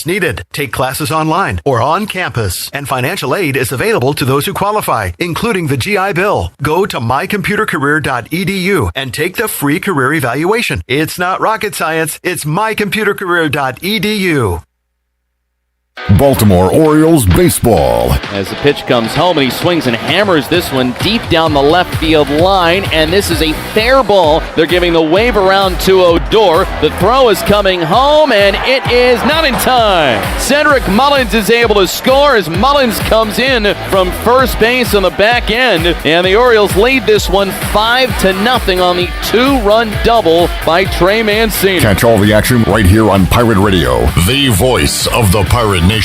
needed. Take classes online or on campus, and financial aid is available to those who qualify, including the GI Bill. Go to mycomputercareer.edu and take the free career evaluation. It's not rocket science. It's mycomputercareer.edu. Baltimore Orioles baseball. As the pitch comes home and he swings and hammers this one deep down the left field line, and this is a fair ball. They're giving the wave around to Odor. The throw is coming home, and it is not in time. Cedric Mullins is able to score as Mullins comes in from first base on the back end, and the Orioles lead this one 5-0 on the 2-run double by Trey Mancini. Catch all the action right here on Pirate Radio, the voice of the Pirate Nation.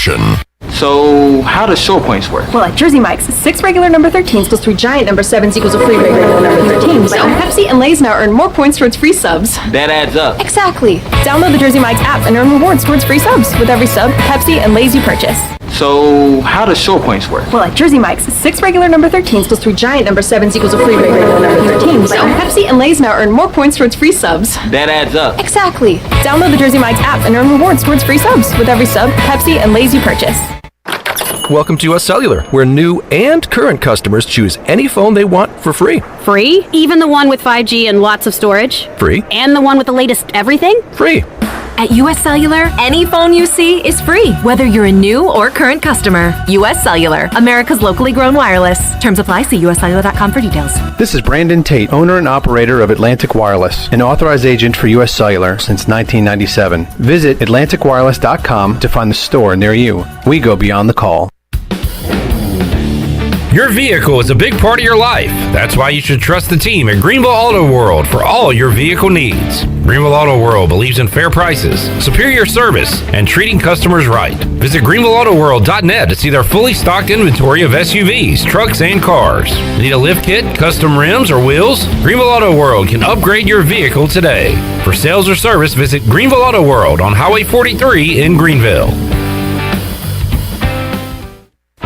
So, how does short points work? Well, at Jersey Mike's, 6 regular number 13s plus 3 giant number 7s equals a free regular number 13. So, Pepsi and Lay's now earn more points towards free subs. That adds up. Exactly. Download the Jersey Mike's app and earn rewards towards free subs with every sub, Pepsi, and Lay's you purchase. So, how does short points work? Well, at Jersey Mike's, 6 regular number 13s plus 3 giant number 7s equals a free regular number 13. So, Pepsi and Lay's now earn more points towards free subs. That adds up. Exactly. Download the Jersey Mike's app and earn rewards towards free subs with every sub, Pepsi, and Lay's you purchase. Welcome to US Cellular, where new and current customers choose any phone they want for free. Free? Even the one with 5G and lots of storage? Free. And the one with the latest everything? Free. At US Cellular, any phone you see is free, whether you're a new or current customer. US Cellular, America's locally grown wireless. Terms apply. See uscellular.com for details. This is Brandon Tate, owner and operator of Atlantic Wireless, an authorized agent for US Cellular since 1997. Visit atlanticwireless.com to find the store near you. We go beyond the call. Your vehicle is a big part of your life. That's why you should trust the team at Greenville Auto World for all your vehicle needs. Greenville Auto World believes in fair prices, superior service, and treating customers right. Visit greenvilleautoworld.net to see their fully stocked inventory of SUVs, trucks, and cars. Need a lift kit, custom rims, or wheels? Greenville Auto World can upgrade your vehicle today. For sales or service, visit Greenville Auto World on Highway 43 in Greenville.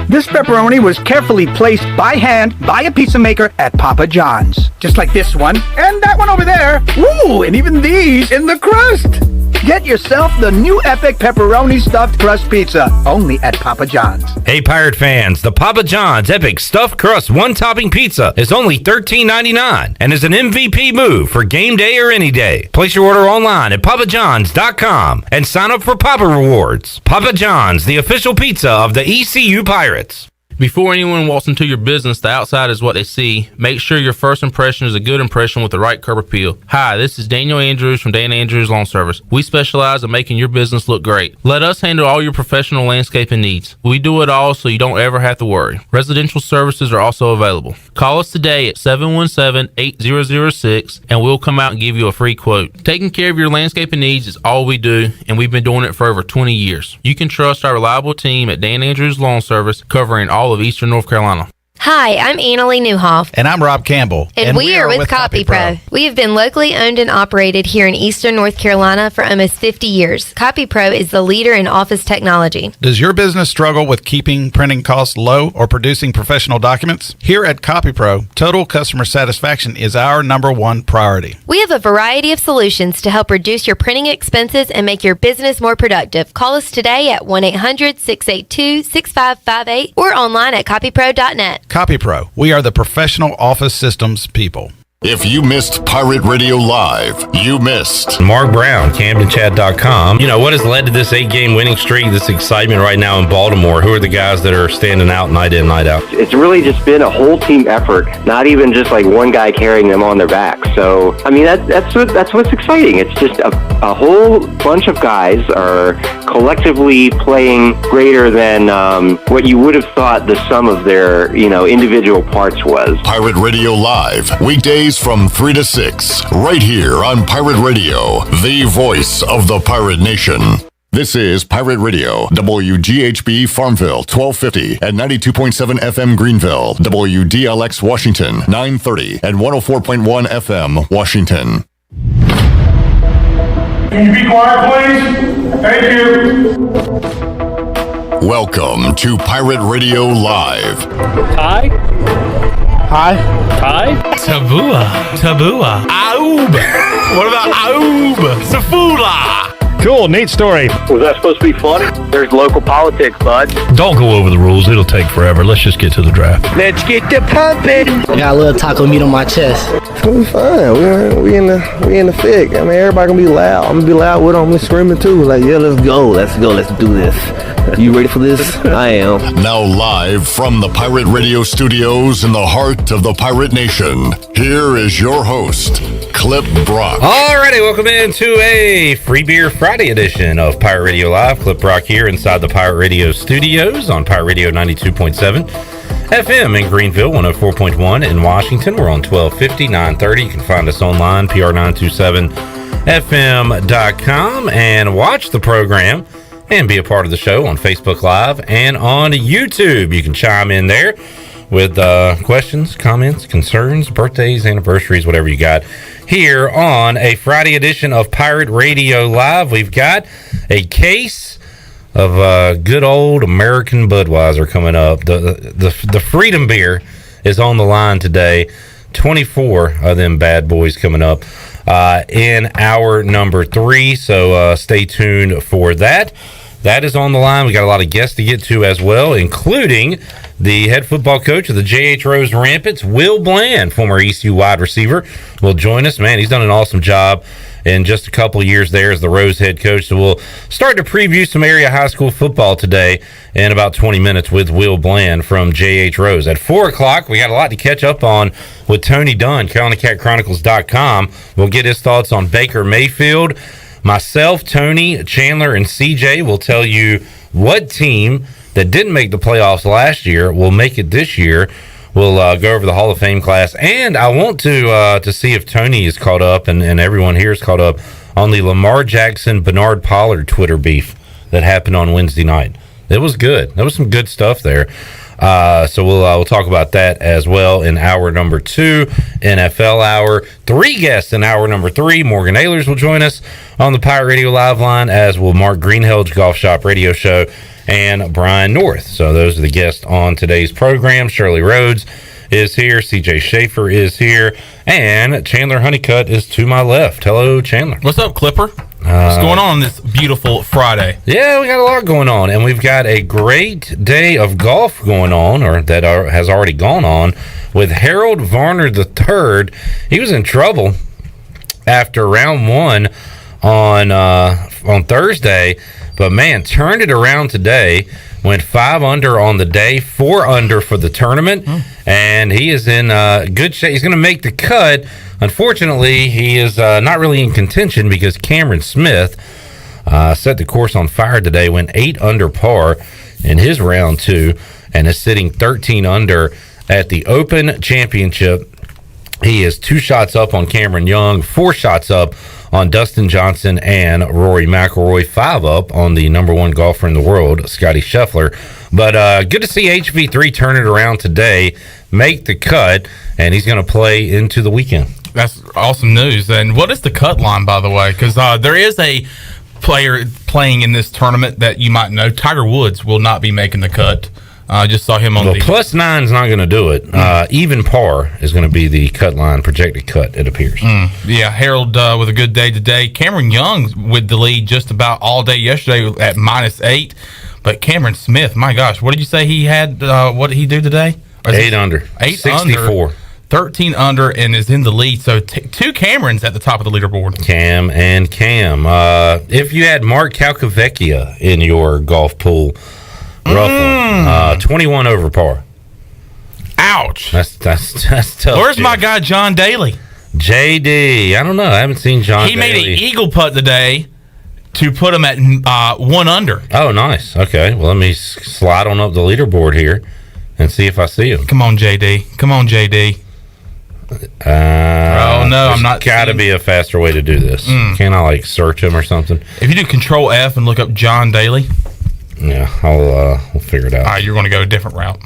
This pepperoni was carefully placed by hand by a pizza maker at Papa John's. Just like this one, and that one over there. Ooh, and even these in the crust. Get yourself the new epic pepperoni stuffed crust pizza, only at Papa John's. Hey Pirate fans, the Papa John's Epic Stuffed Crust one-topping pizza is only $13.99 and is an MVP move for game day or any day. Place your order online at papajohns.com and sign up for Papa Rewards. Papa John's, the official pizza of the ECU Pirates. Before anyone walks into your business, the outside is what they see. Make sure your first impression is a good impression with the right curb appeal. Hi, this is Daniel Andrews from Dan Andrews Lawn Service. We specialize in making your business look great. Let us handle all your professional landscaping needs. We do it all so you don't ever have to worry. Residential services are also available. Call us today at 717-8006 and we'll come out and give you a free quote. Taking care of your landscaping needs is all we do, and we've been doing it for over 20 years. You can trust our reliable team at Dan Andrews Lawn Service, covering all of Eastern North Carolina. Hi, I'm Annalie Newhoff. And I'm Rob Campbell. And we are with CopyPro. We have been locally owned and operated here in Eastern North Carolina for almost 50 years. CopyPro is the leader in office technology. Does your business struggle with keeping printing costs low or producing professional documents? Here at CopyPro, total customer satisfaction is our #1 priority. We have a variety of solutions to help reduce your printing expenses and make your business more productive. Call us today at 1-800-682-6558 or online at copypro.net. CopyPro, we are the professional office systems people. If you missed Pirate Radio Live, you missed Mark Brown, CamdenChat.com. You know, what has led to this 8-game winning streak, this excitement right now in Baltimore? Who are the guys that are standing out night in, night out? It's really just been a whole team effort, not even just like one guy carrying them on their back. So, I mean, that's what's exciting. It's just a whole bunch of guys are collectively playing greater than what you would have thought the sum of their, individual parts was. Pirate Radio Live, weekdays from 3 to 6, right here on Pirate Radio, the voice of the Pirate Nation. This is Pirate Radio, WGHB Farmville, 1250 and 92.7 FM Greenville, WDLX Washington, 930 and 104.1 FM Washington. Can you be quiet, please? Thank you. Welcome to Pirate Radio Live. Hi. Hi. Tabua. Aub. What about Aub? Safula. Cool, neat story. Was that supposed to be funny? There's local politics, bud. Don't go over the rules. It'll take forever. Let's just get to the draft. Let's get the pumping. I got a little taco meat on my chest. It's gonna be fun. We in the thick. I mean, everybody gonna be loud. I'm gonna be loud with them. I'm gonna screaming too. Like, yeah, let's go, let's do this. You ready for this? I am. Now live from the Pirate Radio studios in the heart of the Pirate Nation, here is your host, Clip Brock. Alrighty, welcome into a Free Beer Friday edition of Pirate Radio Live. Clip Brock here inside the Pirate Radio studios on Pirate Radio 92.7 FM in Greenville, 104.1 in Washington. We're on 1250, 930. You can find us online, pr927fm.com, and watch the program and be a part of the show on Facebook Live and on YouTube. You can chime in there with questions, comments, concerns, birthdays, anniversaries, whatever you got. Here on a Friday edition of Pirate Radio Live, we've got a case of good old American Budweiser coming up. The Freedom Beer is on the line today. 24 of them bad boys coming up in hour number 3, so stay tuned for that. That is on the line. We got a lot of guests to get to as well, including the head football coach of the J.H. Rose Rampants, Will Bland, former ECU wide receiver, will join us. Man, he's done an awesome job in just a couple of years there as the Rose head coach. So we'll start to preview some area high school football today in about 20 minutes with Will Bland from J.H. Rose. At 4 o'clock, we got a lot to catch up on with Tony Dunn, CarolinaCatChronicles.com. We'll get his thoughts on Baker Mayfield. Myself, Tony, Chandler, and CJ will tell you what team that didn't make the playoffs last year will make it this year. We'll go over the Hall of Fame class, and I want to see if Tony is caught up and everyone here is caught up on the Lamar Jackson Bernard Pollard Twitter beef that happened on Wednesday night. It was good. There was some good stuff there. So we'll talk about that as well in hour number 2, NFL hour. 3 guests in hour number 3. Morgan Ahlers will join us on the Pirate Radio Live line, as will Mark Greenhild's Golf Shop Radio Show and Brian North. So those are the guests on today's program. Shirley Rhodes is here. CJ Schaefer is here. And Chandler Honeycutt is to my left. Hello, Chandler. What's up, Clipper? What's going on this beautiful Friday? Yeah, we got a lot going on, and we've got a great day of golf going on, or that has already gone on, with Harold Varner III. He was in trouble after round 1 on Thursday, but man, turned it around today. Went 5 under on the day, 4 under for the tournament, and he is in good shape. He's going to make the cut. Unfortunately, he is not really in contention because Cameron Smith set the course on fire today, went 8 under par in his round 2, and is sitting 13 under at the Open Championship. He is 2 shots up on Cameron Young, 4 shots up on Dustin Johnson and Rory McIlroy, 5 up on the number 1 golfer in the world, Scotty Scheffler. But good to see HV3 turn it around today, make the cut, and he's going to play into the weekend. That's awesome news. And what is the cut line, by the way? Because there is a player playing in this tournament that you might know. Tiger Woods will not be making the cut. I just saw him on the +9 is not going to do it. Even par is going to be the cut line, projected cut, it appears. Yeah, Harold with a good day today. Cameron Young with the lead just about all day yesterday at -8. But Cameron Smith, my gosh, what did you say he had? What did he do today? 8 under. 8 64. Under, 13 under, and is in the lead. So 2 Camerons at the top of the leaderboard. Cam and Cam. If you had Mark Calcavecchia in your golf pool, rough one. 21 over par. Ouch. That's tough. Where's my guy John Daly? JD. I don't know. I haven't seen John Daly. He made an eagle putt today to put him at 1 under. Oh, nice. Okay. Well, let me slide on up the leaderboard here and see if I see him. Come on, JD. Come on, JD. Oh, no, I'm not. Got to be a faster way to do this. Can't I, search him or something? If you do Control F and look up John Daly. Yeah, we'll figure it out. All right, you're going to go a different route.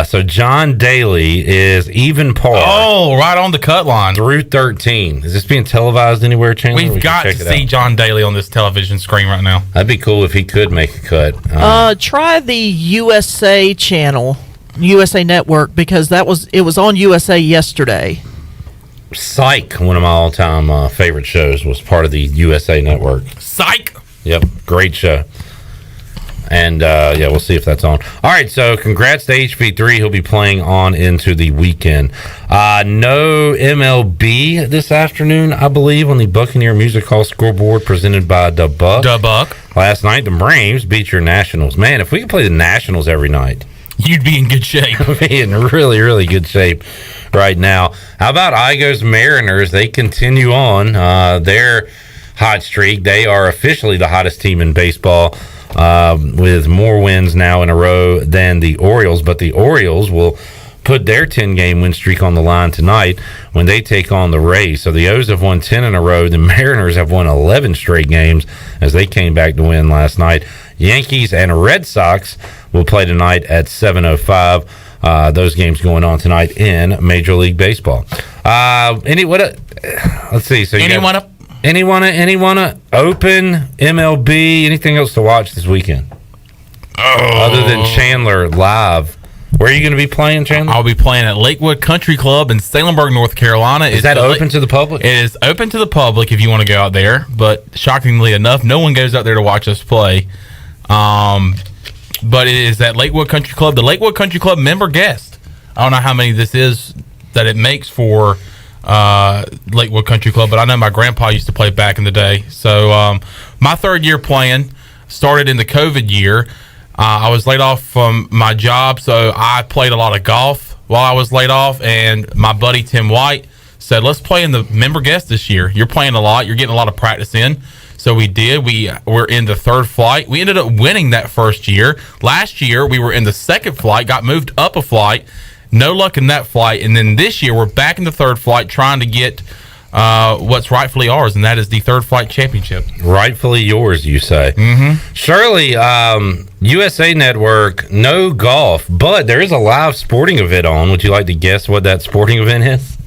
So John Daly is even par. Oh, right on the cut line. Through 13. Is this being televised anywhere, Chandler? We've got to see John Daly on this television screen right now. That'd be cool if he could make a cut. Try the USA channel, USA Network, because it was on USA yesterday. Psych, one of my all-time favorite shows, was part of the USA Network. Psych. Yep, great show. And we'll see if that's on. All right, so congrats to HP3. He'll be playing on into the weekend. No MLB this afternoon, I believe, on the Buccaneer Music Hall scoreboard presented by Da Buck. Last night, the Braves beat your Nationals. Man, if we could play the Nationals every night, you'd be in good shape. Be in really, really good shape right now. How about Igo's Mariners? They continue on their hot streak. They are officially the hottest team in baseball, with more wins now in a row than the Orioles. But the Orioles will put their 10-game win streak on the line tonight when they take on the Rays. So the O's have won 10 in a row. The Mariners have won 11 straight games as they came back to win last night. Yankees and Red Sox will play tonight at 7:05. Those games going on tonight in Major League Baseball. Let's see. So anyone open MLB? Anything else to watch this weekend? Other than Chandler live, where are you going to be playing, Chandler? I'll be playing at Lakewood Country Club in Salemburg, North Carolina. Is that open to the public? It is open to the public if you want to go out there, but shockingly enough, no one goes out there to watch us play. But it is at Lakewood Country Club. The Lakewood Country Club member guest. I don't know how many this is that it makes for Lakewood Country Club, but I know my grandpa used to play back in the day. So my third year playing started in the COVID year. I was laid off from my job, so I played a lot of golf while I was laid off, and my buddy Tim White said, let's play in the member guest this year. You're playing a lot. You're getting a lot of practice in. So we did. We were in the third flight. We ended up winning that first year. Last year, we were in the second flight, got moved up a flight. No luck in that flight. And then this year, we're back in the third flight trying to get what's rightfully ours, and that is the third flight championship. Rightfully yours, you say. Mm-hmm. Shirley, USA Network, no golf, but there is a live sporting event on. Would you like to guess what that sporting event is?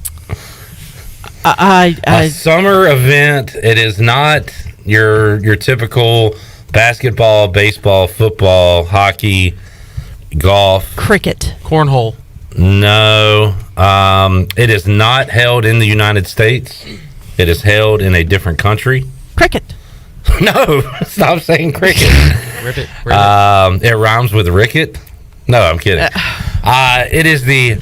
A summer event. It is not your typical basketball, baseball, football, hockey, golf. Cricket. Cornhole. No. It is not held in the United States. It is held in a different country. Cricket. No. Stop saying cricket. Ribbit. It rhymes with ricket. No, I'm kidding. It is the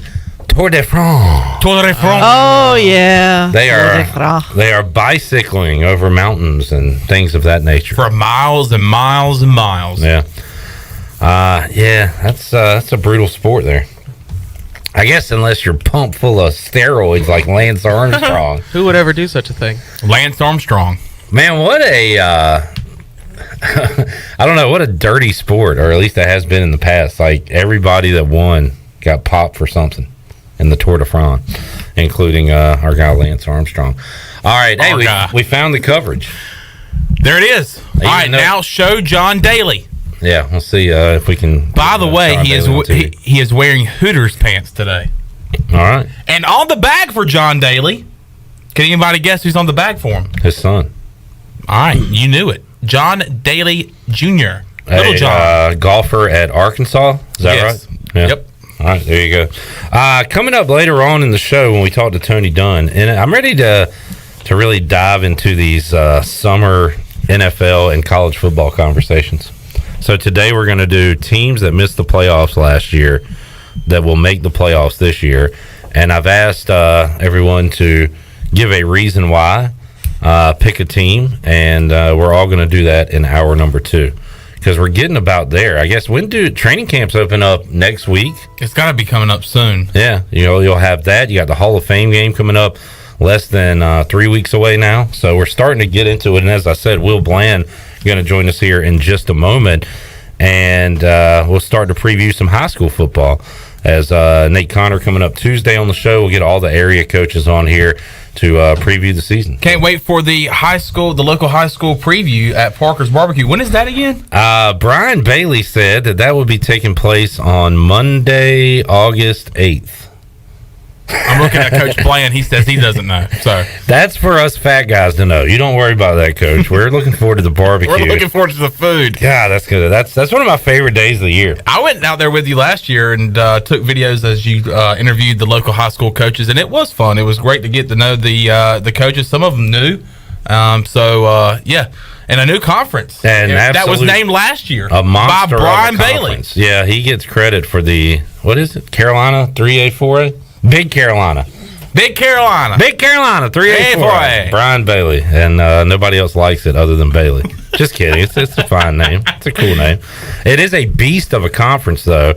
Tour de France. Tour de France. Oh yeah. They are bicycling over mountains and things of that nature for miles and miles and miles. Yeah. That's a brutal sport there. I guess unless you're pumped full of steroids like Lance Armstrong. Who would ever do such a thing? Lance Armstrong. Man, what a I don't know, what a dirty sport, or at least it has been in the past. Like, everybody that won got popped for something in the Tour de France, including our guy Lance Armstrong. All right, we found the coverage. There it is. All right, now show John Daly. Yeah, we'll see if we can. By the way, he is wearing Hooters pants today. All right. And on the bag for John Daly, can anybody guess who's on the bag for him? His son. All right, you knew it. John Daly Jr. Little John. Golfer at Arkansas. Is that right? Yeah. Yep. All right, there you go. Coming up later on in the show when we talk to Tony Dunn, and I'm ready to really dive into these summer NFL and college football conversations. So today we're going to do teams that missed the playoffs last year that will make the playoffs this year. And I've asked everyone to give a reason why, pick a team, and we're all going to do that in hour number 2. Because we're getting about there. I guess, when do training camps open up next week? It's got to be coming up soon. Yeah, you'll have that. You got the Hall of Fame game coming up less than 3 weeks away now. So we're starting to get into it. And as I said, Will Bland going to join us here in just a moment, and we'll start to preview some high school football as Nate Connor coming up Tuesday on the show. We'll get all the area coaches on here to preview the season. Can't wait for the local high school preview at Parker's Barbecue. When is that again? Brian Bailey said that will be taking place on Monday, August 8th. I'm looking at Coach Bland. He says he doesn't know. So that's for us fat guys to know. You don't worry about that, Coach. We're looking forward to the barbecue. We're looking forward to the food. Yeah, that's good. That's one of my favorite days of the year. I went out there with you last year and took videos as you interviewed the local high school coaches, and it was fun. It was great to get to know the coaches. Some of them new. Yeah. And a new conference. And that was named last year by Brian Bailey. Yeah, he gets credit for the, what is it, Carolina 3A, 4A? Big Carolina. Big Carolina. Big Carolina 3A, 4A. Brian Bailey. And nobody else likes it other than Bailey. Just kidding. It's a fine name. It's a cool name. It is a beast of a conference, though.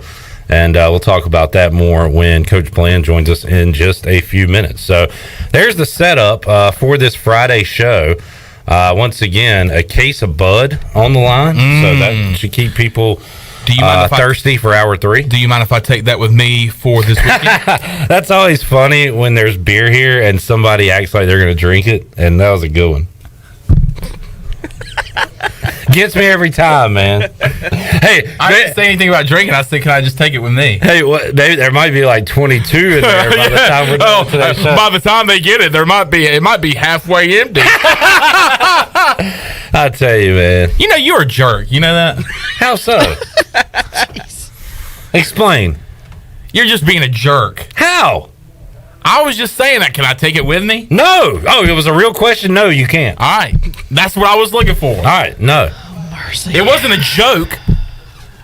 And we'll talk about that more when Coach Bland joins us in just a few minutes. So there's the setup for this Friday show. Once again, a case of Bud on the line, so that should keep people thirsty for hour 3. Do you mind if I take that with me for this weekend? That's always funny when there's beer here and somebody acts like they're going to drink it, and that was a good one. Gets me every time, man. Hey, I didn't say anything about drinking. I said, can I just take it with me? Hey, maybe there might be like 22 in there by the time we're done with that show. By the time they get it, it might be halfway empty. I tell you, man. You know, you're a jerk. You know that? How so? Explain. You're just being a jerk. How? I was just saying that. Can I take it with me? No. Oh, it was a real question. No, you can't. All right. That's what I was looking for. All right. No. Oh, mercy. It wasn't a joke.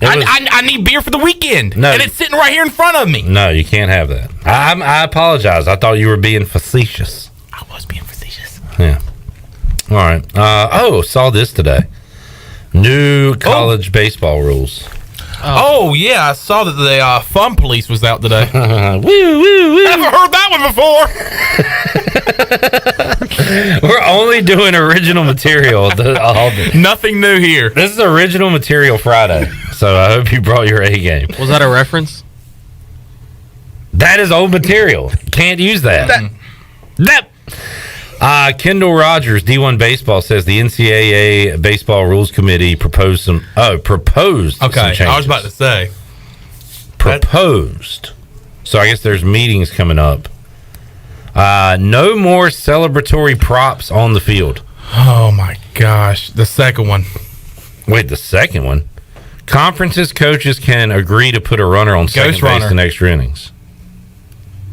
I need beer for the weekend. No. And it's sitting right here in front of me. No, you can't have that. I apologize. I thought you were being facetious. I was being facetious. Yeah. All right. Saw this today. New college baseball rules. Oh, yeah, I saw that the Fun Police was out today. Woo, woo, woo. Never heard that one before. We're only doing original material. Nothing new here. This is original material Friday, so I hope you brought your A game. Was that a reference? That is old material. Can't use that. Kendall Rogers, D1 Baseball, says the NCAA Baseball Rules Committee proposed some changes. I was about to say. Proposed. So I guess there's meetings coming up. No more celebratory props on the field. Oh, my gosh. The second one. Wait, the second one? Conferences coaches can agree to put a runner on second base in extra innings.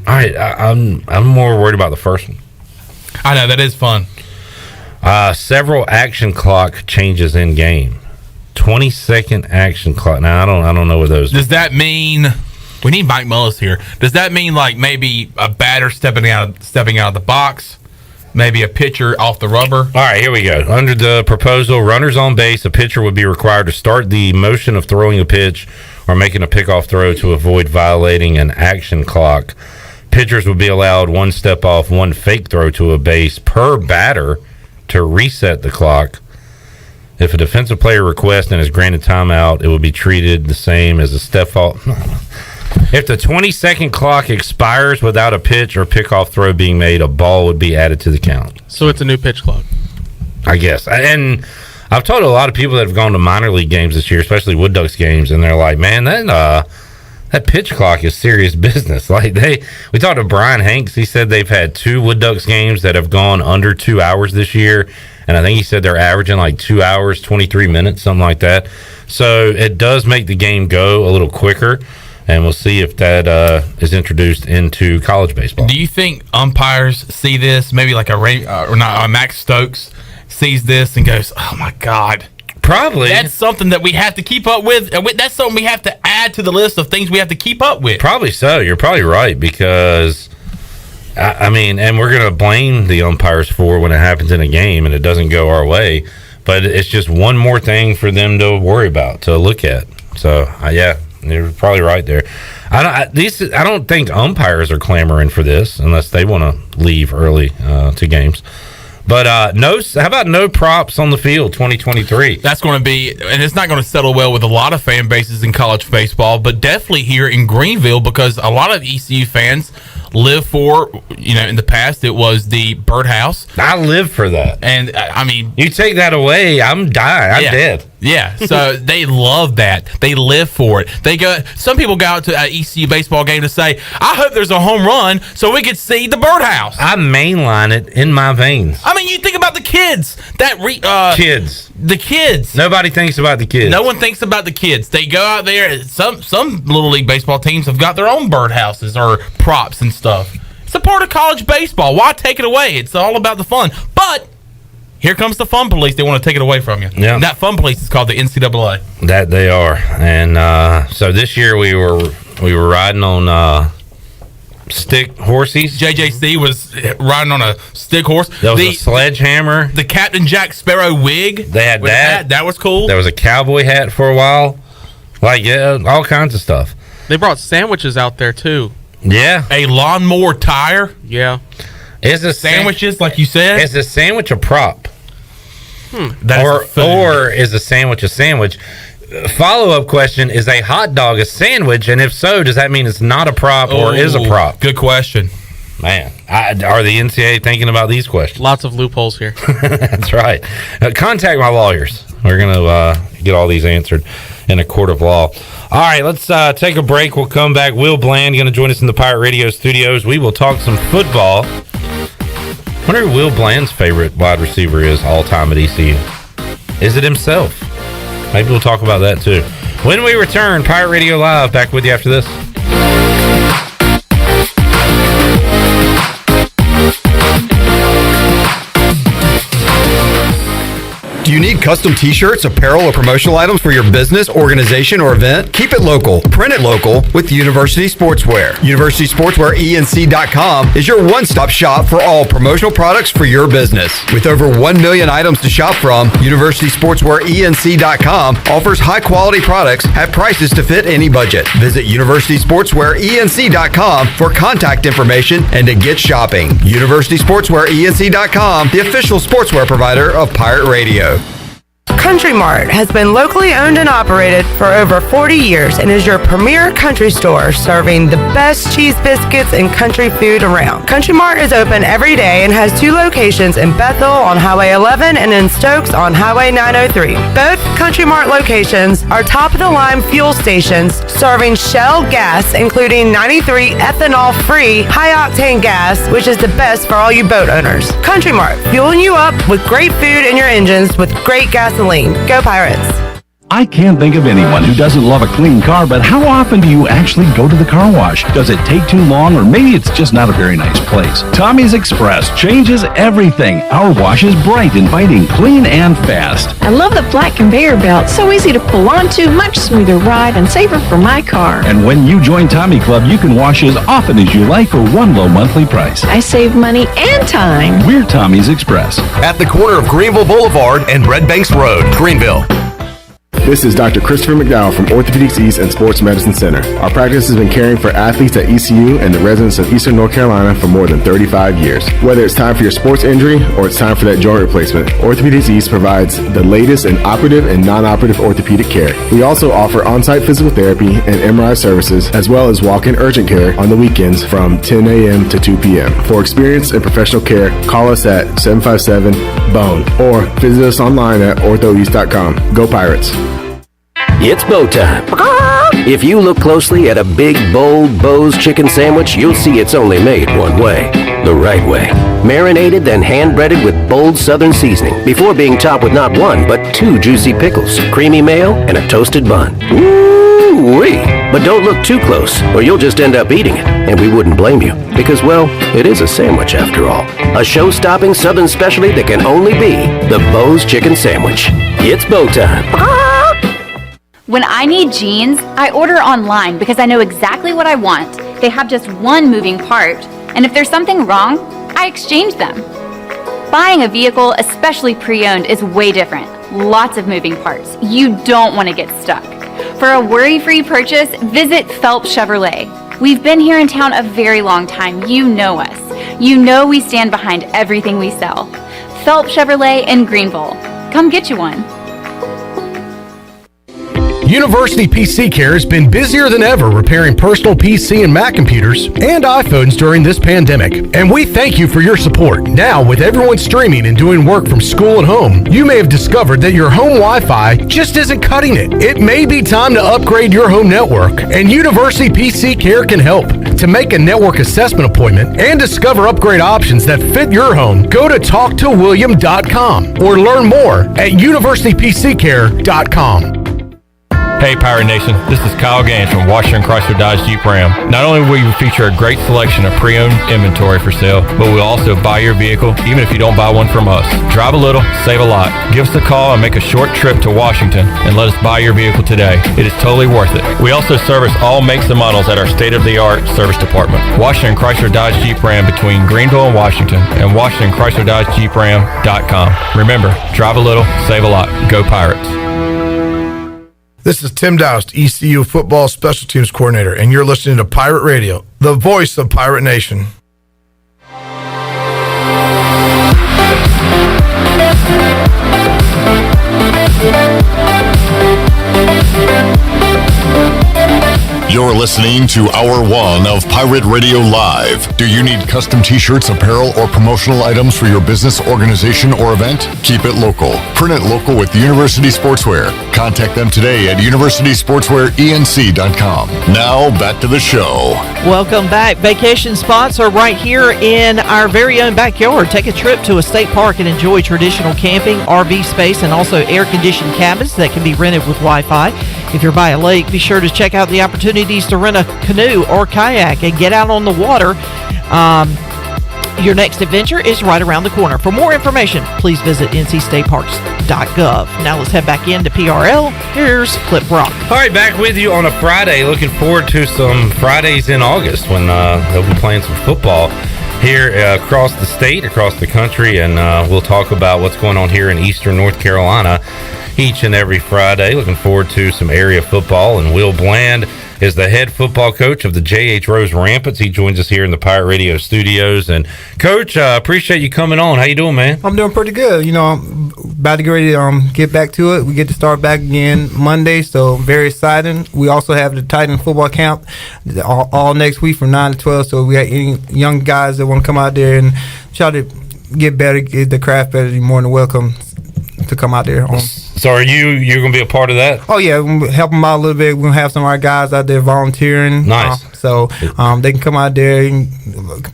All right, I'm more worried about the first one. I know, that is fun. Several action clock changes in game. 20-second action clock. Now, I don't know what those Does that mean... We need Mike Mullis here. Does that mean like maybe a batter stepping out of the box? Maybe a pitcher off the rubber? All right, here we go. Under the proposal, runners on base, a pitcher would be required to start the motion of throwing a pitch or making a pickoff throw to avoid violating an action clock. Pitchers would be allowed one step off, one fake throw to a base per batter to reset the clock. If a defensive player requests and is granted timeout, it will be treated the same as a step off. If the 20-second clock expires without a pitch or pickoff throw being made, a ball would be added to the count. So it's a new pitch clock, I guess. And I've talked to a lot of people that have gone to minor league games this year, especially Wood Ducks games, and they're like, man, that pitch clock is serious business. Like we talked to Brian Hanks. He said they've had 2 Wood Ducks games that have gone under 2 hours this year. And I think he said they're averaging like 2 hours, 23 minutes, something like that. So it does make the game go a little quicker. And we'll see if that is introduced into college baseball. Do you think umpires see this? Maybe like Max Stokes sees this and goes, oh, my God. Probably. That's something that we have to keep up with. That's something we have to add to the list of things we have to keep up with. Probably so. You're probably right because, I mean, and we're going to blame the umpires for when it happens in a game and it doesn't go our way. But it's just one more thing for them to worry about, to look at. So, yeah, you're probably right there. I don't think umpires are clamoring for this unless they want to leave early to games. But how about no props on the field 2023? That's going to be, and it's not going to settle well with a lot of fan bases in college baseball, but definitely here in Greenville because a lot of ECU fans live for, in the past it was the birdhouse. I live for that. And I mean, you take that away, I'm dying. I'm dead. Yeah, so they love that. They live for it. Some people go out to an ECU baseball game to say, I hope there's a home run so we can see the birdhouse. I mainline it in my veins. I mean, you think about the kids. The kids. Nobody thinks about the kids. No one thinks about the kids. They go out there. Some Little League baseball teams have got their own birdhouses or props and stuff. It's a part of college baseball. Why take it away? It's all about the fun. But here comes the fun police. They want to take it away from you. Yeah. That fun police is called the NCAA. That they are. And so this year we were riding on stick horses. JJC was riding on a stick horse. There was a sledgehammer. The Captain Jack Sparrow wig. They had that. That was cool. There was a cowboy hat for a while. Like, yeah, all kinds of stuff. They brought sandwiches out there, too. Yeah. A lawnmower tire. Yeah. Is a sandwiches, like you said? Is a sandwich a prop? Or is a sandwich a sandwich? Follow-up question, is a hot dog a sandwich? And if so, does that mean it's not a prop or is a prop? Good question. Man, are the NCAA thinking about these questions? Lots of loopholes here. That's right. Contact my lawyers. We're going to get all these answered in a court of law. All right, let's take a break. We'll come back. Will Bland going to join us in the Pirate Radio studios. We will talk some football. I wonder who Will Bland's favorite wide receiver is all-time at ECU. Is it himself? Maybe we'll talk about that, too. When we return, Pirate Radio Live, back with you after this. Do you need custom t-shirts, apparel, or promotional items for your business, organization, or event? Keep it local. Print it local with University Sportswear. University Sportswear ENC.com is your one-stop shop for all promotional products for your business. With over 1 million items to shop from, University Sportswear ENC.com offers high-quality products at prices to fit any budget. Visit University Sportswear ENC.com for contact information and to get shopping. University Sportswear ENC.com, the official sportswear provider of Pirate Radio. Country Mart has been locally owned and operated for over 40 years and is your premier country store serving the best cheese biscuits and country food around. Country Mart is open every day and has 2 locations in Bethel on Highway 11 and in Stokes on Highway 903. Both Country Mart locations are top-of-the-line fuel stations serving Shell gas, including 93 ethanol-free high-octane gas, which is the best for all you boat owners. Country Mart, fueling you up with great food in your engines with great gasoline. Go Pirates! I can't think of anyone who doesn't love a clean car, but how often do you actually go to the car wash? Does it take too long, or maybe it's just not a very nice place? Tommy's Express changes everything. Our wash is bright, inviting, clean, and fast. I love the black conveyor belt. So easy to pull onto, much smoother ride, and safer for my car. And when you join Tommy Club, you can wash as often as you like for one low monthly price. I save money and time. We're Tommy's Express. At the corner of Greenville Boulevard and Red Banks Road, Greenville. This is Dr. Christopher McDowell from Orthopedics East and Sports Medicine Center. Our practice has been caring for athletes at ECU and the residents of Eastern North Carolina for more than 35 years. Whether it's time for your sports injury or it's time for that joint replacement, Orthopedics East provides the latest in operative and non-operative orthopedic care. We also offer on-site physical therapy and MRI services, as well as walk-in urgent care on the weekends from 10 a.m. to 2 p.m. For experience and professional care, call us at 757-BONE or visit us online at orthoeast.com. Go Pirates! It's bow time. If you look closely at a big, bold Bo's chicken sandwich, you'll see it's only made one way. The right way. Marinated, then hand-breaded with bold southern seasoning before being topped with not 1, but 2 juicy pickles, creamy mayo, and a toasted bun. Woo-wee! But don't look too close, or you'll just end up eating it, and we wouldn't blame you. Because, well, it is a sandwich after all. A show-stopping southern specialty that can only be the Bo's chicken sandwich. It's bow time. When I need jeans, I order online because I know exactly what I want. They have just one moving part, and if there's something wrong, I exchange them. Buying a vehicle, especially pre-owned, is way different. Lots of moving parts. You don't want to get stuck. For a worry-free purchase, visit Phelps Chevrolet. We've been here in town a very long time. You know us. You know we stand behind everything we sell. Phelps Chevrolet in Greenville. Come get you one. University PC Care has been busier than ever repairing personal PC and Mac computers and iPhones during this pandemic, and we thank you for your support. Now, with everyone streaming and doing work from school and home, you may have discovered that your home Wi-Fi just isn't cutting it. It may be time to upgrade your home network, and University PC Care can help. To make a network assessment appointment and discover upgrade options that fit your home, go to talktowilliam.com or learn more at universitypccare.com. Hey Pirate Nation, this is Kyle Gaines from Washington Chrysler Dodge Jeep Ram. Not only will you feature a great selection of pre-owned inventory for sale, but we'll also buy your vehicle even if you don't buy one from us. Drive a little, save a lot. Give us a call and make a short trip to Washington and let us buy your vehicle today. It is totally worth it. We also service all makes and models at our state-of-the-art service department. Washington Chrysler Dodge Jeep Ram between Greenville and Washington, and WashingtonChryslerDodgeJeepRam.com. Remember, drive a little, save a lot. Go Pirates. This is Tim Doust, ECU Football Special Teams Coordinator, and you're listening to Pirate Radio, the voice of Pirate Nation. You're listening to Hour 1 of Pirate Radio Live. Do you need custom t-shirts, apparel, or promotional items for your business, organization, or event? Keep it local. Print it local with University Sportswear. Contact them today at universitysportswearenc.com. Now, back to the show. Welcome back. Vacation spots are right here in our very own backyard. Take a trip to a state park and enjoy traditional camping, RV space, and also air-conditioned cabins that can be rented with Wi-Fi. If you're by a lake, be sure to check out the opportunities to rent a canoe or kayak and get out on the water. Your next adventure is right around the corner. For more information, please visit ncstateparks.gov. Now let's head back into PRL. Here's Clip Brock. All right, back with you on a Friday. Looking forward to some Fridays in August when they'll be playing some football here across the state, across the country, and we'll talk about what's going on here in Eastern North Carolina each and every Friday. Looking forward to some area football, and Will Bland is the head football coach of the J.H. Rose Rampants. He joins us here in the Pirate Radio studios. And Coach, appreciate you coming on. How you doing, man? I'm doing pretty good. You know, I'm about to get ready to get back to it. We get to start back again Monday, so very exciting. We also have the Titan football camp all next week from 9 to 12. So we got any young guys that want to come out there and try to get better, get the craft better. You're more than welcome to come out there. So are you're going to be a part of that? Oh, yeah. We're gonna help them out a little bit. We're going to have some of our guys out there volunteering. Nice. So they can come out there and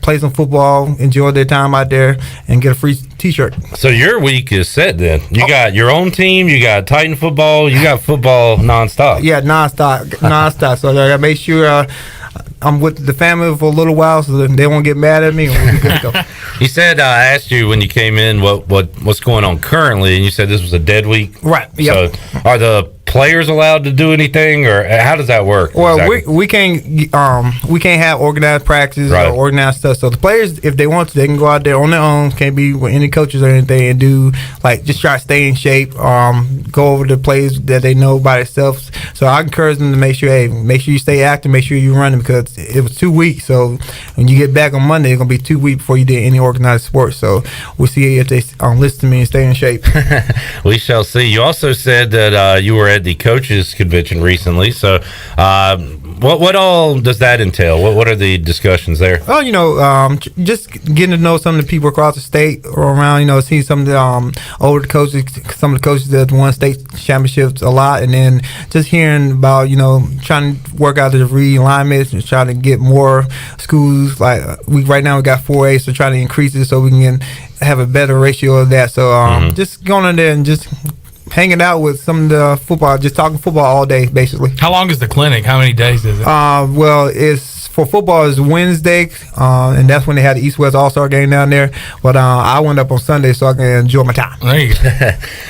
play some football, enjoy their time out there, and get a free T-shirt. So your week is set then. You got your own team. You got Titan football. You got football nonstop. Yeah, nonstop. So I got to make sure I'm with the family for a little while so that they won't get mad at me. And we'll be good to go. You said I asked you when you came in what's going on currently, and you said this was a dead week. Right. Yep. So are the players allowed to do anything, or how does that work? Well, exactly? we can't have organized practice or organized stuff. So the players, if they want to, they can go out there on their own. Can't be with any coaches or anything, and do just try to stay in shape. Go over the plays that they know by themselves. So I encourage them to make sure you stay active, make sure you're running, because it was 2 weeks. So when you get back on Monday, it's gonna be 2 weeks before you did any organized sports. So we'll see if they listen to me and stay in shape. We shall see. You also said that you were at the coaches convention recently. So what all does that entail? What are the discussions there? Well, just getting to know some of the people across the state or around, see some of the older coaches, some of the coaches that won state championships a lot, and then just hearing about, trying to work out the realignments and trying to get more schools. Right now we got 4A, so trying to increase it so we can have a better ratio of that. So just going in there and just hanging out with some of the football, just talking football all day, basically. How long is the clinic? How many days is it? Well, it's for football is Wednesday, and that's when they had the East-West All-Star game down there. But I went up on Sunday so I can enjoy my time. There you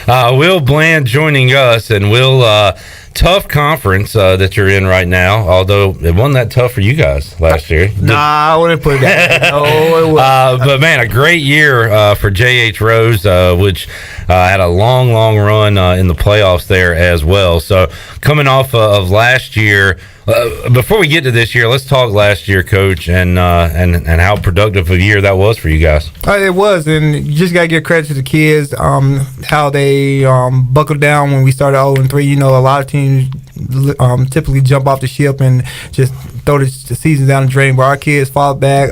go. Will Bland joining us, and Will, tough conference that you're in right now, although it wasn't that tough for you guys last year. Nah, I wouldn't put it that way. No, it wasn't. But man, a great year for J.H. Rose, which had a long run in the playoffs there as well. So coming off of last year, before we get to this year, let's talk last year, Coach, and how productive a year that was for you guys. It was, and you just got to give credit to the kids, how they buckled down when we started 0-3. A lot of teams typically jump off the ship and just throw the season down the drain. But our kids fought back,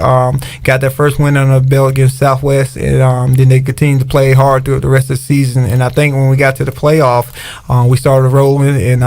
got their first win on the belt against Southwest, and then they continued to play hard through the rest of the season. And I think when we got to the playoff, we started rolling and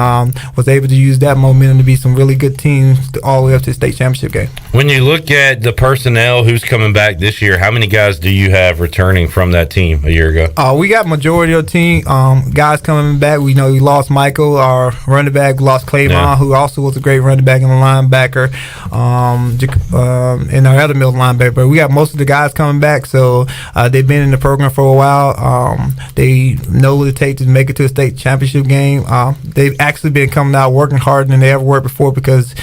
was able to use that momentum to beat some really good teams all the way up to the state championship game. When you look at the personnel who's coming back this year, how many guys do you have returning from that team a year ago? We got majority of the team guys coming back. We know we lost Michael, our running back. We lost Clavon, who also was a great running back and a linebacker, and our other middle linebacker. But we got most of the guys coming back, so they've been in the program for a while. They know what it takes to make it to a state championship game. They've actually been coming out working harder than they ever worked before because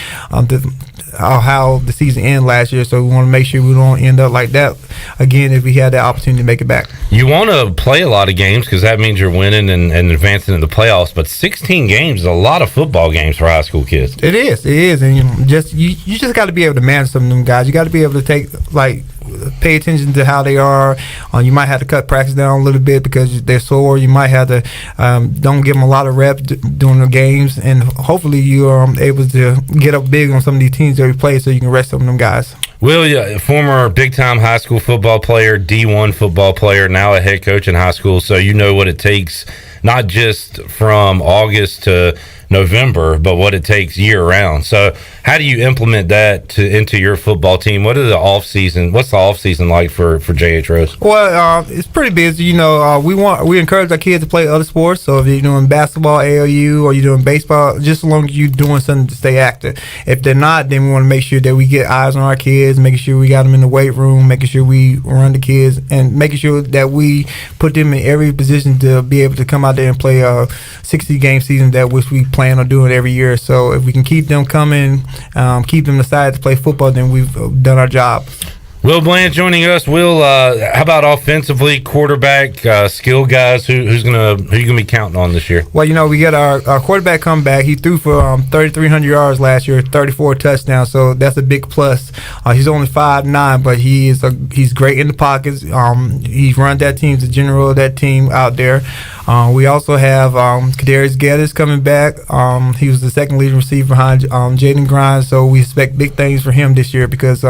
how the season ended last year, so we want to make sure we don't end up like that again if we had that opportunity to make it back. You want to play a lot of games because that means you're winning and advancing in the playoffs, but 16 games is a lot of football games for high school kids. It is, and you just got to be able to manage some of them guys. You got to be able to pay attention to how they are. You might have to cut practice down a little bit because they're sore. You might have to don't give them a lot of reps during the games, and hopefully you are able to get up big on some of these teams that we play so you can rest some of them guys. Will, former big-time high school football player, D1 football player, now a head coach in high school, so you know what it takes, not just from August to November, but what it takes year-round. So how do you implement that into your football team? What's the off-season like for J.H. Rose? Well, it's pretty busy. We encourage our kids to play other sports. So if you're doing basketball, AAU, or you're doing baseball, just as long as you're doing something to stay active. If they're not, then we want to make sure that we get eyes on our kids, making sure we got them in the weight room, making sure we run the kids, and making sure that we put them in every position to be able to come out there and play a 60-game season which we plan on doing every year. So if we can keep them coming, keep them decided to play football, then we've done our job. Will Bland joining us. Will, how about offensively, quarterback, skill guys? Who you gonna be counting on this year? Well, we got our quarterback come back. He threw for 3,300 yards last year, 34 touchdowns. So that's a big plus. He's only 5'9", but he's great in the pockets. He's run that team, the general of that team out there. We also have Kadarius Geddes coming back. He was the second leading receiver behind Jaden Grimes. So we expect big things for him this year because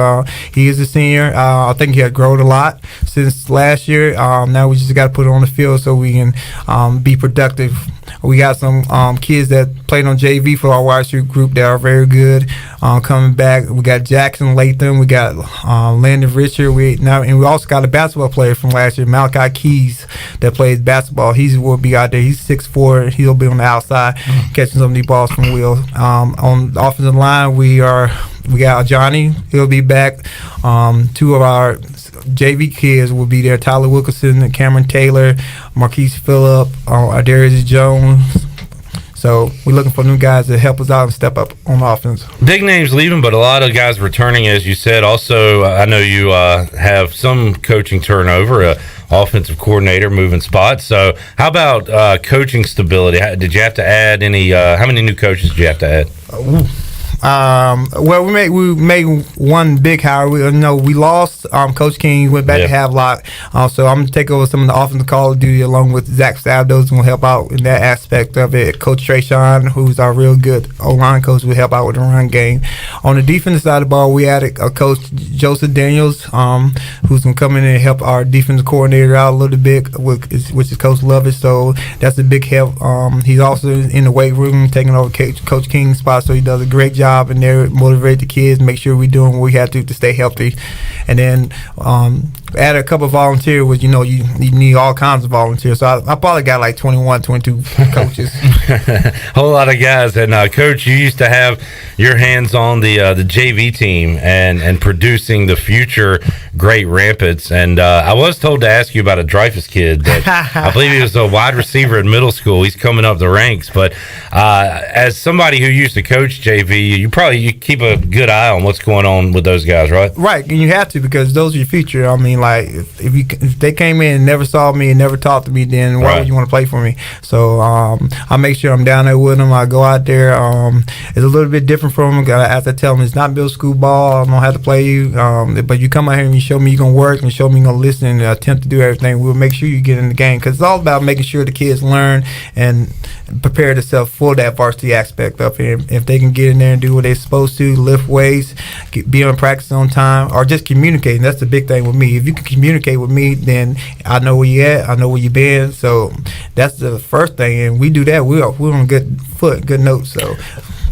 he is a senior. I think he had grown a lot since last year. Now we just got to put it on the field so we can be productive. We got some kids that played on JV for our wide receiver group that are very good coming back. We got Jackson Latham. We got Landon Richard. And we also got a basketball player from last year, Malachi Keys, that plays basketball. He will be out there. He's 6'4". He'll be on the outside catching some of these balls from Will. On the offensive line, we got Johnny. He'll be back. Two of our JV kids will be there. Tyler Wilkerson and Cameron Taylor, Marquise Phillip, Darius Jones. So we're looking for new guys to help us out and step up on offense. Big names leaving, but a lot of guys returning, as you said. Also, I know you have some coaching turnover, offensive coordinator moving spots. So how about coaching stability? Did you have to add any? How many new coaches did you have to add? Well, we made one big hire. We lost Coach King, went back to Havelock. So I'm going to take over some of the offensive call duty along with Zach Stabdos and will help out in that aspect of it. Coach Trayshawn, who's our real good O-line coach, will help out with the run game. On the defensive side of the ball, we added Coach Joseph Daniels, who's going to come in and help our defensive coordinator out a little bit, which is Coach Lovett. So that's a big help. He's also in the weight room taking over Coach King's spot, so he does a great job in there, motivate the kids, make sure we're doing what we have to stay healthy. And then add a couple of volunteers, which you need all kinds of volunteers. So I probably got like 21, 22 coaches. Whole lot of guys. And Coach, you used to have your hands on the JV team and producing the future great Rampants. And I was told to ask you about a Dreyfus kid that I believe he was a wide receiver in middle school. He's coming up the ranks. But as somebody who used to coach JV, you keep a good eye on what's going on with those guys, right? Right, and you have to because those are your future. I mean, mean, like if they came in and never saw me and never talked to me, then why would you want to play for me? So I make sure I'm down there with them. I go out there. It's a little bit different from them. I have to tell them it's not middle school ball. I don't know how to play you, but you come out here and you show me you're gonna work and show me you're gonna listen and attempt to do everything. We'll make sure you get in the game because it's all about making sure the kids learn and prepare themselves for that varsity aspect of it. If they can get in there and do what they're supposed to, lift weights, be on practice on time, or just communicating. That's the big thing with me. If you can communicate with me, then I know where you at. I know where you been. So that's the first thing, and we do that. We're on good foot, good notes. So.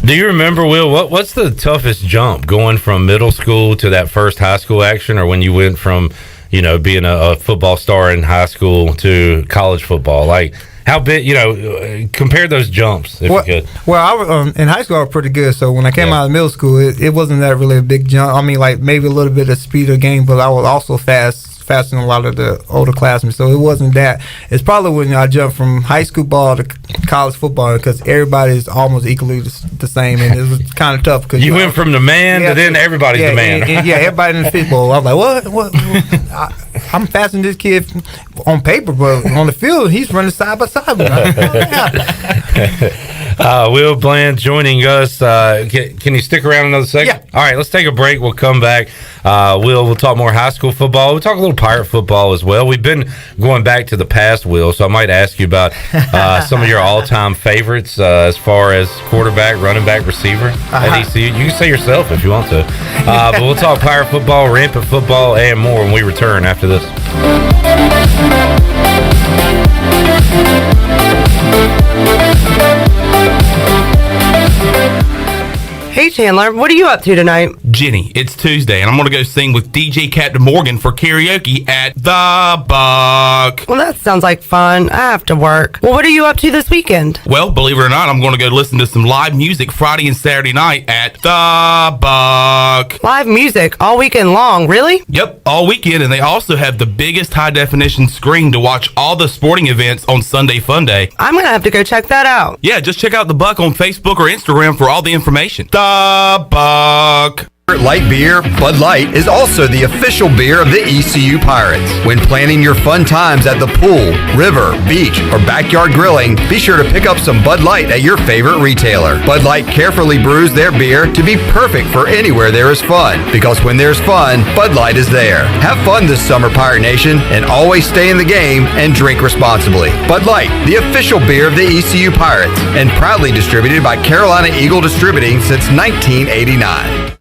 Do you remember, Will, what's the toughest jump going from middle school to that first high school action, or when you went from, being a football star in high school to college football? Like, how big, compare those jumps if you could. Well, I was, in high school I was pretty good. So when I came out of middle school, it wasn't that really a big jump. I mean, like maybe a little bit of speed of game, but I was also faster than a lot of the older classmates. So it wasn't that. It's probably when I jumped from high school ball to college football because everybody is almost equally the same, and it was kind of tough. Because you went from the man to then everybody's the man. And everybody in the football. I was like, what? I'm faster than this kid on paper, but on the field, he's running side by side with me. Will Bland joining us. Can you stick around another second? Yeah. All right, let's take a break. We'll come back. We'll talk more high school football. We'll talk a little Pirate football as well. We've been going back to the past, Will, so I might ask you about some of your all-time favorites as far as quarterback, running back, receiver at ECU. You can say yourself if you want to. But we'll talk Pirate football, rampant football, and more when we return after this. Hey Chandler, what are you up to tonight? Jenny, it's Tuesday, and I'm going to go sing with DJ Captain Morgan for karaoke at The Buck. Well, that sounds like fun. I have to work. Well, what are you up to this weekend? Well, believe it or not, I'm going to go listen to some live music Friday and Saturday night at The Buck. Live music all weekend long, really? Yep, all weekend, and they also have the biggest high-definition screen to watch all the sporting events on Sunday Fun Day. I'm going to have to go check that out. Yeah, just check out The Buck on Facebook or Instagram for all the information. The Buck. Light beer, Bud Light, is also the official beer of the ECU Pirates. When planning your fun times at the pool, river, beach, or backyard grilling, be sure to pick up some Bud Light at your favorite retailer. Bud Light carefully brews their beer to be perfect for anywhere there is fun, because when there's fun, Bud Light is there. Have fun this summer, Pirate Nation, and always stay in the game and drink responsibly. Bud Light, the official beer of the ECU Pirates, and proudly distributed by Carolina Eagle Distributing since 1989.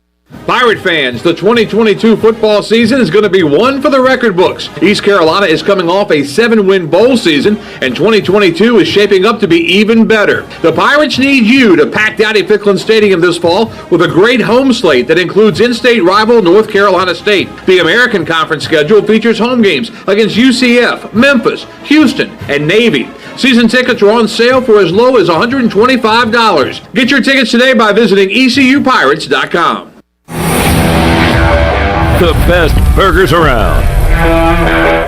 Pirate fans, the 2022 football season is going to be one for the record books. East Carolina is coming off a 7-win bowl season, and 2022 is shaping up to be even better. The Pirates need you to pack Dowdy-Ficklin Stadium this fall with a great home slate that includes in-state rival North Carolina State. The American Conference schedule features home games against UCF, Memphis, Houston, and Navy. Season tickets are on sale for as low as $125. Get your tickets today by visiting ECUPirates.com. The best burgers around.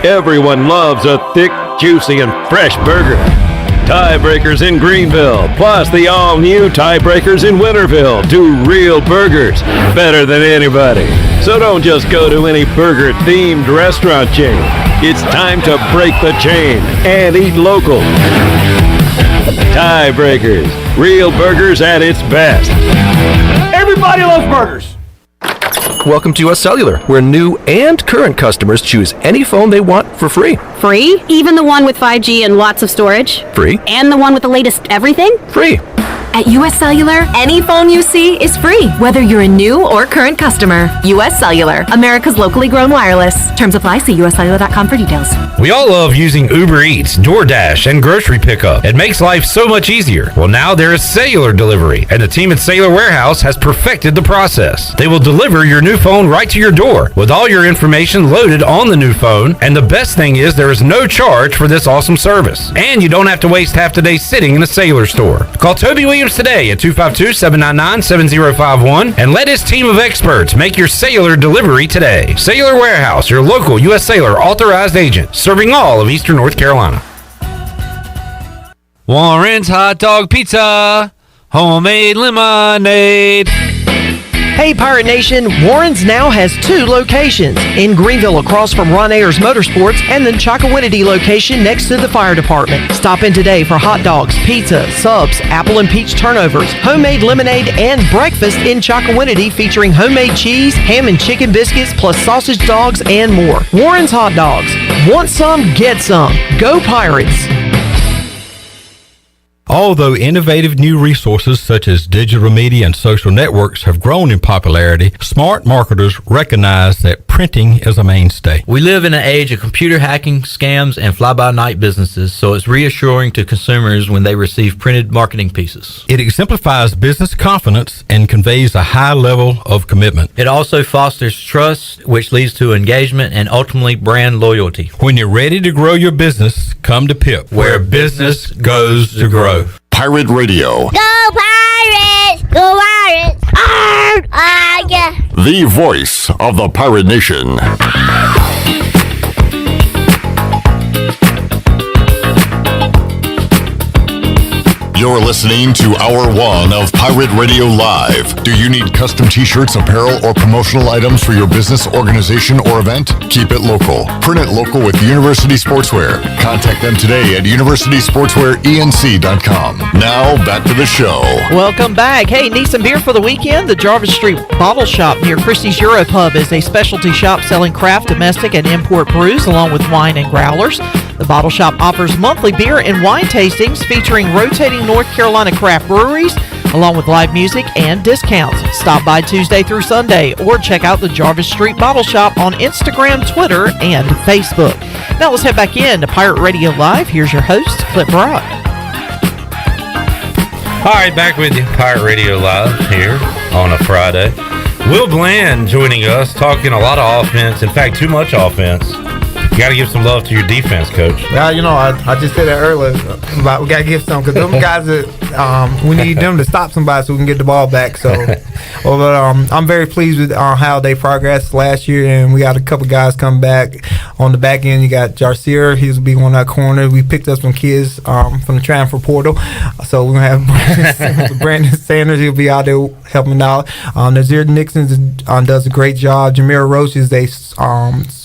Everyone loves a thick, juicy, and fresh burger. Tiebreakers in Greenville, plus the all-new Tiebreakers in Winterville, do real burgers better than anybody. So don't just go to any burger-themed restaurant chain. It's time to break the chain and eat local. Tiebreakers, real burgers at its best. Everybody loves burgers. Welcome to US Cellular, where new and current customers choose any phone they want for free. Free? Even the one with 5G and lots of storage? Free. And the one with the latest everything? Free. At US Cellular, any phone you see is free, whether you're a new or current customer. US Cellular, America's locally grown wireless. Terms apply. See uscellular.com for details. We all love using Uber Eats, DoorDash, and grocery pickup. It makes life so much easier. Well, now there is cellular delivery, and the team at Cellular Warehouse has perfected the process. They will deliver your new phone right to your door with all your information loaded on the new phone, and the best thing is there is no charge for this awesome service. And you don't have to waste half the day sitting in a cellular store. Call Toby Williams today at 252-799-7051 and let his team of experts make your cellular delivery today. Cellular Warehouse, your local U.S. Cellular authorized agent, serving all of Eastern North Carolina. Warren's Hot Dog Pizza, homemade lemonade. Hey, Pirate Nation, Warren's now has 2 locations. In Greenville, across from Ron Ayers Motorsports, and the Chocowinity location next to the fire department. Stop in today for hot dogs, pizza, subs, apple and peach turnovers, homemade lemonade, and breakfast in Chocowinity featuring homemade cheese, ham and chicken biscuits, plus sausage dogs and more. Warren's Hot Dogs. Want some? Get some. Go Pirates! Although innovative new resources such as digital media and social networks have grown in popularity, smart marketers recognize that printing is a mainstay. We live in an age of computer hacking, scams, and fly-by-night businesses, so it's reassuring to consumers when they receive printed marketing pieces. It exemplifies business confidence and conveys a high level of commitment. It also fosters trust, which leads to engagement and ultimately brand loyalty. When you're ready to grow your business, come to PIP, where business goes to grow. Pirate Radio. Go Pirates! Go Pirates! Arr! Yeah. The voice of the Pirate Nation. You're listening to Hour 1 of Pirate Radio Live. Do you need custom t-shirts, apparel, or promotional items for your business, organization, or event? Keep it local. Print it local with University Sportswear. Contact them today at universitysportswearenc.com. Now, back to the show. Welcome back. Hey, need some beer for the weekend? The Jarvis Street Bottle Shop near Christie's Europub is a specialty shop selling craft, domestic, and import brews, along with wine and growlers. The Bottle Shop offers monthly beer and wine tastings featuring rotating North Carolina craft breweries, along with live music and discounts. Stop by Tuesday through Sunday or check out the Jarvis Street Bottle Shop on Instagram, Twitter, and Facebook. Now let's head back in to Pirate Radio Live. Here's your host, Clip Brock. All right, back with you, Pirate Radio Live here on a Friday. Will Bland joining us, talking a lot of offense. In fact, too much offense. You got to give some love to your defense, Coach. Well, you know, I just said that earlier about we got to give some, because them guys that we need them to stop somebody so we can get the ball back. So, I'm very pleased with how they progressed last year, and we got a couple guys come back on the back end. You got Jarcier, he's be on that corner. We picked up some kids from the transfer portal, so we're gonna have Brandon Sanders. He'll be out there helping out. Nazir Nixon does a great job. Jameer Roach is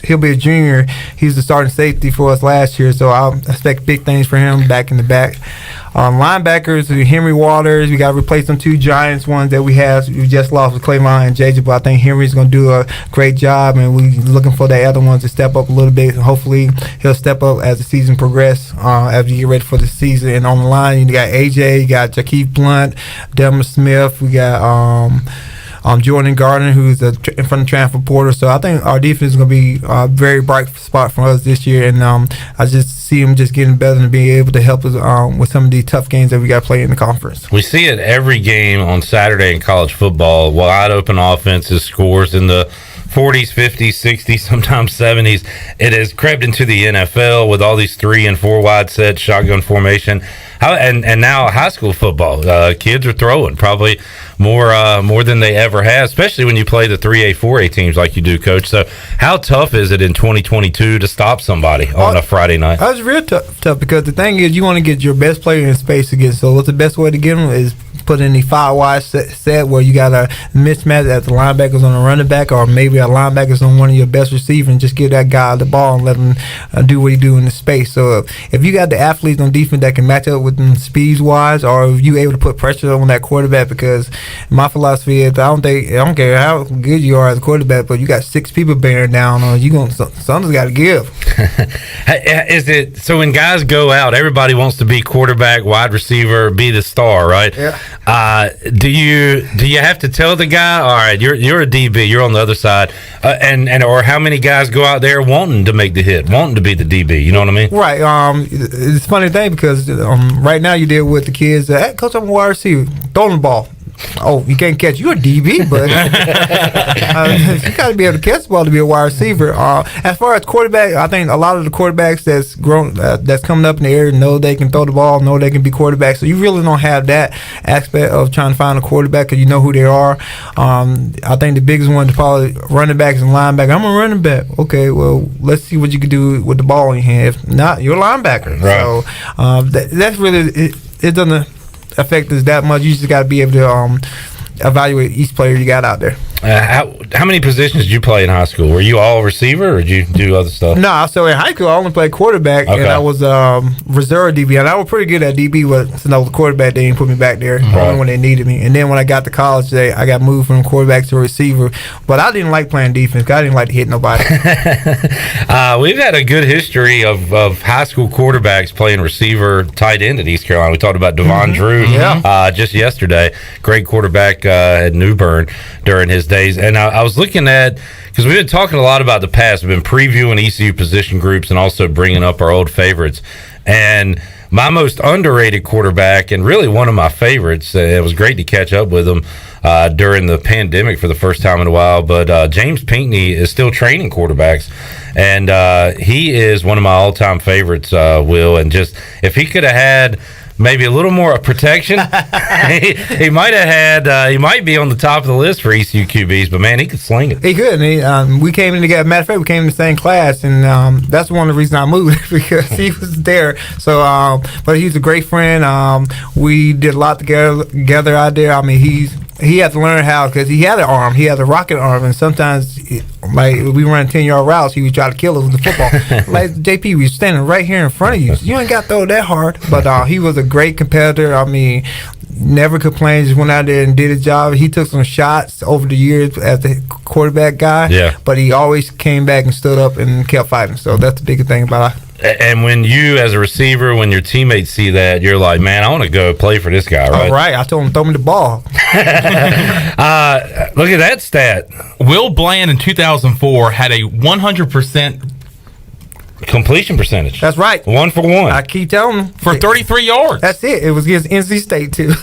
he'll be a junior. He's the starting safety for us last year, so I expect big things for him back in the back. Linebackers, Henry Waters, we got to replace them 2 Giants ones that we just lost with Clayvon and JJ, but I think Henry's going to do a great job, and we're looking for the other ones to step up a little bit. Hopefully, he'll step up as the season progresses, as we get ready for the season. And on the line, you got AJ, you got Jakeem Blunt, Delmer Smith, we got Jordan Gardner, who's from the transfer portal. So I think our defense is going to be a very bright spot for us this year, and I just see them just getting better and being able to help us with some of the tough games that we got to play in the conference. We see it every game on Saturday in college football. Wide open offenses, scores in the 40s, 50s, 60s, sometimes 70s. It has crept into the NFL with all these 3 and 4 wide sets, shotgun formation. And now high school football, kids are throwing probably more than they ever have, especially when you play the 3A, 4A teams like you do, Coach. So how tough is it in 2022 to stop somebody on a Friday night? That was real tough because the thing is you want to get your best player in space again. So what's the best way to get them is put in the 5-wide set where you got a mismatch at the linebackers on a running back, or maybe a linebackers on one of your best receivers, and just give that guy the ball and let him do what he do in the space. So if you got the athletes on defense that can match up with them speeds wise, or if you able to put pressure on that quarterback, because my philosophy is I don't care how good you are as a quarterback, but you got 6 people bearing down on you, something's got to give. Is it so when guys go out, everybody wants to be quarterback, wide receiver, be the star, right? Yeah. Do you have to tell the guy, all right, you're a DB, you're on the other side, and or how many guys go out there wanting to make the hit, wanting to be the DB? You know what I mean? Right. It's a funny thing because right now you deal with the kids. Hey, coach, I'm a wide receiver, throwing the ball. Oh, you can't catch. You're a DB, but you got to be able to catch the ball to be a wide receiver. As far as quarterback, I think a lot of the quarterbacks that's grown, that's coming up in the area know they can throw the ball, know they can be quarterbacks. So you really don't have that aspect of trying to find a quarterback because you know who they are. I think the biggest one is probably running backs and linebackers. I'm a running back. Okay, well, let's see what you can do with the ball in your hand. If not, you're a linebacker. Right. So that's really it doesn't affect us that much. You just got to be able to evaluate each player you got out there. How many positions did you play in high school? Were you all receiver, or did you do other stuff? No, so in high school I only played quarterback, and I was reserve DB, and I was pretty good at DB. But since I was a quarterback, they didn't put me back there only when they needed me. And then when I got to college, I got moved from quarterback to receiver. But I didn't like playing defense, 'cause I didn't like to hit nobody. We've had a good history of high school quarterbacks playing receiver, tight end at East Carolina. We talked about Devon Drew just yesterday. Great quarterback at New Bern during his days. And I was looking at, because we've been talking a lot about the past. We've been previewing ECU position groups and also bringing up our old favorites. And my most underrated quarterback, and really one of my favorites, it was great to catch up with him during the pandemic for the first time in a while, but James Pinckney is still training quarterbacks, and he is one of my all-time favorites, Will. And just, if he could have had maybe a little more protection, he might have had, he might be on the top of the list for ECU QBs, but man, he could sling it. He could. And we came in together. Matter of fact, we came in the same class, and that's one of the reasons I moved, because he was there. So, but he's a great friend. We did a lot together out there. I mean, he had to learn how, because he had an arm. He had a rocket arm, and sometimes, like, we run 10-yard routes, he would try to kill us with the football. Like, JP, we standing right here in front of you. You ain't got to throw that hard. But he was a great competitor. I mean, never complained. Just went out there and did his job. He took some shots over the years as the quarterback guy, but he always came back and stood up and kept fighting. So that's the biggest thing about it. And when you, as a receiver, when your teammates see that, you're like, man, I want to go play for this guy, right? All right. I told him, throw me the ball. Look at that stat. Will Bland in 2004 had a 100% completion percentage. That's right. 1 for 1. I keep telling him. For 33 yards. That's it. It was against NC State, too.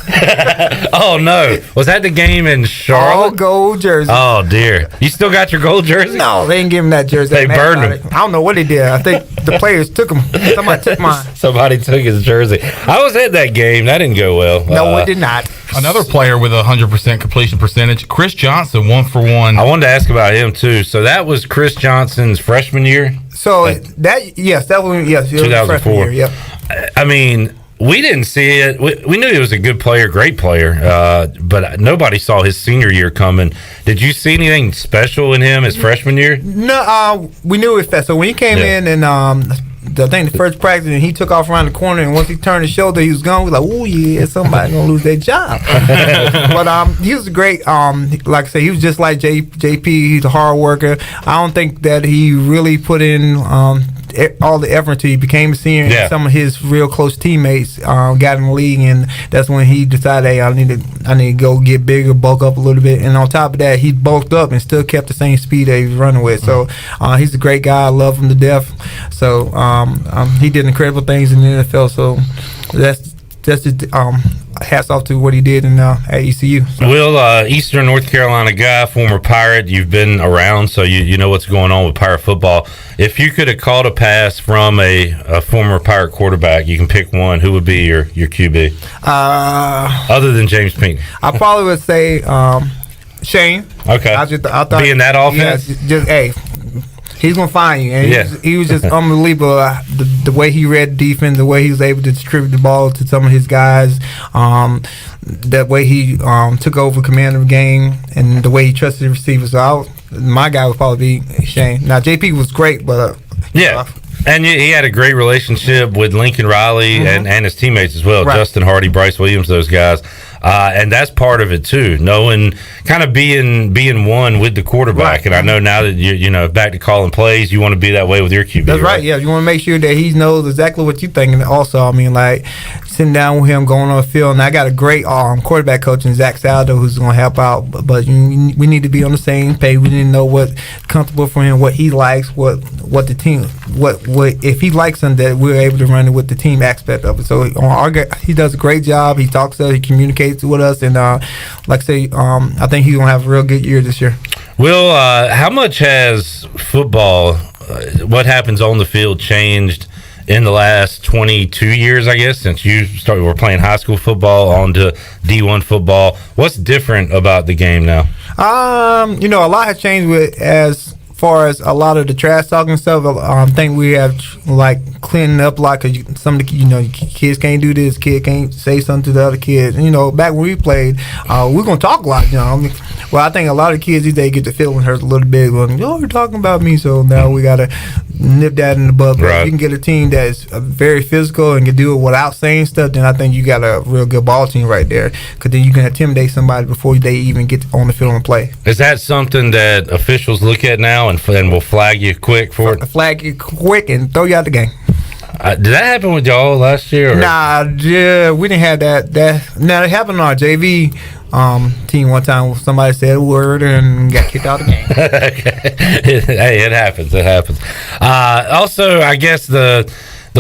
Oh, no. Was that the game in Charlotte? All gold jersey. Oh, dear. You still got your gold jersey? No, they didn't give him that jersey. They burned him. I don't know what they did. I think the players took him. Somebody took mine. Somebody took his jersey. I was at that game. That didn't go well. No, it did not. Another player with a 100% completion percentage, Chris Johnson, 1 for 1. I wanted to ask about him, too. So that was Chris Johnson's freshman year? So that was 2004. Year, yep. I mean, we didn't see it. We knew he was a good player, great player, but nobody saw his senior year coming. Did you see anything special in him his freshman year? No, we knew it. So when he came in and I think the first practice, and he took off around the corner, and once he turned his shoulder, he was gone. We were like, oh yeah, somebody gonna lose their job. But he was great. Like I said, he was just like JP. He's a hard worker. I don't think that he really put in all the effort until he became a senior. And some of his real close teammates got in the league, and that's when he decided, hey, I need to go get bigger, bulk up a little bit. And on top of that, he bulked up and still kept the same speed that he was running with. So he's a great guy. I love him to death. So he did incredible things in the NFL. So that's just hats off to what he did at ECU. Will, Eastern North Carolina guy, former Pirate. You've been around, so you know what's going on with Pirate football. If you could have called a pass from a former Pirate quarterback, you can pick one. Who would be your QB? Other than James Pinckney. I probably would say Shane. Okay. I thought being that offense? Hey, he's gonna find you, and he was just unbelievable. The way he read defense, the way he was able to distribute the ball to some of his guys, that way he took over command of the game, and the way he trusted the receivers. So my guy would probably be Shane. Now JP was great, but and he had a great relationship with Lincoln Riley and his teammates as well. Justin Hardy, Bryce Williams, those guys. And that's part of it too, knowing, kind of being one with the quarterback. And I know now that you're back to calling plays, you want to be that way with your QB. That's right. Yeah, you want to make sure that he knows exactly what you're thinking. Also, I mean, like sitting down with him, going on the field. And I got a great quarterback coach in Zach Saldo who's going to help out. But we need to be on the same page. We need to know what's comfortable for him, what he likes, what the team, what if he likes something, that we're able to run it with the team aspect of it. So he does a great job. He talks to us, he communicates with us, and like I say, I think he's gonna have a real good year this year. Will, how much has football, what happens on the field, changed in the last 22 years, I guess, since you were playing high school football on to D1 football? What's different about the game now? A lot has changed far as a lot of the trash talking stuff, I think we have like cleaning up a lot because some of the kids can't do this, kid can't say something to the other kids. Back when we played, we're gonna talk a lot. Well, I think a lot of kids these days get the feeling hurt a little bit. Going, you're talking about me, so now we gotta nip that in the bud. But if you can get a team that's very physical and can do it without saying stuff, then I think you got a real good ball team right there. Because then you can intimidate somebody before they even get on the field and play. Is that something that officials look at now and will flag you quick for it? Flag you quick and throw you out the game. Did that happen with y'all last year? Or? Nah, yeah, we didn't have that. Now, it happened on our JV team one time. Somebody said a word and got kicked out of the game. Hey, it happens. It happens. Also, I guess the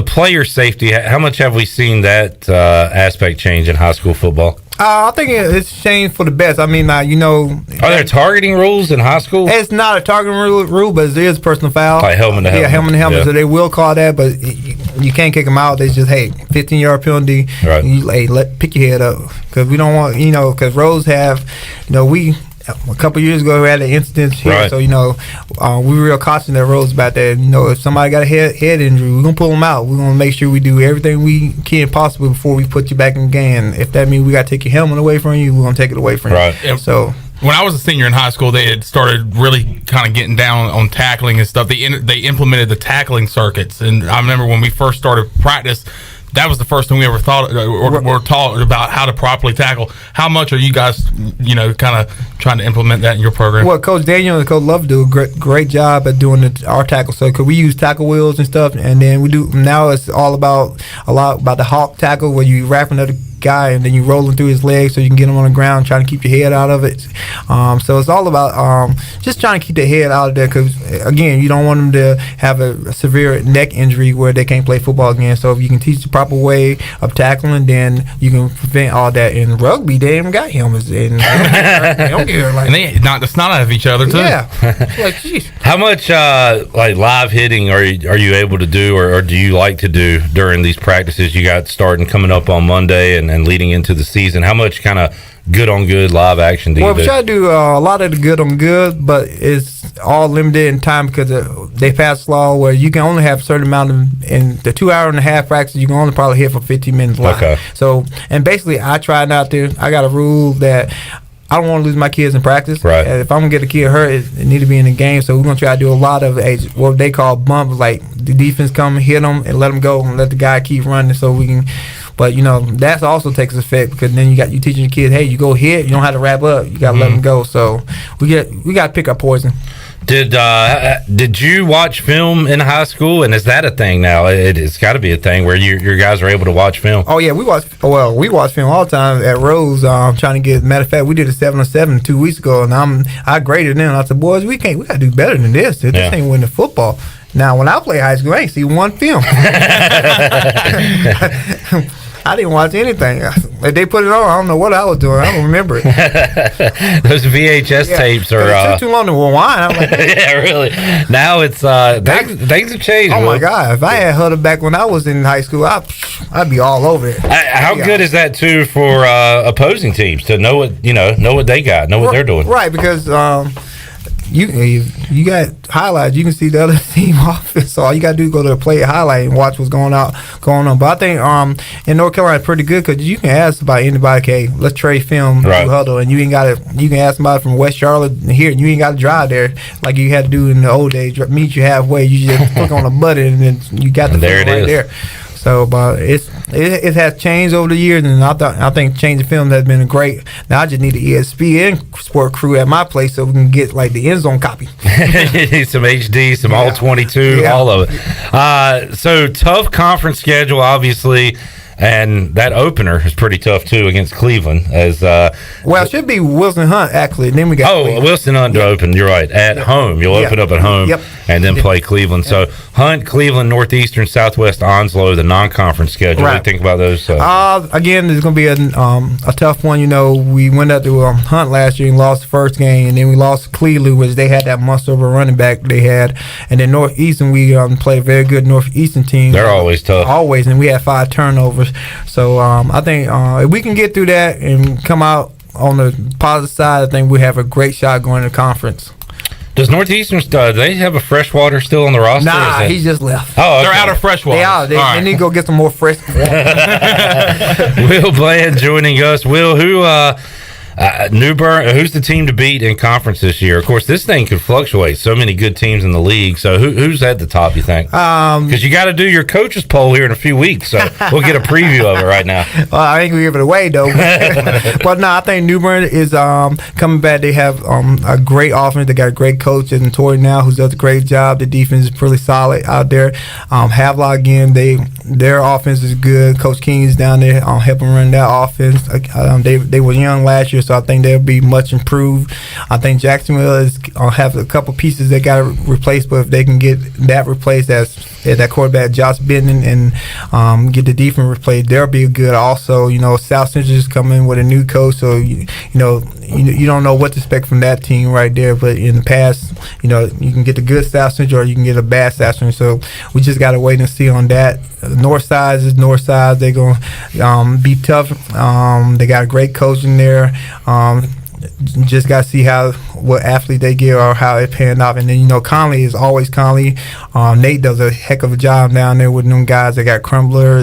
player safety, how much have we seen that aspect change in high school football? I think it's changed for the best. I mean, are there targeting rules in high school? It's not a targeting rule, but it is personal foul. Like helmet to helmet. Yeah, helmet to helmet. Yeah. So they will call that, but you can't kick them out. They just 15-yard penalty. Right. Pick your head up because we don't want because roads have a couple years ago we had an incident here, right. So we were real cautious that roads about that. If somebody got a head injury, we're gonna pull them out. We're gonna make sure we do everything we can possibly before we put you back in the game. If that means we gotta take your helmet away from you, we're gonna take it away from right. you. So when I was a senior in high school, they had started really kind of getting down on tackling and stuff. They implemented the tackling circuits, and I remember when we first started practice. That was the first thing we ever thought or were taught about how to properly tackle. How much are you guys, kind of trying to implement that in your program? Well, Coach Daniel and Coach Love do a great job at doing our tackle. So, cause we use tackle wheels and stuff, and then now it's all about the hawk tackle where you wrap another guy and then you roll him through his legs so you can get him on the ground, trying to keep your head out of it. So it's all about just trying to keep their head out of there because, again, you don't want them to have a severe neck injury where they can't play football again. So if you can teach the proper way of tackling, then you can prevent all that. In rugby, they even got helmets. And they don't care. And they knock the snot out of each other, too. Yeah. Geez. How much live hitting are you able to do or do you like to do during these practices you got starting coming up on Monday and leading into the season? How much kind of good on good live action do you do? Well, we try to do a lot of the good on good, but it's all limited in time because they passed a law where you can only have a certain amount of, in the 2.5-hour practice, you can only probably hit for 15 minutes live. Okay. So, and basically, I got a rule that I don't want to lose my kids in practice. Right. If I'm going to get a kid hurt, it need to be in the game. So we're going to try to do a lot of what they call bumps, like the defense come, hit them, and let them go, and let the guy keep running so we can. But that also takes effect because then you teaching the kids, hey, you go hit, you don't have to wrap up, you got to let them go. So we got to pick our poison. Did you watch film in high school, and is that a thing now? It's got to be a thing where your guys are able to watch film. Oh yeah, we watch film all the time at Rose. Trying to get. Matter of fact, we did a 7-on-7 2 weeks ago, and I graded them. I said, boys, we got to do better than this. This ain't winning football. Now, when I play high school, I ain't see one film. I didn't watch anything. If they put it on, I don't know what I was doing. I don't remember it. Those VHS tapes are it took too long to rewind. I'm like, yeah, really. Now it's things have changed. Oh my God! If I had Huddle back when I was in high school, I'd be all over it. How good is that too for opposing teams to know what they got, know what they're doing? Right, because you got highlights. You can see the other team offense. So all you got to do is go to the play highlight and watch what's going on. But I think in North Carolina it's pretty good because you can ask about anybody. Okay, let's trade film to Huddle, and you can ask somebody from West Charlotte here, and you ain't got to drive there like you had to do in the old days. Meet you halfway. You just click on a button and then you got the film right there. So, but it has changed over the years, and I think changing film has been great. Now I just need the ESPN sport crew at my place so we can get like the end zone copy. Some HD, some all 22, all of it. So tough conference schedule, obviously. And that opener is pretty tough too against Cleveland. It should be Wilson Hunt actually. And then we got Cleveland. Wilson Hunt to open. You're right. At home, you'll open up at home, and then play Cleveland. So Hunt, Cleveland, Northeastern, Southwest, Onslow, the non-conference schedule. What do you think about those? Again, there's going to be a tough one. We went up to Hunt last year and lost the first game, and then we lost to Cleveland, which they had that monster of a running back they had. And then Northeastern, we played a very good Northeastern team. They're always tough. Always, and we had 5 turnovers. So I think if we can get through that and come out on the positive side, I think we have a great shot going to conference. Does Northeastern do they have a freshwater still on the roster? Nah, he just left. Oh, okay. They're out of freshwater. They are. They need to go get some more fresh water. Will Bland joining us. Will, who New Bern, who's the team to beat in conference this year? Of course, this thing could fluctuate. So many good teams in the league. So who's at the top, you think? Because you got to do your coaches poll here in a few weeks. So we'll get a preview of it right now. Well, I ain't gonna give it away though. But no, I think New Bern is coming back. They have a great offense. They got a great coach in Tori now, who does a great job. The defense is pretty solid out there. Havelock again. Their offense is good. Coach King is down there helping run that offense. They were young last year, so I think they'll be much improved. I think Jacksonville is have a couple pieces they got to replace, but if they can get that replaced as that quarterback Josh Benton and get the defense replaced, they'll be good. Also, South Central is coming with a new coach, so you don't know what to expect from that team right there. But in the past, you can get the good South Central or you can get a bad South Central. So we just got to wait and see on that. North side is North side. They're going to be tough. They got a great coach in there. Just got to see what athlete they get or how it panned out. And then, Conley is always Conley. Nate does a heck of a job down there with them guys. They got Crumbler.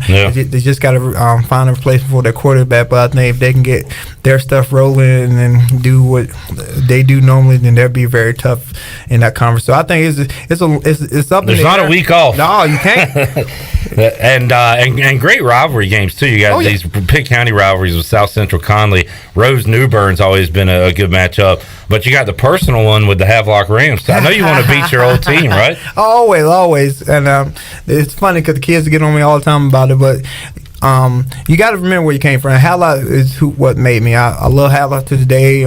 They just got to find a replacement for their quarterback. But I think if they can get their stuff rolling and do what they do normally, then they'll be very tough in that conference. So I think it's something. There's not a week off. No, you can't. and great rivalry games too. You got these Pitt County rivalries with South Central Conley. Rose New Bern's always been a good matchup, but you got the personal one with the Havelock Rams. I know you want to beat your old team, right? Always. And it's funny because the kids get on me all the time about it, but you got to remember where you came from. Havelock is what made me. I love Havelock to today.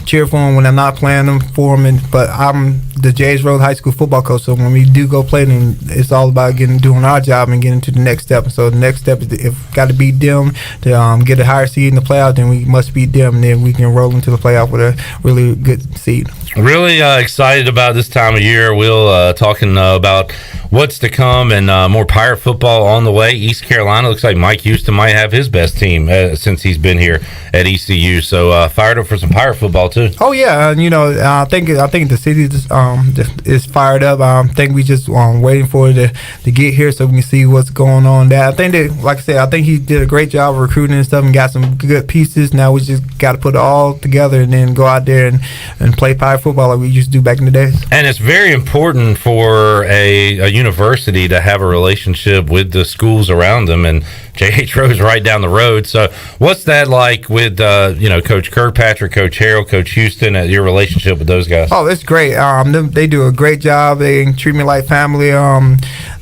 Cheer for them when I'm not playing them for them. But I'm the Jays Road High School football coach, so when we do go play them, it's all about doing our job and getting to the next step. So the next step is if got to beat them to get a higher seed in the playoff, then we must beat them, and then we can roll into the playoff with a really good seed. Really excited about this time of year. We'll talking about what's to come and more Pirate football on the way. East Carolina looks like Mike Houston might have his best team since he's been here at ECU. So fired up for some Pirate football too. Oh yeah, I think the city is fired up. I think we just waiting for it to get here so we can see what's going on there. I think that, like I said, I think he did a great job of recruiting and stuff and got some good pieces. Now we just got to put it all together and then go out there and play Pirate football like we used to do back in the days. And it's very important for a university to have a relationship with the schools around them, and J.H. Rose right down the road. So what's that like with Coach Kirkpatrick, Coach Harrell, Coach Houston, your relationship with those guys? Oh, it's great. They do a great job. They treat me like family.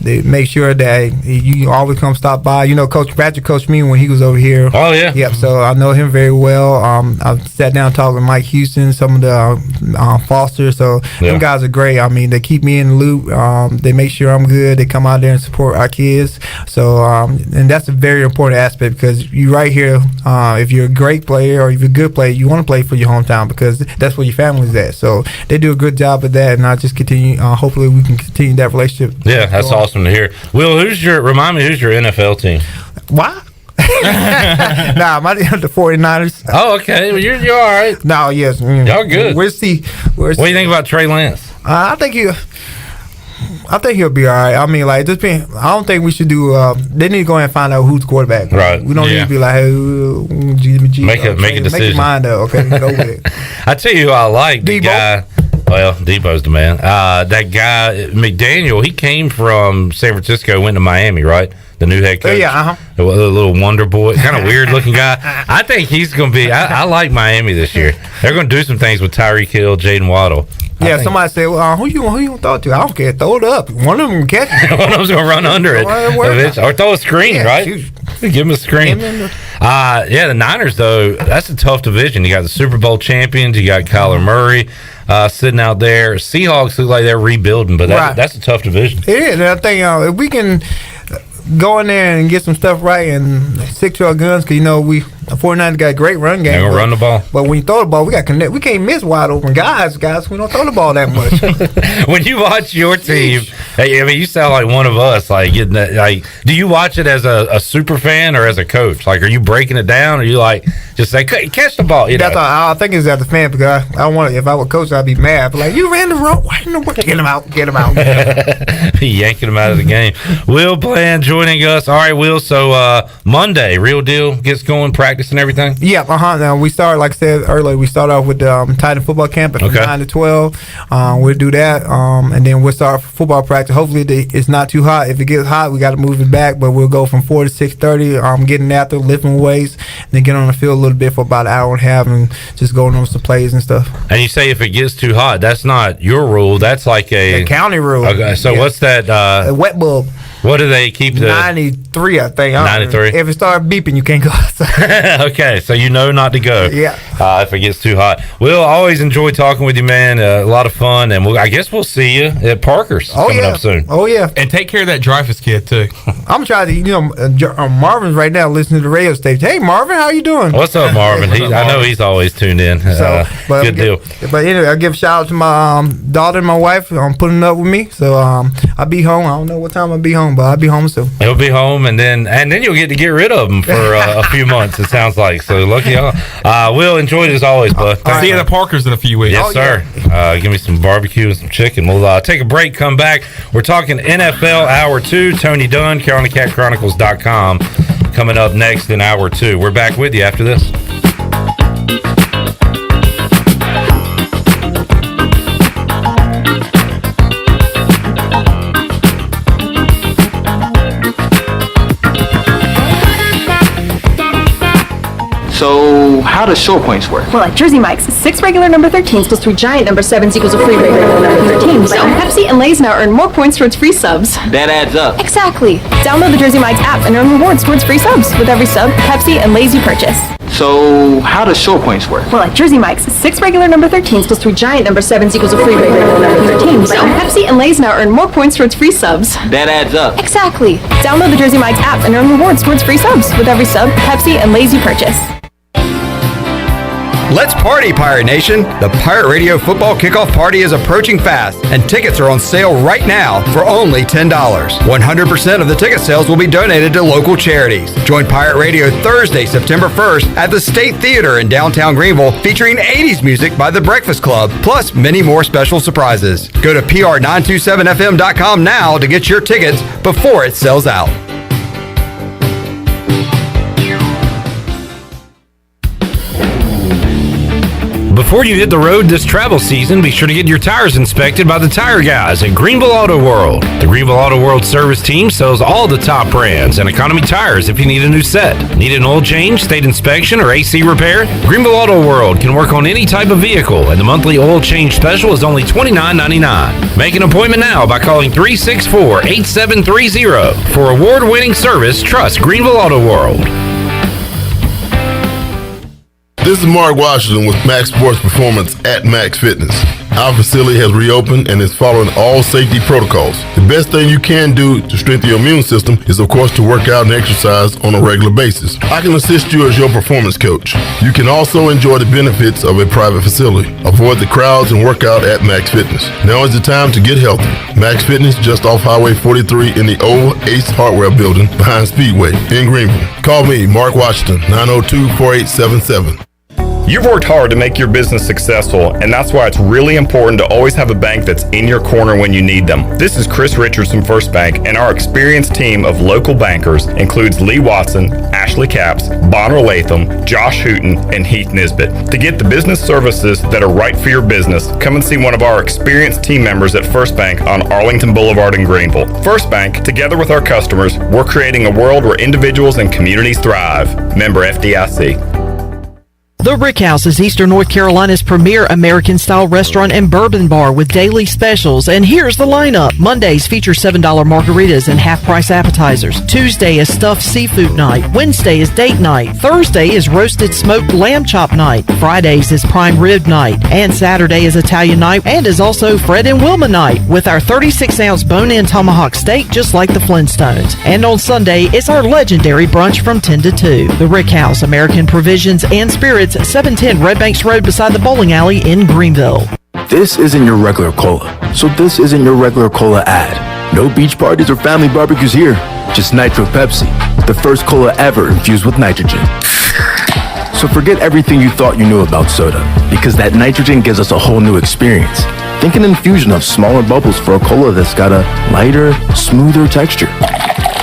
They make sure that you always come stop by. Coach Patrick coached me when he was over here. Oh yeah. Yep. So I know him very well. I sat down and talked with Mike Houston, some of the Foster. So them guys are great. I mean, they keep me in the loop. They make sure I'm good. They come out there and support our kids. So and that's a very important aspect because you right here. If you're a great player or if you're a good player, you want to play for your hometown because that's where your family's at. So they do a good job of that, and I just continue. Hopefully, we can continue that relationship. Yeah, that's awesome to hear. Will, remind me who's your NFL team? What? Nah, the 49ers. Oh, okay. Well, you're all right. No, yes. Y'all good. We'll see. What do you think about Trey Lance? I think he'll be all right. I mean, like, I don't think we should do. They need to go ahead and find out who's the quarterback. Right. We don't need to be like, hey, Jimmy G. Make a decision. Make your mind up. Okay, go with it. I tell you who I like. The guy. Well, Debo's the man. That guy, McDaniel, he came from San Francisco, went to Miami, right? The new head coach. Yeah, The little wonder boy, kind of weird looking guy. I think he's going to be, I like Miami this year. They're going to do some things with Tyreek Hill, Jaden Waddle. Yeah, somebody said, well, who you throw it to? I don't care. Throw it up. One of them can catch it. One of them's going to run under it. Or throw a screen, right? Give him a screen. The Niners, though, that's a tough division. You got the Super Bowl champions. You got Kyler Murray sitting out there. Seahawks look like they're rebuilding, but that's a tough division. It is. And I think if we can go in there and get some stuff right and stick to our guns, because The 49ers got a great run game. They're going to run the ball. But when you throw the ball, we got connect. We can't miss wide open guys. We don't throw the ball that much. When you watch your team, hey, I mean, you sound like one of us. Like, getting that, like, do you watch it as a super fan or as a coach? Like, are you breaking it down, or you like just say catch the ball? That's all, I think it's as a fan, because I don't want. If I were coach, I'd be mad. But like, you ran the road. Why in the world? Get him out. Get him out. Yanking him out of the game. Will Bland joining us. All right, Will. So Monday, Real Deal gets going, practice and everything. Yeah. Now we start, like I said earlier, we start off with the Titan football camp from 9 to 12. We'll do that, and then we'll start football practice. Hopefully, it's not too hot. If it gets hot, we got to move it back. But we'll go from 4 to 6:30. Getting after lifting weights, and then get on the field a little bit for about an hour and a half, and just going on some plays and stuff. And you say if it gets too hot, that's not your rule. That's like a county rule. Okay, so what's that? A wet bulb. What do they keep the 93? I think 93. If it starts beeping, you can't go outside. Okay, so you know not to go. Yeah. If it gets too hot. We'll always enjoy talking with you, man. A lot of fun, and I guess we'll see you at Parker's coming up soon. Oh yeah. And take care of that Dreyfus kid too. I'm trying to, Marvin's right now listening to the radio station. Hey Marvin, how you doing? What's up, Marvin? I know he's always tuned in. Good deal. But anyway, I give a shout out to my daughter and my wife putting up with me. So I'll be home. I don't know what time I'll be home, but I'll be home soon. He'll be home, and then you'll get to get rid of him for a few months. It sounds like. So lucky y'all. We'll enjoy it as always, bud. See you at Parker's in a few weeks. Yes, sir. Yeah. Give me some barbecue and some chicken. We'll take a break. Come back. We're talking NFL Hour 2. Tony Dunn, CarolinaCatChronicles.com. Coming up next in Hour 2. We're back with you after this. So, how does short points work? Well, like Jersey Mike's, 6 regular number 13s plus 3 giant number 7s equals a free regular number 13. So, Pepsi and Lay's now earn more points towards free subs. That adds up. Exactly. Download the Jersey Mike's app and earn rewards towards free subs with every sub, Pepsi, and Lay's you purchase. So, how does short points work? Well, like Jersey Mike's, 6 regular number 13s plus 3 giant number 7s equals a free regular number 13. So, Pepsi and Lay's now earn more points towards free subs. That adds up. Exactly. Download the Jersey Mike's app and earn rewards towards free subs with every sub, Pepsi, and Lay's you purchase. Let's party, Pirate Nation! The Pirate Radio Football Kickoff Party is approaching fast, and tickets are on sale right now for only $10. 100% of the ticket sales will be donated to local charities. Join Pirate Radio Thursday, September 1st at the State Theater in downtown Greenville, featuring 80s music by The Breakfast Club, plus many more special surprises. Go to pr927fm.com now to get your tickets before it sells out. Before you hit the road this travel season, be sure to get your tires inspected by the tire guys at Greenville Auto World. The Greenville Auto World service team sells all the top brands and economy tires if you need a new set. Need an oil change, state inspection, or AC repair? Greenville Auto World can work on any type of vehicle, and the monthly oil change special is only $29.99. Make an appointment now by calling 364-8730. For award-winning service, trust Greenville Auto World. This is Mark Washington with Max Sports Performance at Max Fitness. Our facility has reopened and is following all safety protocols. The best thing you can do to strengthen your immune system is, of course, to work out and exercise on a regular basis. I can assist you as your performance coach. You can also enjoy the benefits of a private facility. Avoid the crowds and work out at Max Fitness. Now is the time to get healthy. Max Fitness, just off Highway 43 in the old Ace Hardware building behind Speedway in Greenville. Call me, Mark Washington, 902-4877. You've worked hard to make your business successful, and that's why it's really important to always have a bank that's in your corner when you need them. This is Chris Richards from First Bank, and our experienced team of local bankers includes Lee Watson, Ashley Capps, Bonner Latham, Josh Hooten, and Heath Nisbet. To get the business services that are right for your business, come and see one of our experienced team members at First Bank on Arlington Boulevard in Greenville. First Bank, together with our customers, we're creating a world where individuals and communities thrive. Member FDIC. The Rick House is Eastern North Carolina's premier American-style restaurant and bourbon bar with daily specials. And here's the lineup. Mondays feature $7 margaritas and half-price appetizers. Tuesday is stuffed seafood night. Wednesday is date night. Thursday is roasted smoked lamb chop night. Fridays is prime rib night. And Saturday is Italian night and is also Fred and Wilma night with our 36-ounce bone-in tomahawk steak just like the Flintstones. And on Sunday, it's our legendary brunch from 10 to 2. The Rick House, American Provisions and Spirits, 710 Red Banks Road beside the bowling alley in Greenville. This isn't your regular cola, so this isn't your regular cola ad. No beach parties or family barbecues here, just Nitro Pepsi, the first cola ever infused with nitrogen. So forget everything you thought you knew about soda, because that nitrogen gives us a whole new experience. Think an infusion of smaller bubbles for a cola that's got a lighter, smoother texture.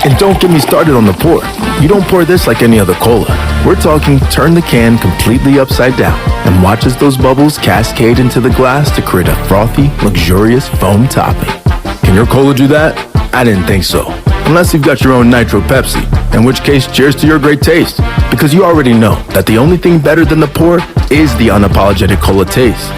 And don't get me started on the pour. You don't pour this like any other cola. We're talking turn the can completely upside down and watch as those bubbles cascade into the glass to create a frothy, luxurious foam topping. Can your cola do that? I didn't think so. Unless you've got your own Nitro Pepsi, in which case cheers to your great taste. Because you already know that the only thing better than the pour is the unapologetic cola taste.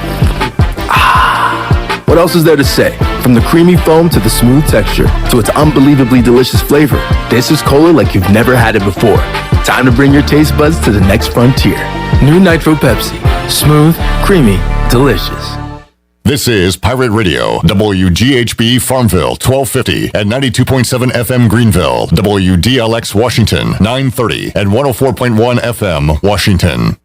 What else is there to say? From the creamy foam to the smooth texture to its unbelievably delicious flavor, this is cola like you've never had it before. Time to bring your taste buds to the next frontier. New Nitro Pepsi. Smooth, creamy, delicious. This is Pirate Radio, WGHB Farmville, 1250 and 92.7 FM Greenville, WDLX Washington, 930 and 104.1 FM Washington.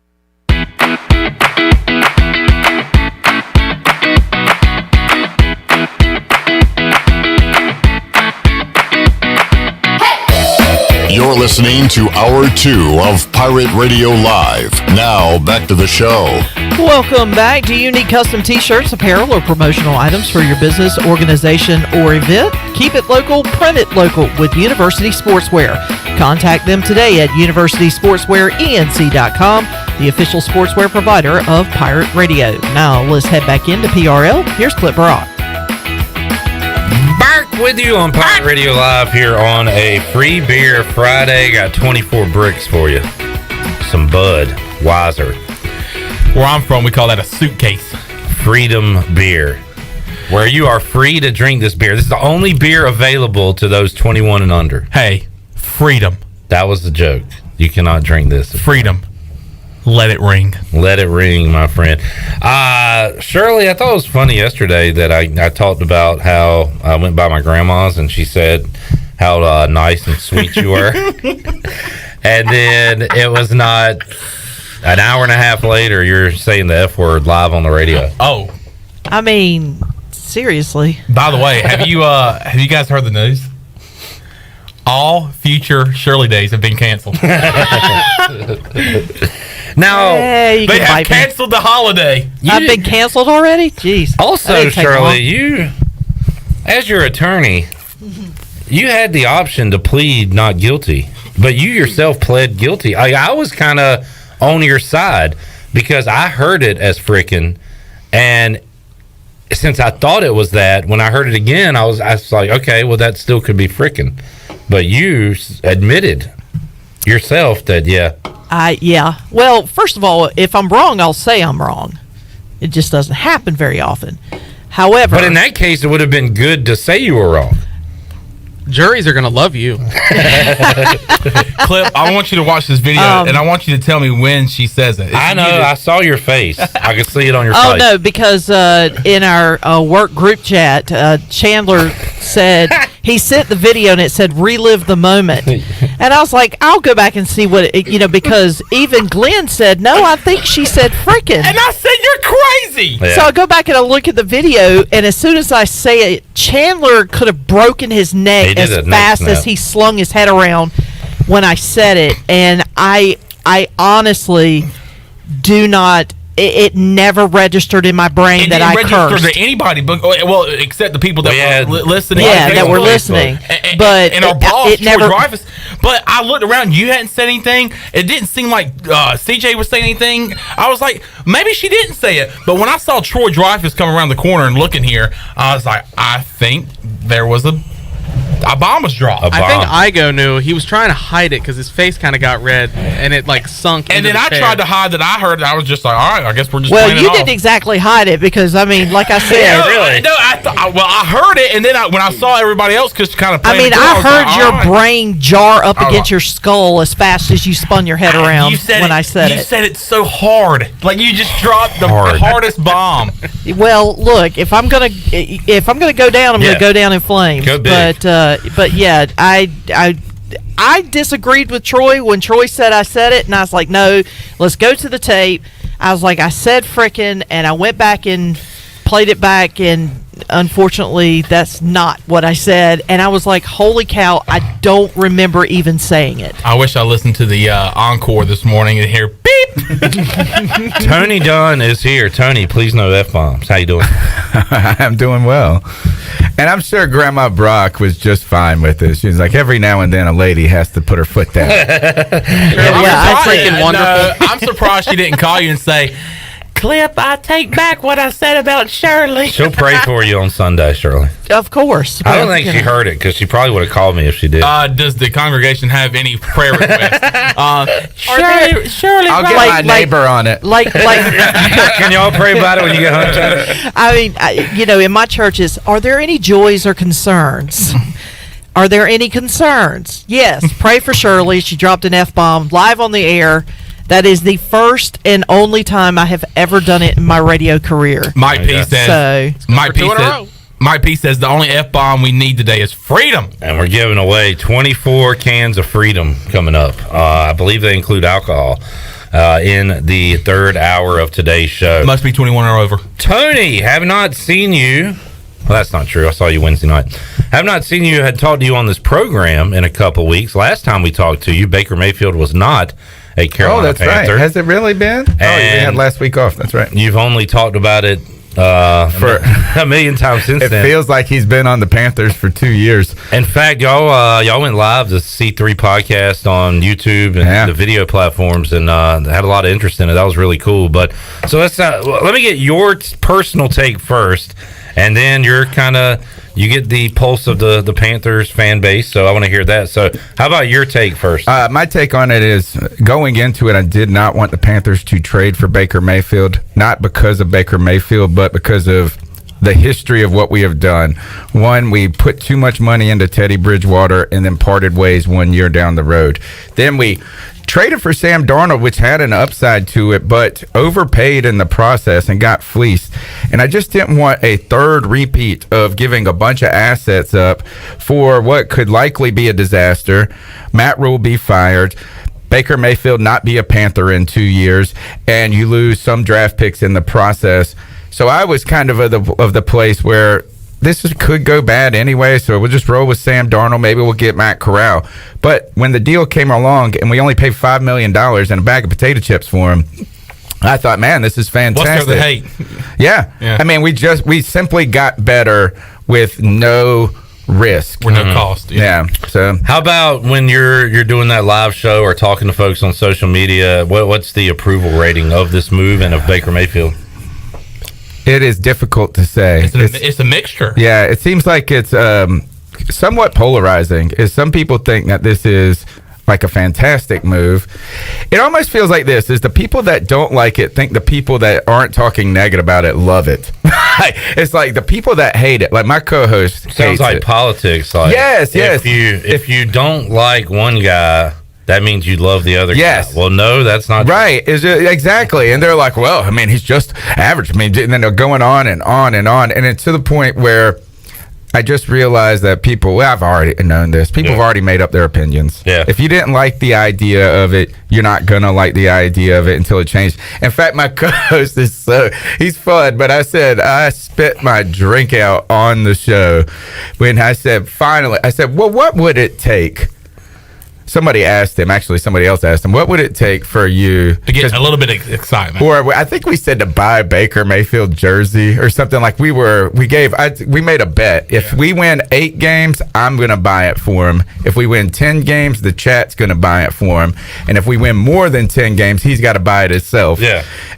You're listening to Hour 2 of Pirate Radio Live. Now, back to the show. Welcome back. Do you need custom t-shirts, apparel, or promotional items for your business, organization, or event? Keep it local, print it local with University Sportswear. Contact them today at universitysportswearenc.com, the official sportswear provider of Pirate Radio. Now, let's head back into PRL. Here's Clip Brock. Back with you on Pirate Radio Live here on a free beer Friday. Got 24 bricks for you. Some Bud Weiser. Where I'm from, we call that a suitcase. Freedom beer, where you are free to drink this beer. This is the only beer available to those 21 and under. Hey, freedom. That was the joke. You cannot drink this. Freedom. Let it ring. Let it ring, my friend. Shirley, I thought it was funny yesterday that I talked about how I went by my grandma's and she said how nice and sweet you were. And then it was not an hour and a half later, you're saying the F word live on the radio. Oh. I mean, seriously. By the way, have you guys heard the news? All future Shirley days have been canceled. Now, hey, they have canceled the holiday. I've been canceled already? Jeez. Also, Shirley, you, as your attorney, you had the option to plead not guilty, but you yourself pled guilty. I was kind of on your side because I heard it as frickin', and since I thought it was that, when I heard it again, I was like, okay, well, that still could be frickin'. But you admitted yourself that, yeah. Yeah. Well, first of all, if I'm wrong, I'll say I'm wrong. It just doesn't happen very often. However... But in that case, it would have been good to say you were wrong. Juries are going to love you. Clip, I want you to watch this video, and I want you to tell me when she says it. I know. I saw your face. I could see it on your face. Oh, no, because in our work group chat, Chandler said... He sent the video and it said relive the moment. And I was like, I'll go back and see what it, because even Glenn said, no, I think she said frickin'. And I said, you're crazy. Yeah. So I go back and I look at the video, and as soon as I say it, Chandler could have broken his neck as fast as he slung his head around when I said it. And I honestly do not... It never registered in my brain that I cursed. It didn't register to anybody, but well, except the people that were listening. Yeah, that were listening. But our boss, Troy Dreyfus. But I looked around. You hadn't said anything. It didn't seem like CJ was saying anything. I was like, maybe she didn't say it. But when I saw Troy Dreyfus come around the corner and looking here, I was like, I think there was a A bomb was dropped. I think Igo knew. He was trying to hide it because his face kind of got red and it like sunk. And then I tried to hide that I heard it. I was just like, all right, I guess we're just Well, playing it you off. didn't exactly hide it because, I mean, like I said. No, I heard it, and then when I saw everybody else just kind of I playing mean, it, I was heard like, your all right. brain jar up I was against like- your skull as fast as you spun your head around when I said You it. said it so hard. Like you just dropped the Hard. hardest bomb. Well, look, if I'm gonna go down, I'm Yeah. gonna go down in flames. Go big. But yeah, I disagreed with Troy when Troy said I said it, and I was like, no, let's go to the tape. I was like, I said frickin', and I went back and played it back, and unfortunately, that's not what I said. And I was like, holy cow, I don't remember even saying it. I wish I listened to the encore this morning and hear beep. Tony Dunn is here. Tony, please no F-bombs. How you doing? I'm doing well. And I'm sure Grandma Brock was just fine with it. She's like, every now and then a lady has to put her foot down. I'm surprised she didn't call you and say, Clip, I take back what I said about Shirley. She'll pray for you on Sunday, Shirley. Of course. I don't think she heard it because she probably would have called me if she did. Does the congregation have any prayer requests? Shirley, I'll get my neighbor on it. Can y'all pray about it when you get home? I mean, in my churches, are there any joys or concerns? Are there any concerns? Yes. Pray for Shirley. She dropped an F-bomb live on the air. That is the first and only time I have ever done it in my radio career. Mike P says. Mike P says the only F-bomb we need today is freedom. And we're giving away 24 cans of freedom coming up. I believe they include alcohol in the third hour of today's show. Must be 21 or over. Tony, have not seen you. Well, that's not true. I saw you Wednesday night. Have not seen you. Had talked to you on this program in a couple weeks. Last time we talked to you, Baker Mayfield was not a Carolina that's Panther. right. Has it really been? You had last week off. That's right. You've only talked about it for a million times since it then. It feels like he's been on the Panthers for 2 years. In fact, y'all went live to C3 podcast on YouTube and the video platforms, and had a lot of interest in it. That was really cool. But so let me get your personal take first, and then you get the pulse of the Panthers fan base. So I want to hear that. So how about your take first? My take on it is, going into it, I did not want the Panthers to trade for Baker Mayfield, not because of Baker Mayfield, but because of the history of what we have done. One, we put too much money into Teddy Bridgewater and then parted ways 1 year down the road. Then we traded for Sam Darnold, which had an upside to it, but overpaid in the process and got fleeced. And I just didn't want a third repeat of giving a bunch of assets up for what could likely be a disaster. Matt Rule be fired, Baker Mayfield not be a Panther in 2 years, and you lose some draft picks in the process. So I was kind of the place where could go bad anyway, so we'll just roll with Sam Darnold. Maybe we'll get Matt Corral. But when the deal came along and we only paid $5 million and a bag of potato chips for him, I thought, man, this is fantastic. What's there to hate? Yeah. I mean, we simply got better with no risk. For no cost. Yeah. So how about when you're doing that live show or talking to folks on social media, what's the approval rating of this move and of Baker Mayfield? It is difficult to say. It's a mixture. Yeah, it seems like it's somewhat polarizing. Some people think that this is like a fantastic move. It almost feels like this is the people that don't like it think the people that aren't talking negative about it love it. It's like the people that hate it, like my co-host Sounds like politics. Like yes. If you don't like one guy, that means you love the other guy. Well, no, that's not right. Exactly. And they're like, well, I mean, he's just average. I mean, and then they're going on and on and on. And it's to the point where I just realized that I've already known this. People have already made up their opinions. Yeah. If you didn't like the idea of it, you're not going to like the idea of it until it changed. In fact, my co-host he's fun, but I said, I spit my drink out on the show when I said, well, what would it take? Somebody else asked him, what would it take for you to get a little bit of excitement? Or I think we said to buy a Baker Mayfield jersey or something. Like we made a bet. If we win 8 games, I'm going to buy it for him. If we win 10 games, the chat's going to buy it for him. And if we win more than 10 games, he's got to buy it himself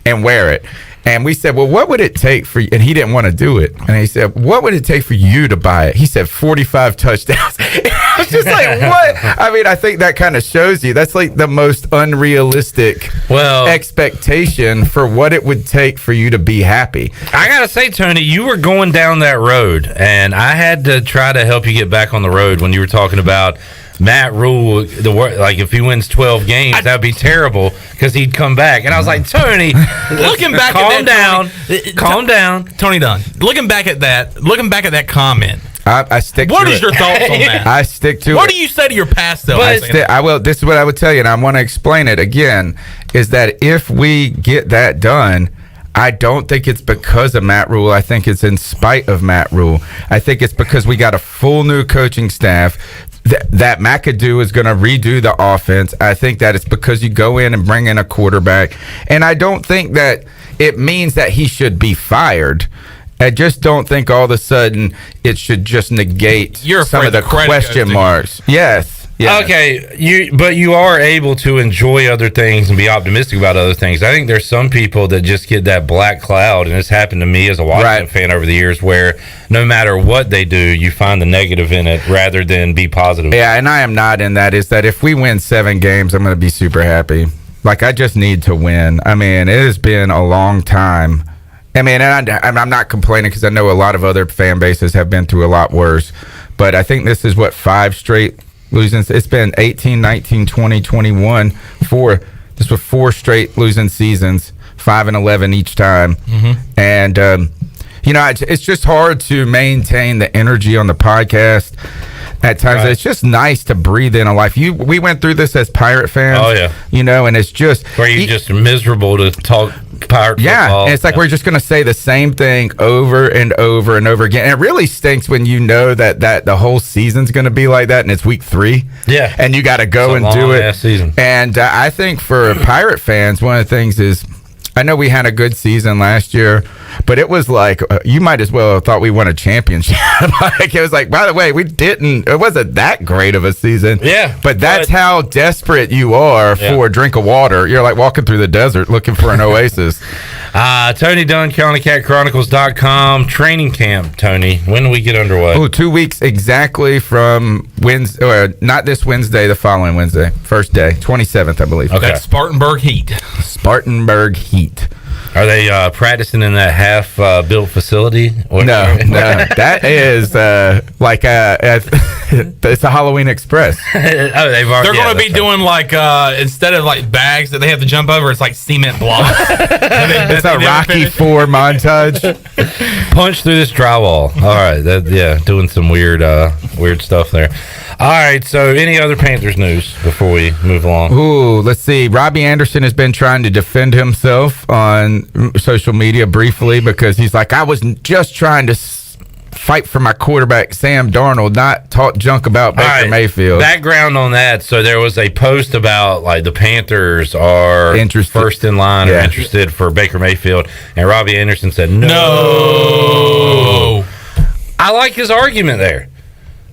and wear it. And we said, well, what would it take for you? And he didn't want to do it. And he said, what would it take for you to buy it? He said, 45 touchdowns. I was just like, what? I mean, I think that kind of shows you. That's like the most unrealistic expectation for what it would take for you to be happy. I got to say, Tony, you were going down that road, and I had to try to help you get back on the road when you were talking about Matt Rule, like if he wins 12 games, that'd be terrible because he'd come back. And I was like, Tony, looking back calm down, calm down, Tony Dunn. Looking back at that comment, I stick. What to is it. your thoughts on that? I stick to it. What do you say to your past self? I will. This is what I would tell you, and I want to explain it again. Is that if we get that done, I don't think it's because of Matt Rule. I think it's in spite of Matt Rule. I think it's because we got a full new coaching staff. That McAdoo is going to redo the offense. I think that it's because you go in and bring in a quarterback. And I don't think that it means that he should be fired. I just don't think all of a sudden it should just negate some of the question marks. Yes. Yeah. Okay, you are able to enjoy other things and be optimistic about other things. I think there's some people that just get that black cloud, and it's happened to me as a Washington fan over the years, where no matter what they do, you find the negative in it rather than be positive. Yeah, and I am not in that. Is that if we win 7 games, I'm going to be super happy. Like, I just need to win. I mean, it has been a long time. I mean, and I'm not complaining because I know a lot of other fan bases have been through a lot worse. But I think this is, 5 straight losing. It's been 18, 19, 20, 21, 4. This was 4 straight losing seasons, 5-11 each time. Mm-hmm. And, it's just hard to maintain the energy on the podcast at times. Right. It's just nice to breathe in a life. We went through this as Pirate fans. Oh, yeah. And it's just... Where you're just miserable to talk Pirate football. And it's like we're just going to say the same thing over and over and over again. And it really stinks when you know that the whole season's going to be like that and it's week 3. Yeah. And you got to go and do it. Season. And I think for Pirate fans, one of the things is, I know we had a good season last year, but it was like you might as well have thought we won a championship. Like, it was like, by the way, we didn't. It wasn't that great of a season. Yeah, but that's how desperate you are for a drink of water. You're like walking through the desert looking for an oasis. Tony Dunn, CountyCatChronicles.com. Training camp, Tony. When do we get underway? Oh, 2 weeks exactly from Wednesday, or not this Wednesday, the following Wednesday. First day, 27th, I believe. Okay. That's Spartanburg Heat. Spartanburg Heat. Are they practicing in that half-built facility? No. That is it's a Halloween Express. They're going to be doing instead of bags that they have to jump over, it's like cement blocks. It's a Rocky IV montage. Punch through this drywall. All right, doing some weird stuff there. All right, so any other Panthers news before we move along? Ooh, let's see. Robbie Anderson has been trying to defend himself on social media briefly because he's like, I was just trying to fight for my quarterback, Sam Darnold, not talk junk about Baker Mayfield. Background on that. So there was a post about the Panthers are first in line or interested for Baker Mayfield, and Robbie Anderson said, no. I like his argument there.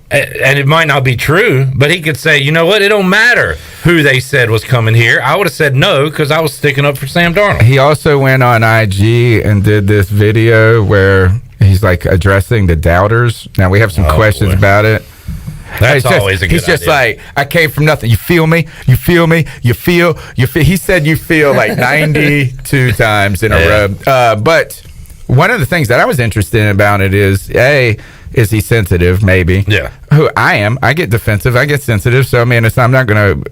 And it might not be true, but he could say, you know what, it don't matter who they said was coming here. I would have said no because I was sticking up for Sam Darnold. He also went on IG and did this video where he's addressing the doubters. Now we have some questions about it. That's always a good idea. He's just like, I came from nothing. You feel me? You feel me? You feel. He said you feel 92 times in a row. But one of the things that I was interested in about it is, is he sensitive? Maybe. Yeah. Who I am. I get defensive. I get sensitive. So, I mean, I'm not going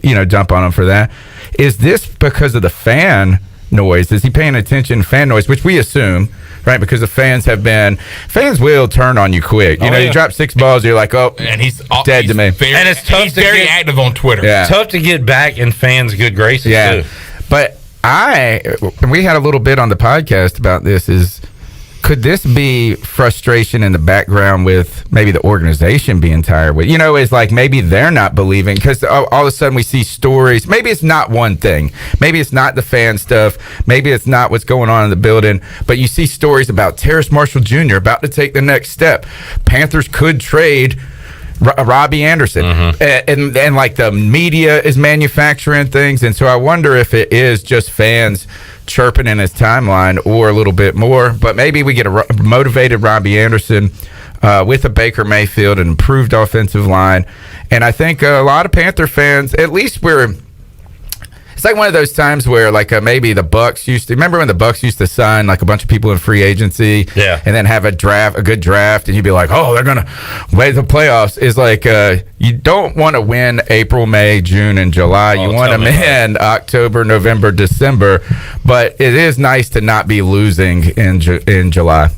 to, jump on him for that. Is this because of the fan noise? Is he paying attention to fan noise, which we assume, right? Because the fans will turn on you quick. You drop 6 balls, you're like, oh, and he's dead to me. And it's tough. He's very active on Twitter. Yeah. It's tough to get back in fans' good graces, too. But we had a little bit on the podcast about this could this be frustration in the background with maybe the organization being tired with, is maybe they're not believing because all of a sudden we see stories. Maybe it's not one thing. Maybe it's not the fan stuff. Maybe it's not what's going on in the building, but you see stories about Terrace Marshall Jr. about to take the next step. Panthers could trade Robbie Anderson, and the media is manufacturing things, and so I wonder if it is just fans chirping in his timeline or a little bit more. But maybe we get a motivated Robbie Anderson with a Baker Mayfield, an improved offensive line. And I think a lot of Panther fans, at least it's like one of those times where maybe the Bucks remember when the Bucks used to sign like a bunch of people in free agency, and then have a good draft, and you'd be like, oh, they're gonna wait the playoffs. Is like you don't want to win April, May, June, and July. You want to win October, November, December. But it is nice to not be losing in July.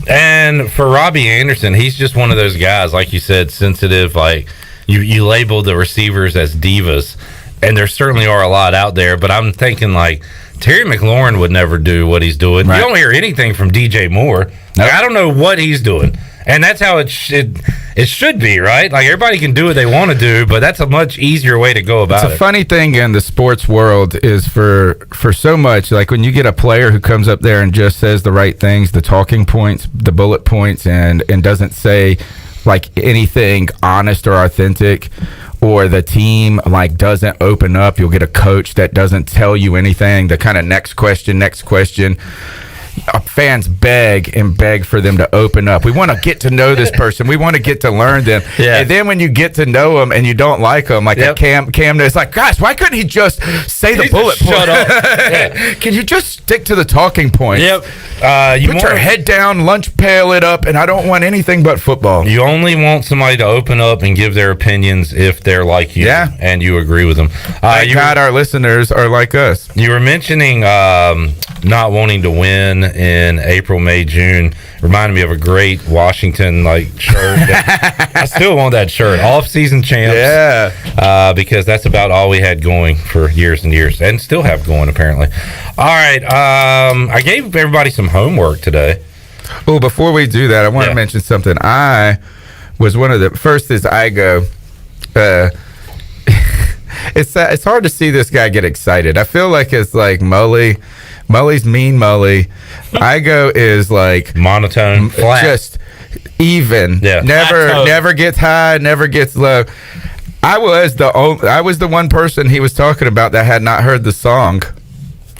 And for Robbie Anderson, he's just one of those guys, like you said, sensitive. Like you labeled the receivers as divas. And there certainly are a lot out there, but I'm thinking like Terry McLaurin would never do what he's doing. Right. You don't hear anything from DJ Moore. Nope. I don't know what he's doing. And that's how it should be, right? Like everybody can do what they want to do, but that's a much easier way to go about it. It's a funny thing in the sports world is for so much, like when you get a player who comes up there and just says the right things, the talking points, the bullet points, and doesn't say like anything honest or authentic, or the team like doesn't open up, you'll get a coach that doesn't tell you anything, the kind of next question. Fans beg and beg for them to open up. We want to get to know this person. We want to get to learn them. Yeah. And then when you get to know them and you don't like them, like a Cam, it's like, gosh, why couldn't he just say the bullet point? Shut up. Yeah. Can you just stick to the talking points? Yep. Put your head down, lunch pail it up, and I don't want anything but football. You only want somebody to open up and give their opinions if they're like you and you agree with them. Thank God our listeners are like us. You were mentioning not wanting to win in April, May, June. Reminded me of a great Washington shirt. I still want that shirt. Off-season champs. Yeah. Because that's about all we had going for years and years, and still have going apparently. All right. I gave everybody some homework today. Oh, before we do that, I want to mention something. I was one of the first. I go. It's hard to see this guy get excited. I feel like it's like Mully's mean Mully. Igo is like monotone, flat, just even. Yeah. Never gets high, never gets low. I was the one person he was talking about that had not heard the song.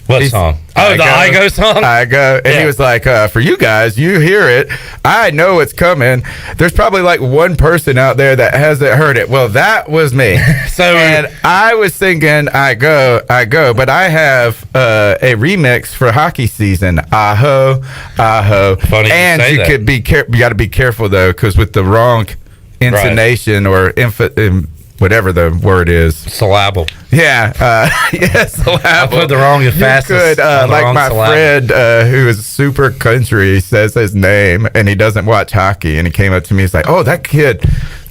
What song? Oh, the Igo song? Igo. And he was like, for you guys, you hear it. I know it's coming. There's probably like one person out there that hasn't heard it. Well, that was me. And I was thinking, I go. But I have a remix for hockey season. Aho. Funny and you say that. You got to be careful, though, because with the wrong intonation or whatever the word is. Syllable. Yeah. Syllable. I put the wrong emphasis. You could, like my friend who is super country says his name and he doesn't watch hockey, and he came up to me, he's like, oh, that kid.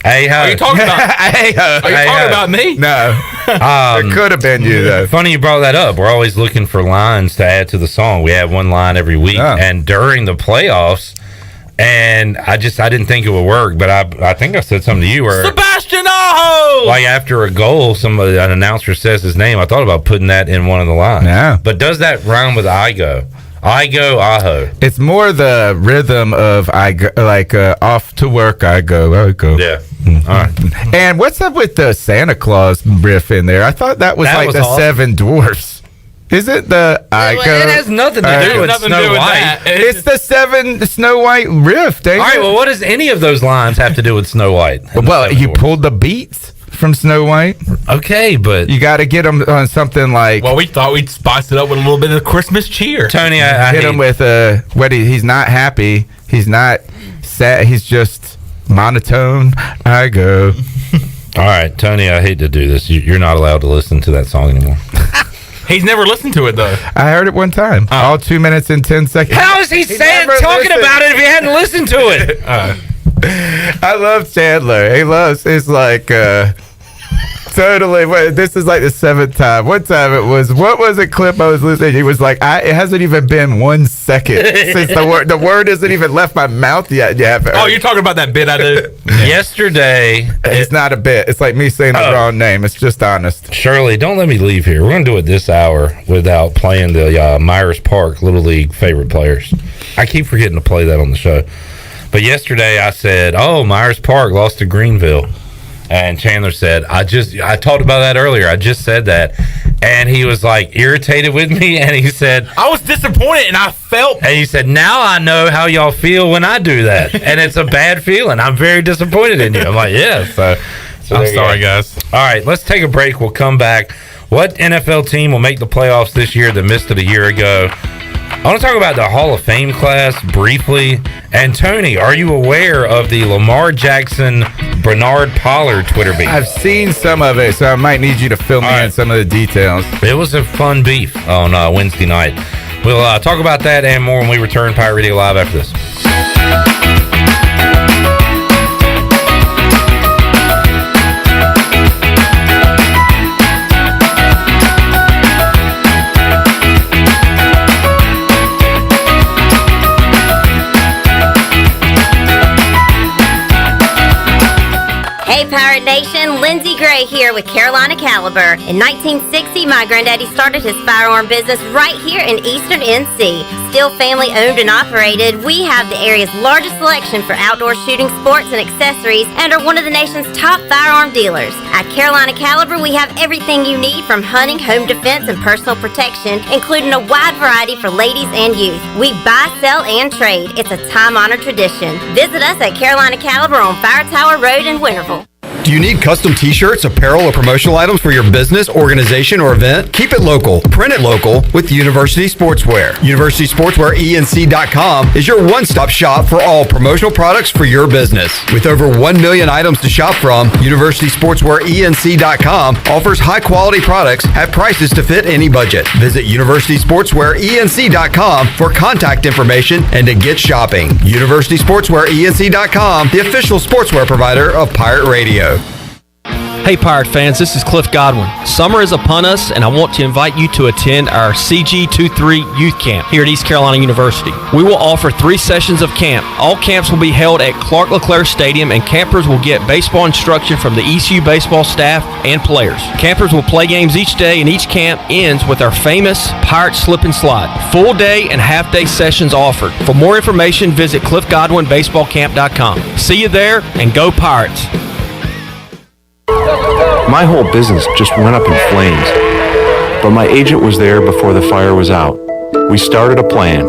Hey, are you talking about? Are you talking about me? No. It could have been you, though. Funny you brought that up. We're always looking for lines to add to the song. We have one line every week. And during the playoffs, and I didn't think it would work, but I think I said something to you where Sebastian Aho! Like after a goal, an announcer says his name. I thought about putting that in one of the lines. Yeah. But does that rhyme with Igo? Igo, Aho. It's more the rhythm of Igo, like off to work, I go. Yeah. All right. And what's up with the Santa Claus riff in there? I thought that was the awesome. Seven Dwarfs. Is it the Igo? It has nothing to do with Snow White. It's the seven Snow White riff. All right, well, what does any of those lines have to do with Snow White? Well, you pulled the beats from Snow White. Okay, but you got to get them on something like. Well, we thought we'd spice it up with a little bit of Christmas cheer. Tony, I hit him with he's not happy. He's not sad. He's just monotone. I go. All right, Tony, I hate to do this. You're not allowed to listen to that song anymore. He's never listened to it, though. I heard it one time. All 2 minutes and 10 seconds. How is he talking about it if he hadn't listened to it? I love Chandler. It's like, totally. This is like the seventh time. One time what was a clip I was listening? He was like, it hasn't even been 1 second since the word hasn't even left my mouth yet. Oh, you're talking about that bit I did? Yesterday. It's not a bit. It's like me saying the wrong name. It's just honest. Shirley, don't let me leave here. We're going to do it this hour without playing the Myers Park Little League favorite players. I keep forgetting to play that on the show. But yesterday I said, Myers Park lost to Greenville. And Chandler said, I talked about that earlier. I just said that. And he was like irritated with me, and he said, I was disappointed, and I felt. And he said, now I know how y'all feel when I do that, and it's a bad feeling. I'm very disappointed in you. I'm like, yeah. So I'm sorry, guys. All right, let's take a break. We'll come back. What NFL team will make the playoffs this year that missed it a year ago? I want to talk about the Hall of Fame class briefly. And Tony, are you aware of the Lamar Jackson, Bernard Pollard Twitter beef? I've seen some of it, so I might need you to fill me in some of the details. It was a fun beef on Wednesday night. We'll talk about that and more when we return Pirate Radio Live after this. Hey Pirate Nation, Lindsey Gray here with Carolina Caliber. In 1960, my granddaddy started his firearm business right here in Eastern NC. Still family owned and operated, we have the area's largest selection for outdoor shooting sports and accessories and are one of the nation's top firearm dealers. At Carolina Caliber, we have everything you need from hunting, home defense, and personal protection, including a wide variety for ladies and youth. We buy, sell, and trade. It's a time-honored tradition. Visit us at Carolina Caliber on Fire Tower Road in Winterville. Do you need custom t-shirts, apparel, or promotional items for your business, organization, or event? Keep it local. Print it local with University Sportswear. University Sportswear ENC.com is your one-stop shop for all promotional products for your business. With over 1 million items to shop from, University Sportswear ENC.com offers high-quality products at prices to fit any budget. Visit University Sportswear ENC.com for contact information and to get shopping. University Sportswear ENC.com, the official sportswear provider of Pirate Radio. Hey Pirate fans, this is Cliff Godwin. Summer is upon us and I want to invite you to attend our CG23 Youth Camp here at East Carolina University. We will offer 3 sessions of camp. All camps will be held at Clark LeClaire Stadium and campers will get baseball instruction from the ECU baseball staff and players. Campers will play games each day and each camp ends with our famous Pirate Slip and Slide. Full day and half day sessions offered. For more information, visit cliffgodwinbaseballcamp.com. See you there and go Pirates! My whole business just went up in flames, but my agent was there before the fire was out. We started a plan.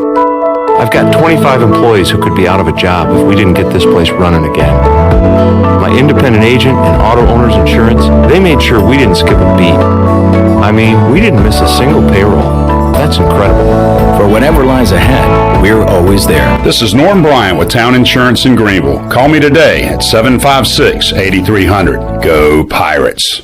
I've got 25 employees who could be out of a job if we didn't get this place running again. My independent agent and auto owner's insurance, they made sure we didn't skip a beat. I mean, we didn't miss a single payroll. That's incredible. For whatever lies ahead, we're always there. This is Norm Bryant with Town Insurance in Greenville. Call me today at 756-8300. Go Pirates.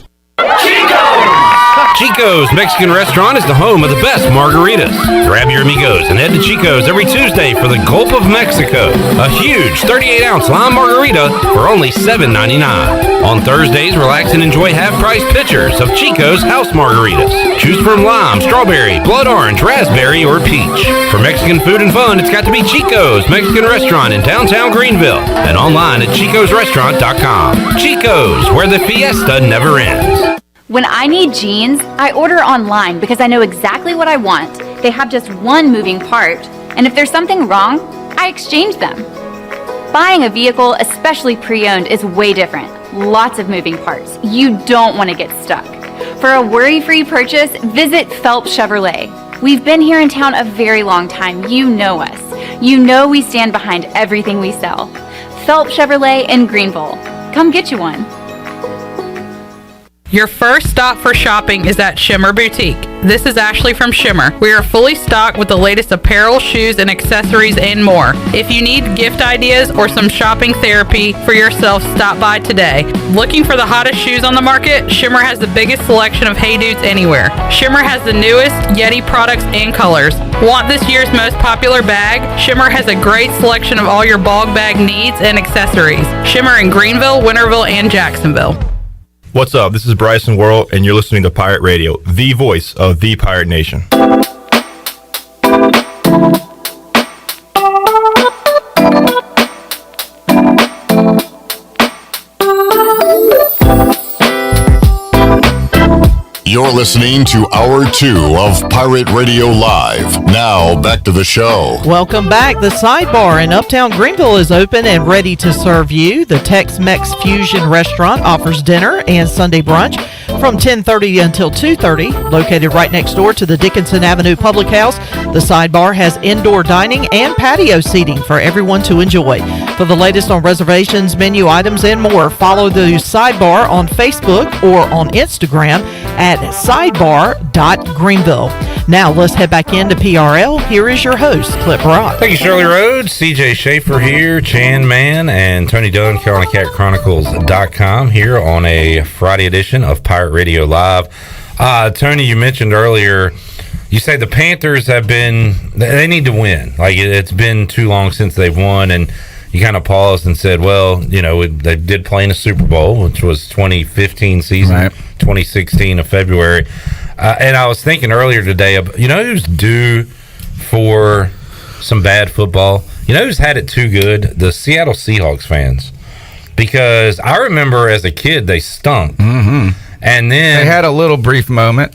Chico's Mexican Restaurant is the home of the best margaritas. Grab your amigos and head to Chico's every Tuesday for the Gulf of Mexico. A huge 38-ounce lime margarita for only $7.99. On Thursdays, relax and enjoy half-price pitchers of Chico's house margaritas. Choose from lime, strawberry, blood orange, raspberry, or peach. For Mexican food and fun, it's got to be Chico's Mexican Restaurant in downtown Greenville and online at chicosrestaurant.com. Chico's, where the fiesta never ends. When I need jeans, I order online because I know exactly what I want. They have just one moving part, and if there's something wrong, I exchange them. Buying a vehicle, especially pre-owned, is way different. Lots of moving parts. You don't want to get stuck. For a worry-free purchase, visit Phelps Chevrolet. We've been here in town a very long time. You know us. You know we stand behind everything we sell. Phelps Chevrolet in Greenville. Come get you one. Your first stop for shopping is at Shimmer Boutique. This is Ashley from Shimmer. We are fully stocked with the latest apparel, shoes, and accessories and more. If you need gift ideas or some shopping therapy for yourself, stop by today. Looking for the hottest shoes on the market? Shimmer has the biggest selection of Hey Dudes anywhere. Shimmer has the newest Yeti products and colors. Want this year's most popular bag? Shimmer has a great selection of all your bog bag needs and accessories. Shimmer in Greenville, Winterville, and Jacksonville. What's up? This is Bryson Worrell, and you're listening to Pirate Radio, the voice of the Pirate Nation. You're listening to Hour 2 of Pirate Radio Live. Now, back to the show. Welcome back. The Sidebar in Uptown Greenville is open and ready to serve you. The Tex-Mex Fusion Restaurant offers dinner and Sunday brunch from 10:30 until 2:30. Located right next door to the Dickinson Avenue Public House, the Sidebar has indoor dining and patio seating for everyone to enjoy. For the latest on reservations, menu items, and more, follow the Sidebar on Facebook or on Instagram at sidebar.greenville. Now, let's head back into PRL. Here is your host, Clip Rock. Thank you, Shirley Rhodes, CJ Schaefer here, Chan Man, and Tony Dunn, CarolinaCatChronicles.com here on a Friday edition of Pirate Radio Live. Tony, you mentioned earlier, you say the Panthers they need to win. Like, it's been too long since they've won, and you kind of paused and said, well, they did play in a Super Bowl, which was 2015 season, right. 2016 of February. And I was thinking earlier today, who's due for some bad football? Who's had it too good? The Seattle Seahawks fans. Because I remember as a kid, they stunk. Mm-hmm. And then they had a little brief moment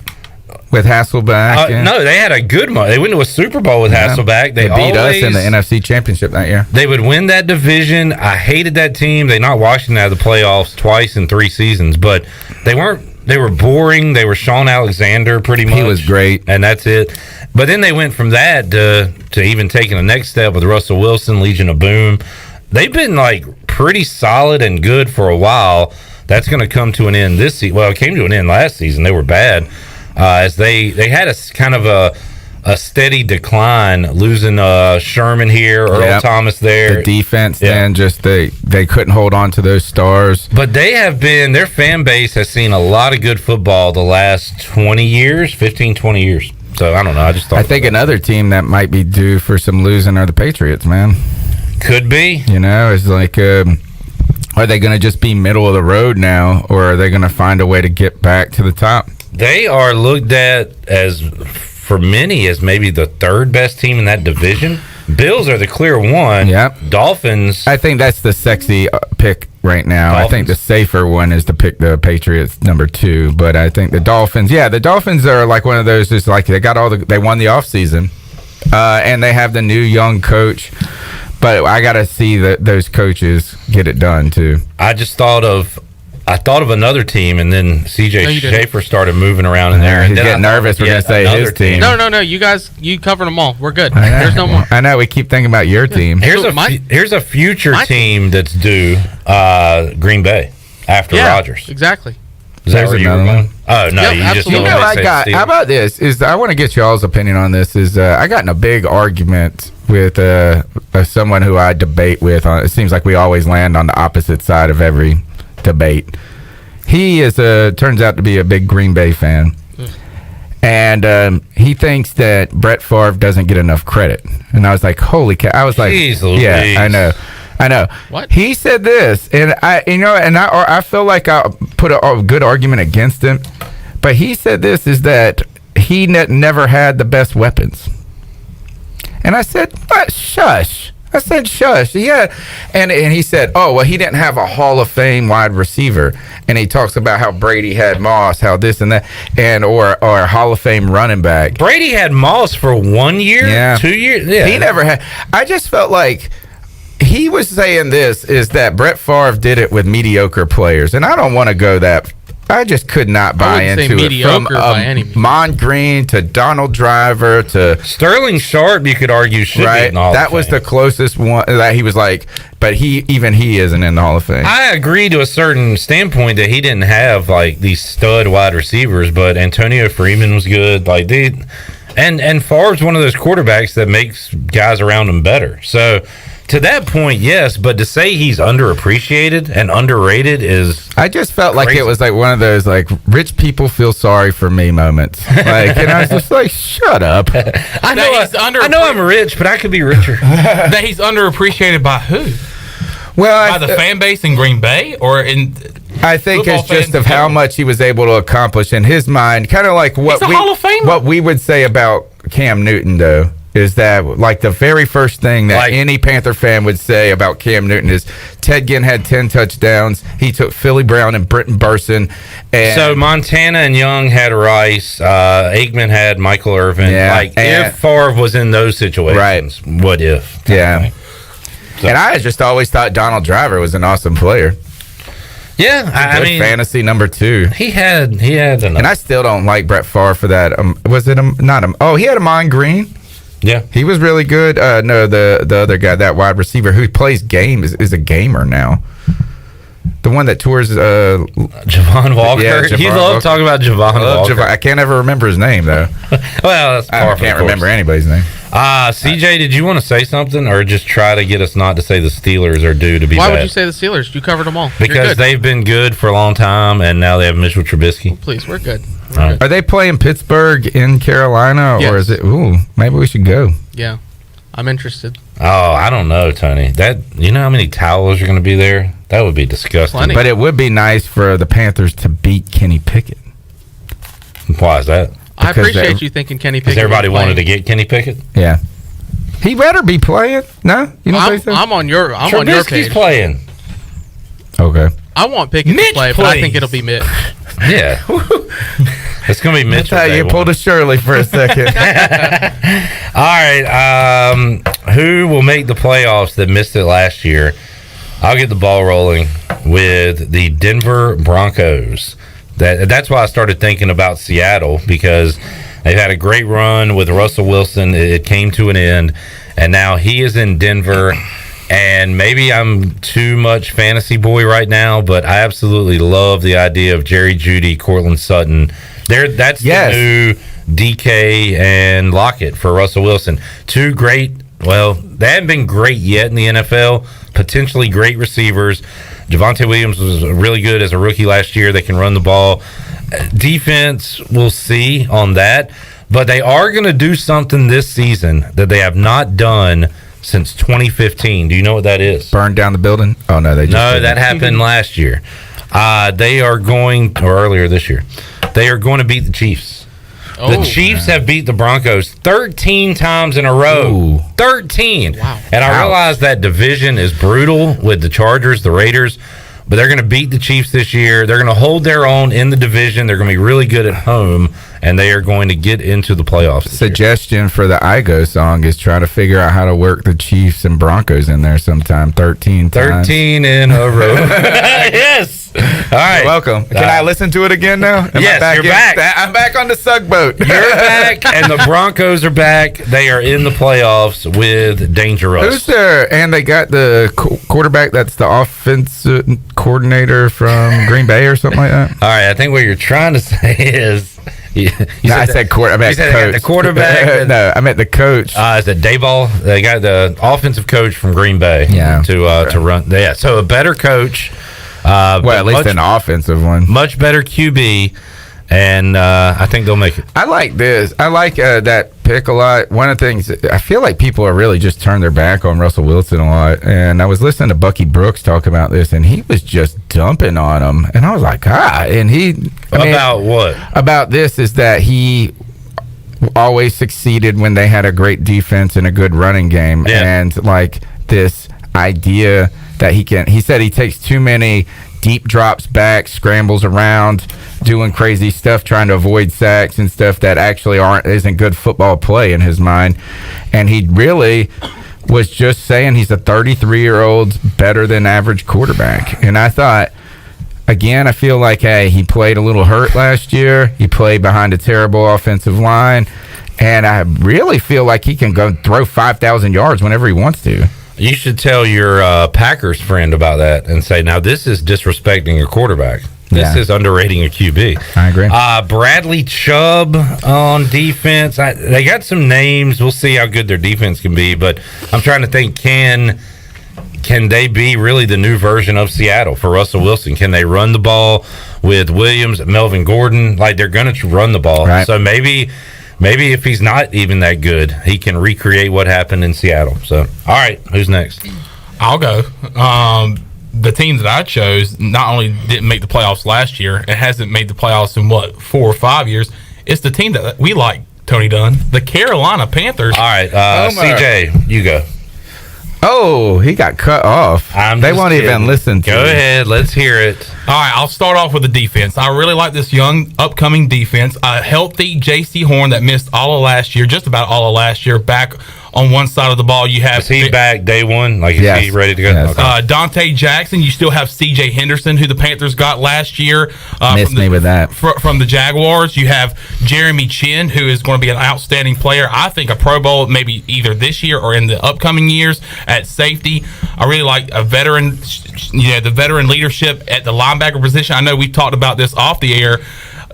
with Hasselbeck. No, they had a good moment. They went to a Super Bowl with Hasselbeck. They beat us in the NFC Championship that year. They would win that division. I hated that team. They knocked Washington out of the playoffs twice in 3 seasons, but they weren't. They were boring. They were Sean Alexander pretty much. He was great. And that's it. But then they went from that to even taking the next step with Russell Wilson, Legion of Boom. They've been pretty solid and good for a while. That's going to come to an end this season. Well, it came to an end last season. They were bad. As they had a kind of a steady decline, losing Sherman here, Earl Thomas there. The defense then just they couldn't hold on to those stars. But their fan base has seen a lot of good football the last 20 years. So I don't know. I think another team that might be due for some losing are the Patriots, man. Could be. It's like, are they going to just be middle of the road now, or are they going to find a way to get back to the top? They are looked at for many as maybe the third best team in that division. Bills are the clear one. Yep. Dolphins. I think that's the sexy pick right now. Dolphins. I think the safer one is to pick the Patriots number 2. But I think the Dolphins are like one of those. Just like they won the offseason, and they have the new young coach. But I got to see those coaches get it done too. I thought of another team, and then CJ Schaefer started moving around in there. He's getting nervous. We're going to say his team. No. You guys, you covered them all. We're good. There's no more. I know. We keep thinking about your team. Here's a future team that's due, Green Bay, after Rodgers. Exactly. Is that where you were going? Oh, no. Yep, you just how about this? I want to get y'all's opinion on this. I got in a big argument with someone who I debate with. It seems like we always land on the opposite side of every debate. He turns out to be a big Green Bay fan, and he thinks that Brett Favre doesn't get enough credit. And I was like, holy cow! I was like, yeah, I know. What? He said this, and I feel like I put a good argument against him, but he said this is that he never had the best weapons. And I said, what? Shush. I said, shush. Yeah. And he said, oh, well, he didn't have a Hall of Fame wide receiver. And he talks about how Brady had Moss, how this and that, or a Hall of Fame running back. Brady had Moss for 1 year, 2 years. Yeah. He never had. I just felt like he was saying this is that Brett Favre did it with mediocre players. And I don't want to go that. I just could not buy into it. From Mon Green to Donald Driver to Sterling Sharp, you could argue should be in the Hall of Fame. That was the closest one that he was like, but he isn't in the Hall of Fame. I agree to a certain standpoint that he didn't have like these stud wide receivers, but Antonio Freeman was good. Like and Favre's one of those quarterbacks that makes guys around him better. So to that point, yes, but to say he's underappreciated and underrated is I just felt crazy. Like it was like one of those like rich people feel sorry for me moments. Like, and I was just like, shut up. I know I'm rich, but I could be richer. That he's underappreciated by who? Well, by the fan base in Green Bay or in I think it's just of how much he was able to accomplish in his mind, kind of like what we would say about Cam Newton though. is that like the very first thing that any Panther fan would say about Cam Newton is Ted Ginn had 10 touchdowns. He took Philly Brown and Britton Burson. And So Montana and Young had Rice. Aikman had Michael Irvin. Yeah, If Favre was in those situations, what if? Yeah. And I just always thought Donald Driver was an awesome player. Yeah, I mean, fantasy number 2. He had enough. And I still don't like Brett Favre for that. Was it not him? Oh, he had Amon Green. Yeah, he was really good. No, the other guy, that wide receiver who plays games, is a gamer now. The one that tours Javon Walker. Yeah, You love talking about Javon Walker. I can't ever remember his name though. Well, that's I can't remember anybody's name. CJ, did you want to say something, or just try to get us not to say the Steelers are due to be Why bad? would you say the Steelers? You covered them all. You're Because good. they've been good for a long time, and now they have Mitchell Trubisky. Please, we're good. Are they playing Pittsburgh in Carolina, or is it? Ooh, maybe we should go. Yeah, I'm interested. Oh, I don't know, Tony. That you know how many towels are going to be there? That would be disgusting. But it would be nice for the Panthers to beat Kenny Pickett. Why is that? I appreciate you thinking Kenny Pickett. Because everybody was playing. wanted to get Kenny Pickett. Yeah, he better be playing. No, you don't think so? I'm on your. I'm on your Trubisky's page. playing. Okay. I want Pickett to play, but I think it'll be Mitch. Yeah. It's going to be Mitchell. That's how you pulled a Shirley for a second. All right. Who will make the playoffs that missed it last year? I'll get the ball rolling with the Denver Broncos. That's why I started thinking about Seattle, because they've had a great run with Russell Wilson. It came to an end, and now he is in Denver. And maybe I'm too much fantasy boy right now, but I absolutely love the idea of Jerry Jeudy, Cortland Sutton. That's the new DK and Lockett for Russell Wilson. Two great, well, they haven't been great yet in the NFL, potentially great receivers. Javonte Williams was really good as a rookie last year. They can run the ball. Defense, we'll see on that. But they are going to do something this season that they have not done since 2015. Do you know what that is? Burn down the building? Oh, no, they just No, didn't. that happened last year. They are going, or earlier this year, they are going to beat the Chiefs. The Chiefs have beat the Broncos 13 times in a row. Ooh. 13. Wow. And I realize that division is brutal with the Chargers, the Raiders, but they're going to beat the Chiefs this year. They're going to hold their own in the division. They're going to be really good at home, and they are going to get into the playoffs. Suggestion for the Igo song is try to figure out how to work the Chiefs and Broncos in there sometime. 13 times. 13 in a row. Yes. All right. You're welcome. Can I listen to it again now? Am Yes, I back you're in? back. I'm back on the Sugboat. You're back, and the Broncos are back. They are in the playoffs with Dangerous. Who's there? And they got the quarterback that's the offensive coordinator from Green Bay or something like that. All right, I think what you're trying to say is... I said coach. coach. The quarterback. No, I meant the coach. Is it Dayball? They got the offensive coach from Green Bay. Yeah. To run. Yeah, so a better coach. Well, at least an offensive one. Much better QB, and I think they'll make it. I like this. I like that pick a lot. One of the things, I feel like people are really just turned their back on Russell Wilson a lot. And I was listening to Bucky Brooks talk about this, and he was just dumping on him. And I was like, and About what? About this is that he always succeeded when they had a great defense and a good running game. Yeah. And like this idea that he said he takes too many deep drops back, scrambles around, doing crazy stuff, trying to avoid sacks and stuff that actually isn't good football play in his mind. And he really was just saying he's a 33-year-old better than average quarterback. And I thought, again, I feel like, hey, he played a little hurt last year. He played behind a terrible offensive line. And I really feel like he can go throw 5,000 yards whenever he wants to. You should tell your Packers friend about that and say, now this is disrespecting your quarterback. This is underrating a QB. I agree. Bradley Chubb on defense. They got some names. We'll see how good their defense can be. But I'm trying to think, can they be really the new version of Seattle for Russell Wilson? Can they run the ball with Williams, Melvin Gordon? Like, they're going to run the ball. Right. So maybe if he's not even that good, he can recreate what happened in Seattle. So, all right, who's next? I'll go. The team that I chose not only didn't make the playoffs last year, it hasn't made the playoffs in 4 or 5 years. It's the team that we like Tony Dunn. The Carolina Panthers. All right, CJ, you go. Oh, he got cut off. They won't even listen to Go him. ahead. Let's hear it. All right, I'll start off with the defense. I really like this young, upcoming defense. A healthy J.C. Horn that missed all of last year, just about all of last year, back on one side of the ball. You have Is he back day one? Like, is he ready to go? Yes. Okay. Dante Jackson. You still have C.J. Henderson, who the Panthers got last year. Missed me with that. From the Jaguars. You have Jeremy Chin, who is going to be an outstanding player. I think a Pro Bowl maybe either this year or in the upcoming years at safety. I really like a veteran, the veteran leadership at the linebacker position. I know we've talked about this off the air.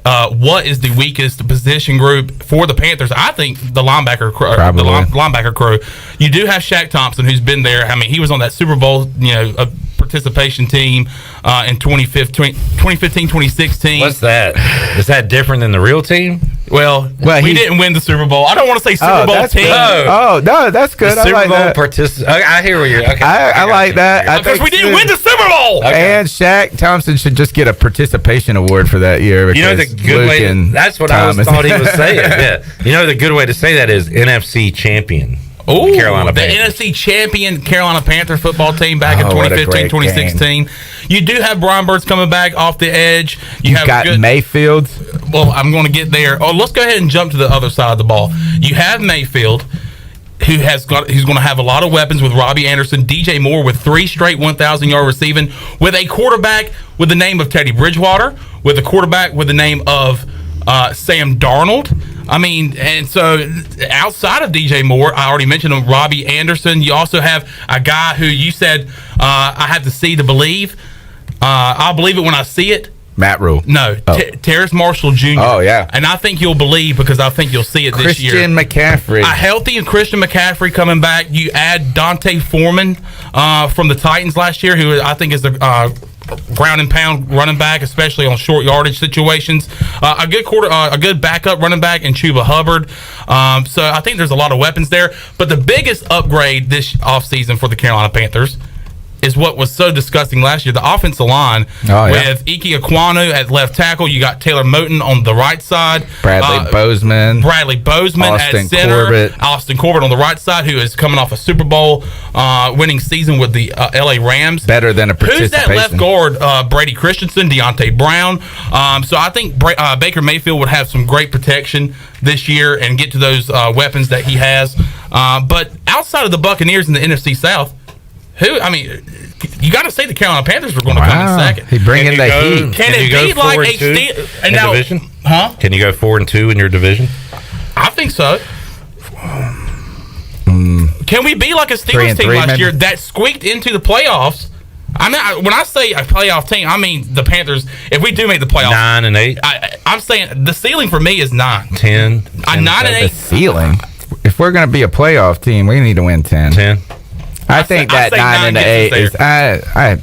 What is the weakest position group for the Panthers? I think the linebacker crew. Linebacker crew. You do have Shaq Thompson, who's been there. I mean, he was on that Super Bowl, participation team in 2015, 2016. What's that? Is that different than the real team? Well, we didn't win the Super Bowl. I don't want to say Super Bowl team. Oh, no, that's good. The Super I like Bowl that. I hear what you're. Okay, I like that. Because we didn't win the Super Bowl. Okay. And Shaq Thompson should just get a participation award for that year. You know the good way. That's what I thought he was saying. Yeah. You know the good way to say that is NFC champion. Oh, Carolina the Panthers. NFC champion Carolina Panther football team back in 2015, 2016. You do have Brian Burns coming back off the edge. You have got Mayfield. Well, I'm going to get there. Oh, let's go ahead and jump to the other side of the ball. You have Mayfield, who's going to have a lot of weapons with Robbie Anderson, DJ Moore with 3 straight 1,000-yard receiving, with a quarterback with the name of Teddy Bridgewater, with a quarterback with the name of Sam Darnold. I mean, and so outside of DJ Moore, I already mentioned him, Robbie Anderson. You also have a guy who you said I have to see to believe. I'll believe it when I see it. Matt Rule. No, Terrace Marshall Jr. Oh, yeah. And I think you'll believe because I think you'll see it this year. Christian McCaffrey. A healthy and Christian McCaffrey coming back. You add Dante Foreman from the Titans last year, who I think is the ground and pound running back, especially on short yardage situations. A good backup running back in Chuba Hubbard. So I think there's a lot of weapons there. But the biggest upgrade this offseason for the Carolina Panthers is what was so disgusting last year. The offensive line with Ike Ekwonu at left tackle. You got Taylor Moton on the right side. Bradley Bozeman at center. Austin Corbett on the right side, who is coming off a Super Bowl winning season with the LA Rams. Better than a participation. Who's that left guard? Brady Christensen, Deontay Brown. So I think Baker Mayfield would have some great protection this year and get to those weapons that he has. But outside of the Buccaneers in the NFC South, you got to say the Carolina Panthers were going to come in second. He bringing the heat. Can it be like a division? Huh? Can you go 4-2 in your division? I think so. Can we be like a Steelers team last year that squeaked into the playoffs? I mean, when I say a playoff team, I mean the Panthers. If we do make the playoffs, 9-8. I'm saying the ceiling for me is 9. 10. 9-8. The ceiling. If we're going to be a playoff team, we need to win 10. 10. I think that 9-8 is. I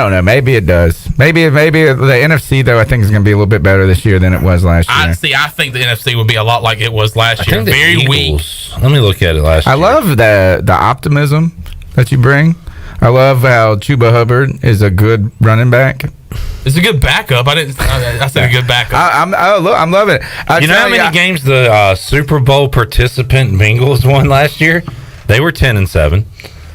don't know. Maybe it does. Maybe the NFC though. I think is going to be a little bit better this year than it was last year. I think the NFC would be a lot like it was last year. Very weak. Let me look at it last year. I love the optimism that you bring. I love how Chuba Hubbard is a good running back. It's a good backup. I said a good backup. I'm loving it. You know how many games the Super Bowl participant Bengals won last year? They were 10-7.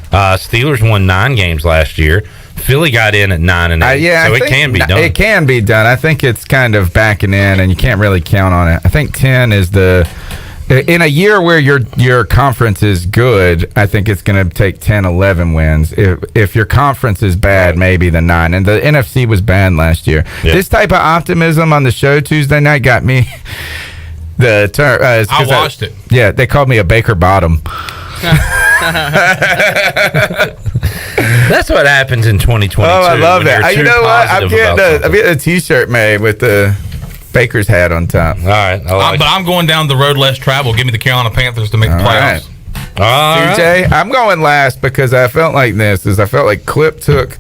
Steelers won 9 games last year. Philly got in at 9-8. So it can be done. It can be done. I think it's kind of backing in, and you can't really count on it. I think 10 is in a year where your conference is good. I think it's going to take 10-11 wins. If your conference is bad, maybe the 9. And the NFC was bad last year. Yeah. This type of optimism on the show Tuesday night got me. I watched it. Yeah, they called me a Baker Bottom. That's what happens in 2022. Oh, I love that. You know what? I'm getting a T-shirt made with the Baker's hat on top. All right. But I'm going down the road less traveled. Give me the Carolina Panthers to make the playoffs. CJ, I'm going last because I felt like I felt like Clip took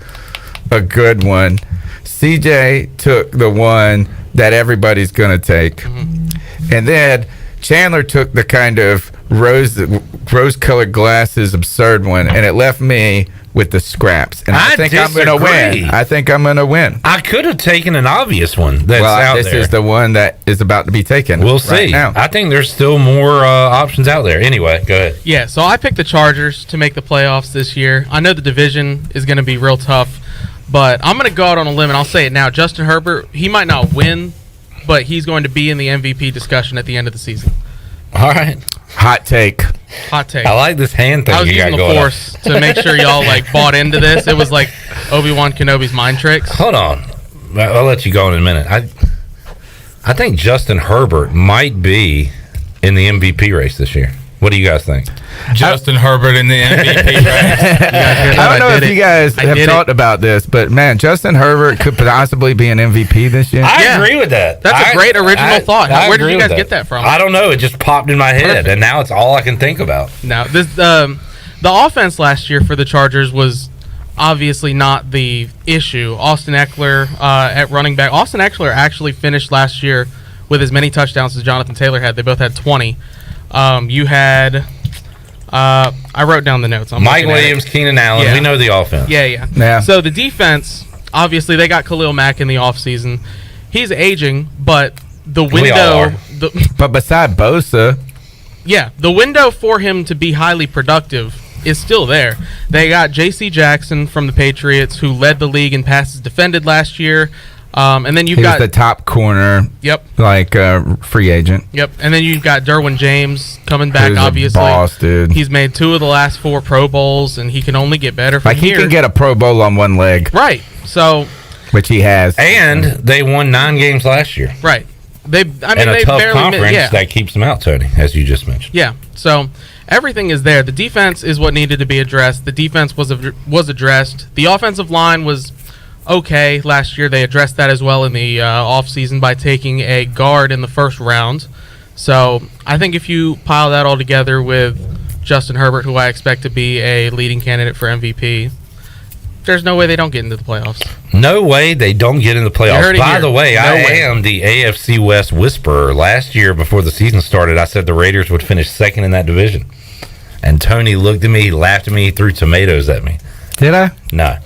a good one. CJ took the one that everybody's going to take. Mm-hmm. And then Chandler took the kind of rose-colored glasses absurd one, and it left me with the scraps, and I think disagree. I'm going to win. I think I'm going to win. I could have taken an obvious one that's out this there. is the one that is about to be taken. We'll right see. now. I think there's still more options out there. Anyway, go ahead. Yeah, so I picked the Chargers to make the playoffs this year. I know the division is going to be real tough, but I'm going to go out on a limb, and I'll say it now. Justin Herbert, he might not win, but he's going to be in the MVP discussion at the end of the season. All right. Hot take. Hot take. I like this hand thing I was you got using the going Force to make sure y'all bought into this. It was like Obi-Wan Kenobi's mind tricks. Hold on. I'll let you go in a minute. I think Justin Herbert might be in the MVP race this year. What do you guys think? Justin Herbert in the MVP race. I don't know if you guys have talked about this, but man, Justin Herbert could possibly be an MVP this year. I agree with that. That's a great original thought. Where did you guys that. get that from? I don't know. It just popped in my head, and now it's all I can think about. Now, this the offense last year for the Chargers was obviously not the issue. Austin Eckler at running back. Austin Eckler actually finished last year with as many touchdowns as Jonathan Taylor had. They both had 20. You had I wrote down the notes. Mike Williams, Keenan Allen. Yeah. We know the offense. Yeah. So the defense, obviously, they got Khalil Mack in the offseason. He's aging, but the window. But beside Bosa, the window for him to be highly productive is still there. They got J.C. Jackson from the Patriots, who led the league in passes defended last year. And then you've got the top corner. Yep. Like free agent. Yep. And then you've got Derwin James coming back. Who's obviously, a boss, dude. He's made 2 of the last 4 Pro Bowls, and he can only get better from He here. can get a Pro Bowl on one leg. Right. So. Which he has. And they won 9 games last year. Right. They a tough conference that keeps them out, Tony, as you just mentioned. Yeah. So everything is there. The defense is what needed to be addressed. The defense was addressed. The offensive line was okay last year. They addressed that as well in the offseason by taking a guard in the first round. So I think if you pile that all together with Justin Herbert, who I expect to be a leading candidate for MVP, there's no way they don't get into the playoffs. No way they don't get in the playoffs. By the way, I am the AFC West whisperer. Last year, before the season started, I said the Raiders would finish second in that division. And Tony looked at me, he laughed at me, he threw tomatoes at me. Did I? No.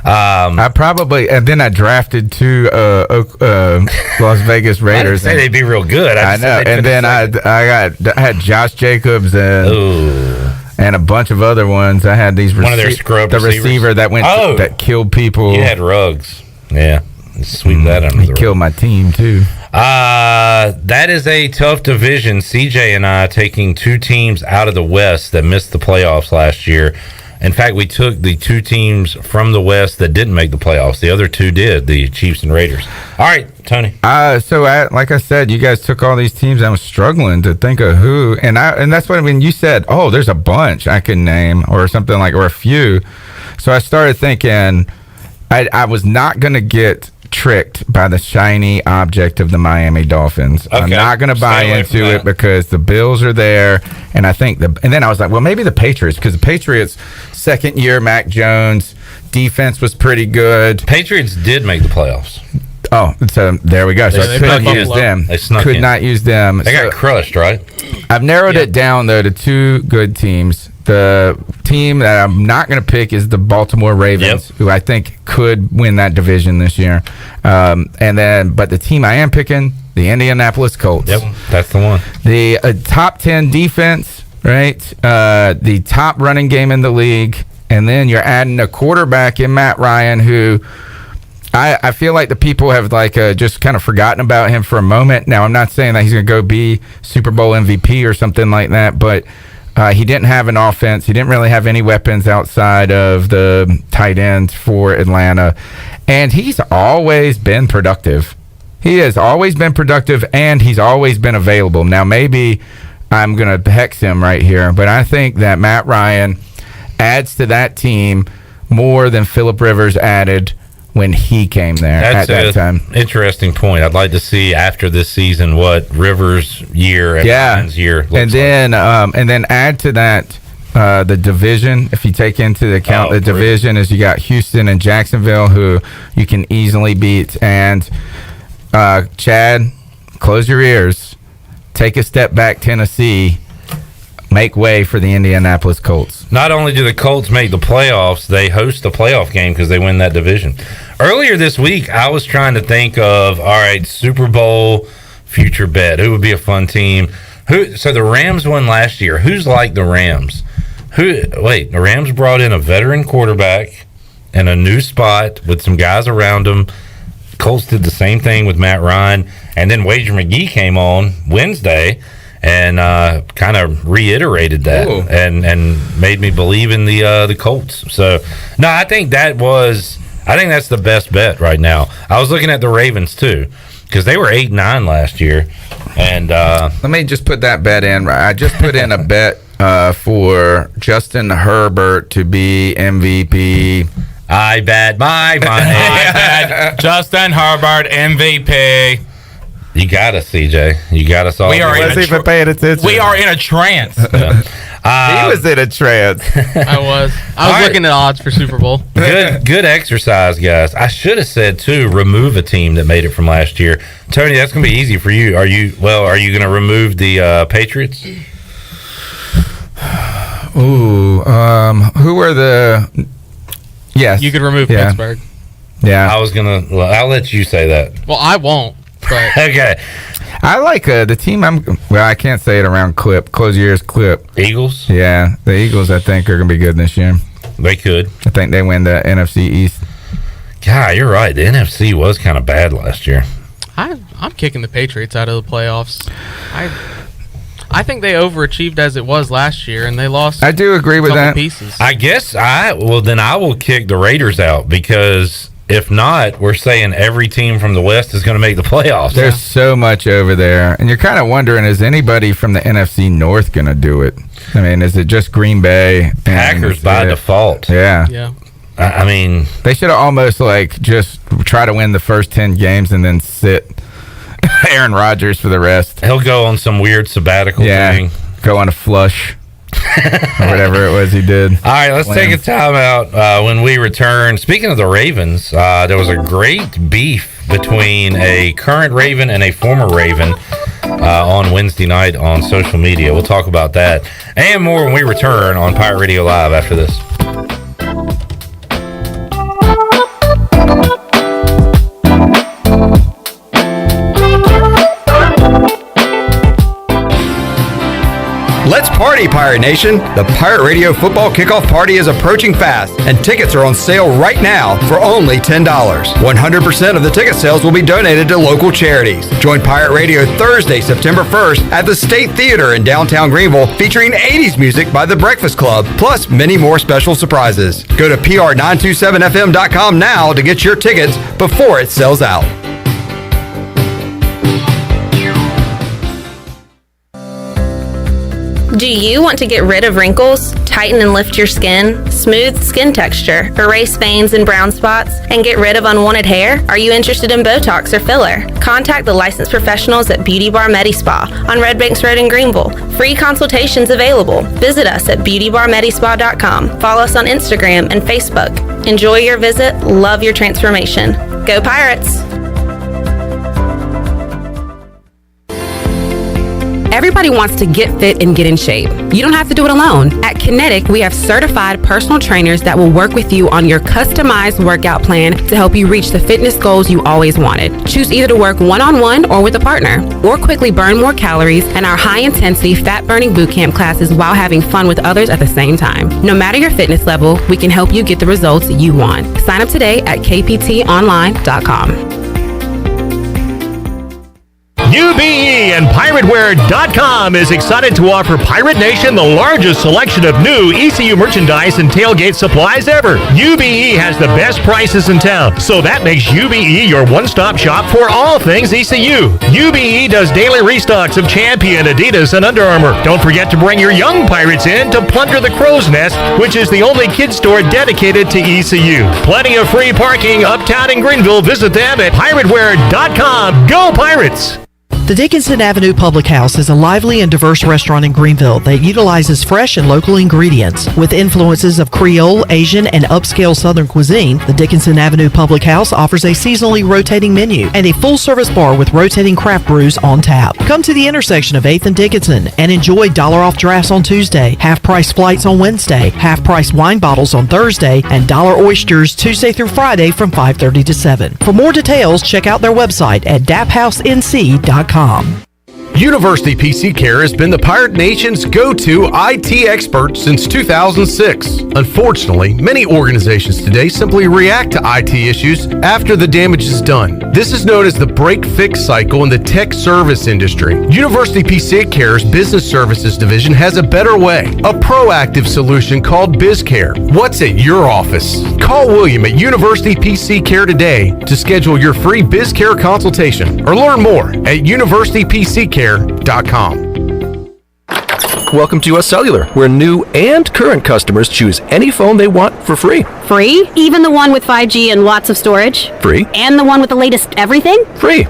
I probably, and then I drafted 2 Las Vegas Raiders. I didn't say they'd be real good. I know. And then I had Josh Jacobs and a bunch of other ones. I had these one of their scrub the receivers. receiver that went that killed people. You had Ruggs. Yeah. Sweep that under the rug. Killed my team too. That is a tough division. CJ and I taking 2 teams out of the West that missed the playoffs last year. In fact, we took the 2 teams from the West that didn't make the playoffs. The other 2 did, the Chiefs and Raiders. All right, Tony. Like I said, you guys took all these teams. I was struggling to think of who, and that's what I mean. You said, "Oh, there's a bunch I can name," or something like, or a few. So I started thinking, I was not going to get tricked by the shiny object of the Miami Dolphins. Okay. I'm not going to buy into it because the Bills are there, and I think and then I was like, well, maybe the Patriots, because the Patriots, second year Mac Jones, defense was pretty good. Patriots did make the playoffs. Oh, so there we go. So I couldn't use them. They snuck Could in. not use them. They got crushed, right? I've narrowed it down though to 2 good teams. The team that I'm not going to pick is the Baltimore Ravens, who I think could win that division this year. But the team I am picking, the Indianapolis Colts. Yep, that's the one. The top 10 defense, right? The top running game in the league, and then you're adding a quarterback in Matt Ryan, who I feel like the people have just kind of forgotten about him for a moment. Now, I'm not saying that he's going to go be Super Bowl MVP or something like that, but he didn't have an offense. He didn't really have any weapons outside of the tight end for Atlanta. And he's always been productive. He has always been productive, and he's always been available. Now, maybe I'm going to hex him right here, but I think that Matt Ryan adds to that team more than Phillip Rivers added when he came there at that time. Interesting point. I'd like to see after this season what Rivers' year and Ryan's year looks and then add to that the division. If you take into account the division, is you got Houston and Jacksonville, who you can easily beat. And Chad, close your ears. Take a step back, Tennessee. make way for the Indianapolis Colts. Not only do the Colts make the playoffs, they host a playoff game because they win that division. Earlier this week, I was trying to think of, all right, Super Bowl future bet. Who would be a fun team? So the Rams won last year. Who's like the Rams? The Rams brought in a veteran quarterback and a new spot with some guys around them. Colts did the same thing with Matt Ryan. And then Wager McGee came on Wednesday and kind of reiterated that and made me believe in the Colts. So, no, I think that's the best bet right now. I was looking at the Ravens, too, because they were 8-9 last year. And let me just put that bet in. I just put in a bet for Justin Herbert to be MVP. I bet my money. I bet Justin Herbert MVP. You got us, CJ. You got us all. We are paying attention. We are in a trance. He was in a trance. I was looking at odds for Super Bowl. Good exercise, guys. I should have said too, remove a team that made it from last year. Tony, that's gonna be easy for you. Are you gonna remove the Patriots? Ooh, who are the? Yes, you could remove Pittsburgh. Yeah, I'll let you say that. Well, I won't. But okay. I like the team. I can't say it around close year's clip. Eagles. Yeah, the Eagles. I think are gonna be good this year. They could. I think they win the NFC East. God, you're right. The NFC was kind of bad last year. I'm kicking the Patriots out of the playoffs. I think they overachieved as it was last year, and they lost. I do agree with that. Pieces. I guess I will kick the Raiders out, because if not, we're saying every team from the West is going to make the playoffs. There's so much over there, and you're kind of wondering, is anybody from the NFC North going to do it? I mean, is it just Green Bay? Packers by default. Yeah. Yeah. I mean, they should have almost just try to win the first 10 games and then sit Aaron Rodgers for the rest. He'll go on some weird sabbatical thing. Go on a flush. Or whatever it was he did. All right, let's take a time out when we return. Speaking of the Ravens, there was a great beef between a current Raven and a former Raven on Wednesday night on social media. We'll talk about that and more when we return on Pirate Radio Live after this. Let's party, Pirate Nation! The Pirate Radio Football Kickoff Party is approaching fast, and tickets are on sale right now for only $10. 100% of the ticket sales will be donated to local charities. Join Pirate Radio Thursday, September 1st at the State Theater in downtown Greenville, featuring 80s music by The Breakfast Club, plus many more special surprises. Go to pr927fm.com now to get your tickets before it sells out. Do you want to get rid of wrinkles, tighten and lift your skin, smooth skin texture, erase veins and brown spots, and get rid of unwanted hair? Are you interested in Botox or filler? Contact the licensed professionals at Beauty Bar MediSpa on Red Banks Road in Greenville. Free consultations available. Visit us at beautybarmedispa.com. Follow us on Instagram and Facebook. Enjoy your visit. Love your transformation. Go Pirates! Everybody wants to get fit and get in shape. You don't have to do it alone. At Kinetic, we have certified personal trainers that will work with you on your customized workout plan to help you reach the fitness goals you always wanted. Choose either to work one-on-one or with a partner, or quickly burn more calories in our high-intensity fat-burning bootcamp classes while having fun with others at the same time. No matter your fitness level, we can help you get the results you want. Sign up today at kptonline.com. UBE and PirateWear.com is excited to offer Pirate Nation the largest selection of new ECU merchandise and tailgate supplies ever. UBE has the best prices in town, so that makes UBE your one-stop shop for all things ECU. UBE does daily restocks of Champion, Adidas, and Under Armour. Don't forget to bring your young Pirates in to plunder the Crow's Nest, which is the only kids store dedicated to ECU. Plenty of free parking uptown in Greenville. Visit them at PirateWear.com. Go Pirates! The Dickinson Avenue Public House is a lively and diverse restaurant in Greenville that utilizes fresh and local ingredients. With influences of Creole, Asian, and upscale Southern cuisine, the Dickinson Avenue Public House offers a seasonally rotating menu and a full-service bar with rotating craft brews on tap. Come to the intersection of 8th and Dickinson and enjoy $1 off drafts on Tuesday, half-price flights on Wednesday, half-price wine bottles on Thursday, and $1 oysters Tuesday through Friday from 5:30 to 7. For more details, check out their website at daphousenc.com. University PC Care has been the Pirate Nation's go-to IT expert since 2006. Unfortunately, many organizations today simply react to IT issues after the damage is done. This is known as the break-fix cycle in the tech service industry. University PC Care's Business Services Division has a better way, a proactive solution called BizCare. What's at your office? Call William at University PC Care today to schedule your free BizCare consultation or learn more at universitypccare.com. Welcome to US Cellular, where new and current customers choose any phone they want for free. Free? Even the one with 5G and lots of storage? Free. And the one with the latest everything? Free.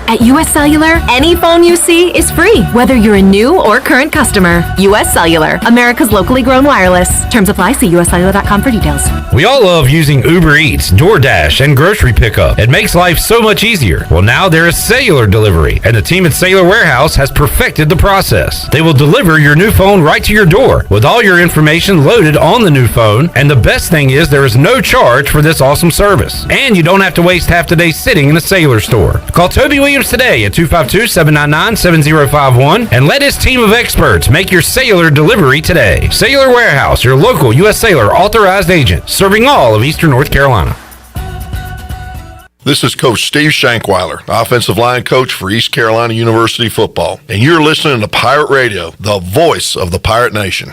At US Cellular, any phone you see is free, whether you're a new or current customer. US Cellular, America's locally grown wireless. Terms apply. See uscellular.com for details. We all love using Uber Eats, DoorDash, and grocery pickup. It makes life so much easier. Well, now there is cellular delivery, and the team at Cellular Warehouse has perfected the process. They will deliver your new phone right to your door with all your information loaded on the new phone, and the best thing is there is no charge for this awesome service. And you don't have to waste half the day sitting in a cellular store. Call Toby Williams today at 252-799-7051 and let his team of experts make your cellular delivery today. Cellular Warehouse, your local U.S. Cellular authorized agent, serving all of Eastern North Carolina. This is Coach Steve Shankweiler, offensive line coach for East Carolina University football, and you're listening to Pirate Radio, the voice of the Pirate Nation.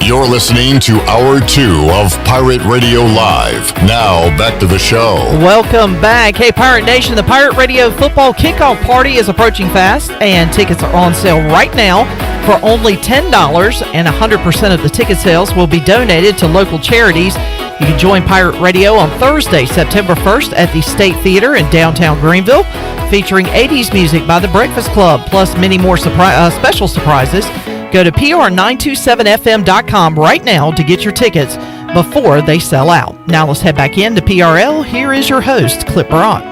You're listening to Hour 2 of Pirate Radio Live. Now, back to the show. Welcome back. Hey, Pirate Nation, the Pirate Radio football kickoff party is approaching fast, and tickets are on sale right now for only $10, and 100% of the ticket sales will be donated to local charities. You can join Pirate Radio on Thursday, September 1st at the State Theater in downtown Greenville, featuring 80s music by the Breakfast Club, plus many more special surprises. Go to pr927fm.com right now to get your tickets before they sell out. Now let's head back into PRL. Here is your host, Clip Barat.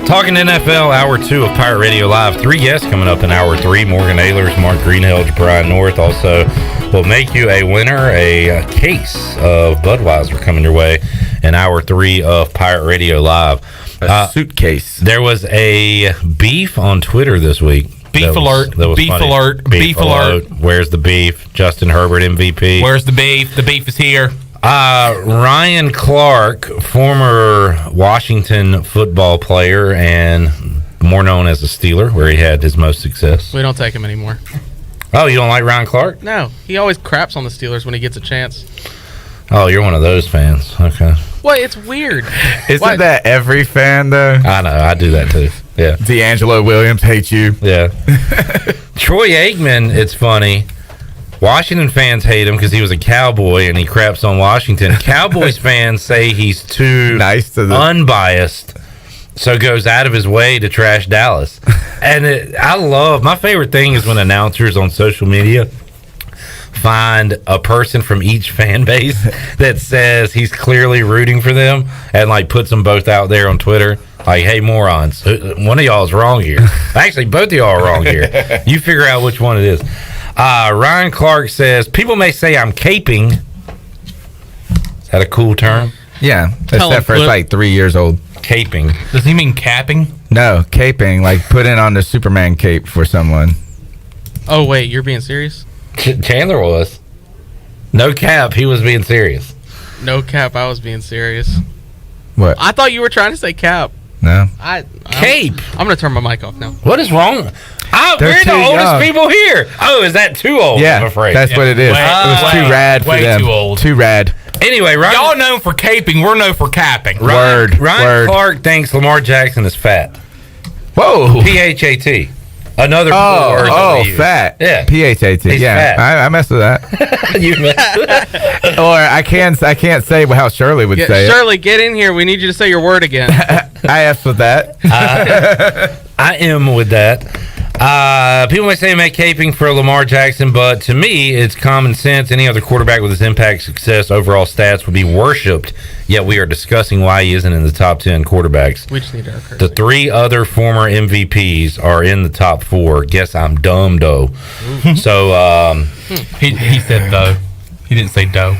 Talking NFL, Hour 2 of Pirate Radio Live. 3 guests coming up in Hour 3. Morgan Ahlers, Mart Greenhelge, Brian North. Also, will make you a winner, a case of Budweiser coming your way in Hour 3 of Pirate Radio Live. A suitcase. There was a beef on Twitter this week. Beef alert. Beef alert. Beef alert. Where's the beef? Justin Herbert MVP. Where's the beef? The beef is here. Ryan Clark, former Washington football player and more known as a Steeler, where he had his most success. We don't take him anymore. Oh, you don't like Ryan Clark? No, he always craps on the Steelers when he gets a chance. Oh, you're one of those fans. Okay. Well, it's weird. Isn't that every fan, though? I know. I do that, too. Yeah. D'Angelo Williams hates you. Yeah. Troy Aikman, it's funny. Washington fans hate him because he was a Cowboy and he craps on Washington. Cowboys fans say he's too nice to them. Unbiased, so goes out of his way to trash Dallas. And my favorite thing is when announcers on social media find a person from each fan base that says he's clearly rooting for them and like puts them both out there on Twitter. Like, hey, morons, one of y'all is wrong here. Actually, both of y'all are wrong here. You figure out which one it is. Ryan Clark says, people may say I'm caping. Is that a cool term? Yeah. That's that first, like 3 years old. Caping. Does he mean capping? No, caping, like putting on the Superman cape for someone. Oh, wait, you're being serious? Chandler was. No cap, he was being serious. No cap, I was being serious. What? I thought you were trying to say cap. No. Cape. I'm going to turn my mic off now. What is wrong? We're the oldest people here. Oh, is that too old? Yeah, I'm afraid. That's what it is. It was too rad for them. Way too old. Too rad. Anyway, y'all known for caping. We're known for capping. Ryan Clark thinks Lamar Jackson is fat. Whoa. P-H-A-T. Another cool word that we use. Fat. Yeah. P-H-A-T. He's Yeah, fat. I mess with that. You messed with that. Or I can't say how Shirley would say Shirley, get in here. We need you to say your word again. it. I F with that. I am with that. People may say make caping for Lamar Jackson, but to me, it's common sense. Any other quarterback with his impact, success, overall stats would be worshipped, yet we are discussing why he isn't in the top 10 quarterbacks. We just need our The 3 other former MVPs are in the top 4. Guess I'm dumb, though. So, he said, though. He didn't say dough.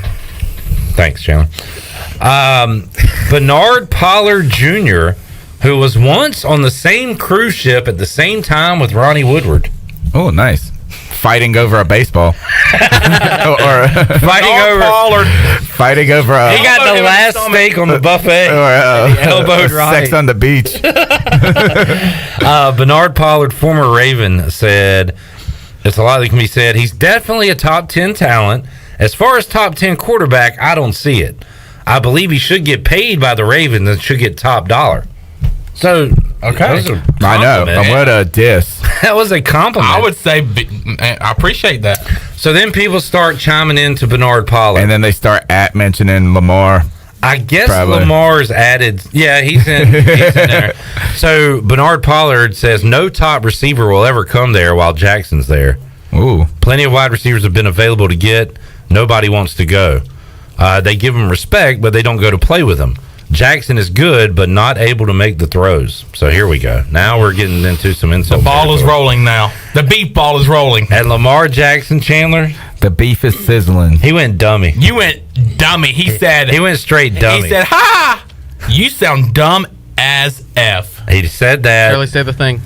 Thanks, Chandler. Bernard Pollard Jr., who was once on the same cruise ship at the same time with Ronnie Woodward. Oh, nice. Fighting over a baseball. or fighting over a... He got the last steak on the buffet. Or elbowed Ronnie. Sex on the beach. Bernard Pollard, former Raven, said, it's a lot that can be said. He's definitely a top 10 talent. As far as top 10 quarterback, I don't see it. I believe he should get paid by the Ravens and should get top dollar. So, okay. I know. What a diss. That was a compliment. I would say, I appreciate that. So then people start chiming into Bernard Pollard. And then they start mentioning Lamar. I guess Probably. Lamar's added. Yeah, he's in there. So Bernard Pollard says no top receiver will ever come there while Jackson's there. Ooh. Plenty of wide receivers have been available to get. Nobody wants to go. They give him respect, but they don't go to play with him. Jackson is good, but not able to make the throws. So here we go. Now we're getting into some insult. The ball is rolling now. The beef ball is rolling. And Lamar Jackson, Chandler, the beef is sizzling. He went dummy. You went dummy. He said. He went straight dummy. He said, "Ha! You sound dumb as F." He said that. Shirley, say the thing.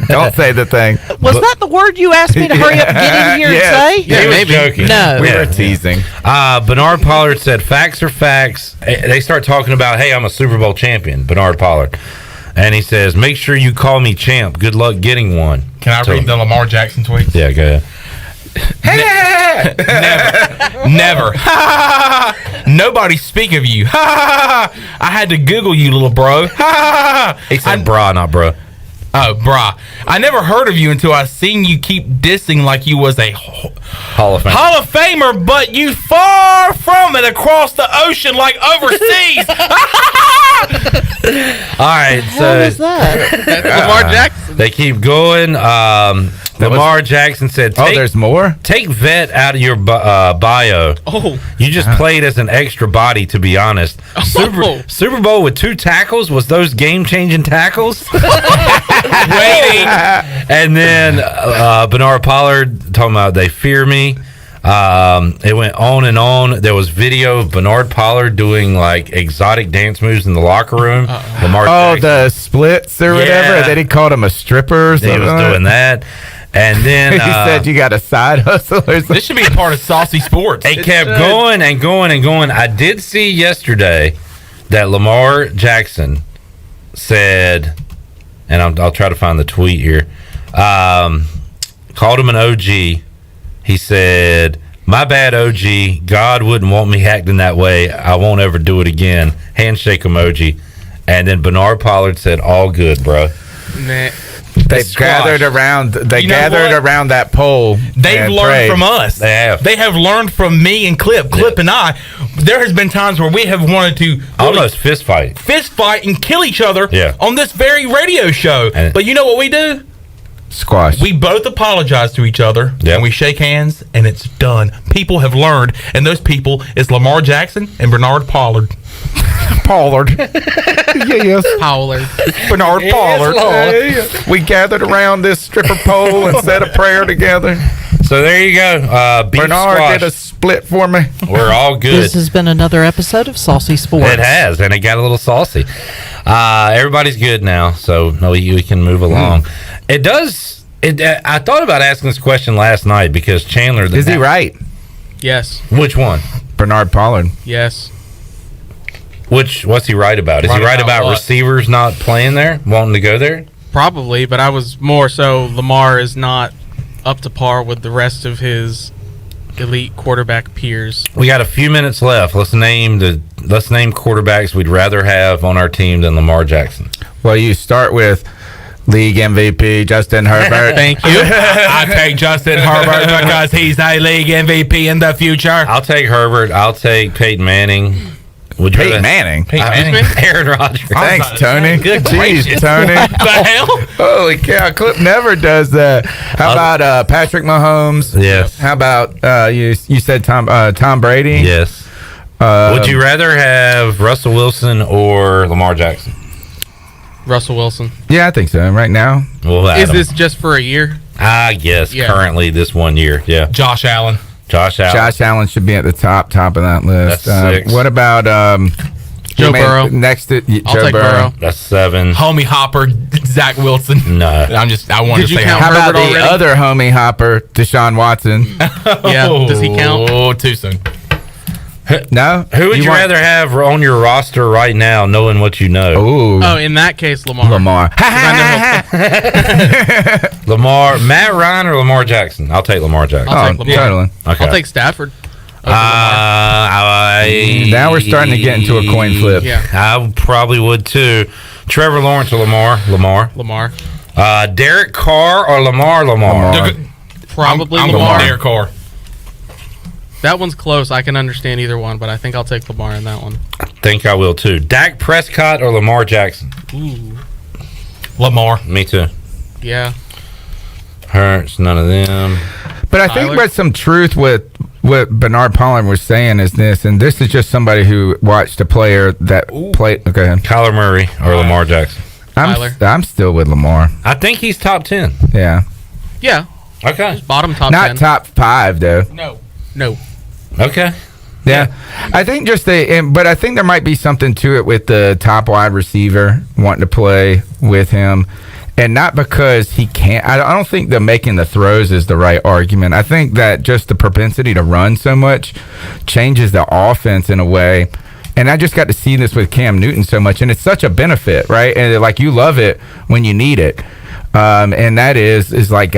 Don't say the thing. Was that the word you asked me to hurry up and get in here and say? Yeah, he was joking. No. We were teasing. Bernard Pollard said, facts are facts. They start talking about, hey, I'm a Super Bowl champion, Bernard Pollard. And he says, make sure you call me champ. Good luck getting one. Can I read the Lamar Jackson tweets? Yeah, go ahead. Never. Nobody speak of you. I had to Google you, little bro. He said bra, not bro. Oh, brah. I never heard of you until I seen you keep dissing like you was a Hall of Famer. Hall of Famer, but you far from it across the ocean like overseas. All right, so What is that? That's Lamar Jackson. they keep going. Lamar Jackson said, there's more? Take vet out of your bio. Oh. You just played as an extra body, to be honest. Super Bowl with 2 tackles? Was those game-changing tackles? Waiting. And then Bernard Pollard talking about they fear me. It went on and on. There was video of Bernard Pollard doing like exotic dance moves in the locker room. Lamar Jackson, the splits or whatever. And then he called him a stripper or something. he was doing that. And then he said you got a side hustle or something. This should be a part of Saucy Sports. It kept going and going and going. I did see yesterday that Lamar Jackson said, and I'll try to find the tweet here, called him an OG. He said, my bad, OG. God wouldn't want me acting that way. I won't ever do it again. Handshake emoji. And then Bernard Pollard said, all good, bro. Nah. They gathered around. They gathered around that pole. They've learned from us. They have. They have learned from me and Clip and I. There has been times where we have wanted to almost fist fight and kill each other Yeah. on this very radio show. But you know what we do? Squash. We both apologize to each other, and we shake hands, and it's done. People have learned, and those people is Lamar Jackson and Bernard Pollard. Pollard. Yes. Pollard. Bernard Pollard. Yes. We gathered around this stripper pole and said a prayer together. So there you go. Beef Bernard squash. did a split for me. We're all good. This has been another episode of Saucy Sports. It has, and it got a little saucy. Everybody's good now, so we can move along. It does. I thought about asking this question last night because Chandler. Is he right? Yes. Which one? Bernard Pollard. Yes. What's he right about? Is he right about what? receivers not playing there, wanting to go there? Probably, but I was more so Lamar is not up to par with the rest of his elite quarterback peers. We got a few minutes left. Let's name quarterbacks we'd rather have on our team than Lamar Jackson. Well, you start with league MVP Justin Herbert. Thank you. I take Justin Herbert because he's a league MVP in the future. I'll take Herbert. I'll take Peyton Manning. Peyton Manning? Aaron Rodgers. Thanks, Tony. Good Jeez, gracious. Tony. What the hell? Holy cow, Clip never does that. How about Patrick Mahomes? Yes. How about you said Tom Brady? Yes. Would you rather have Russell Wilson or Lamar Jackson? Russell Wilson. Yeah, I think so. Right now. Well, Is this just for a year? I guess currently this 1 year. Yeah. Josh Allen. Josh Allen should be at the top of that list. That's 6. What about Joe Burrow? Next to I'll Joe take Burrow. That's 7. Homie Hopper, Zach Wilson. No. I wanted to say How about Herbert the already? other homie hopper, Deshaun Watson? Yeah, does he count? Oh, too soon. No. Who would you rather have on your roster right now, knowing what you know? Ooh. Oh, in that case, Lamar. Lamar. Lamar, Matt Ryan or Lamar Jackson? I'll take Lamar Jackson. I'll take Lamar. Totally. Okay. I'll take Stafford. Now we're starting to get into a coin flip. Yeah. I probably would too. Trevor Lawrence or Lamar? Lamar. Derek Carr or Lamar? Probably I'm Lamar. going Derek Carr. That one's close. I can understand either one, but I think I'll take Lamar in that one. I think I will too. Dak Prescott or Lamar Jackson? Ooh. Lamar. Me too. Yeah. Hurts, none of them. But I think there's some truth with what Bernard Pollard was saying is this, and this is just somebody who watched a player that played. Okay, ahead. Kyler Murray or Lamar Jackson? I'm still with Lamar. I think he's top 10. Yeah. Yeah. Okay. Bottom top Not 10. top 5 though. No. Okay. Yeah. I think but I think there might be something to it with the top wide receiver wanting to play with him. And not because he can't. I don't think that making the throws is the right argument. I think that just the propensity to run so much changes the offense in a way. And I just got to see this with Cam Newton so much. And it's such a benefit, right? And like you love it when you need it. And that is like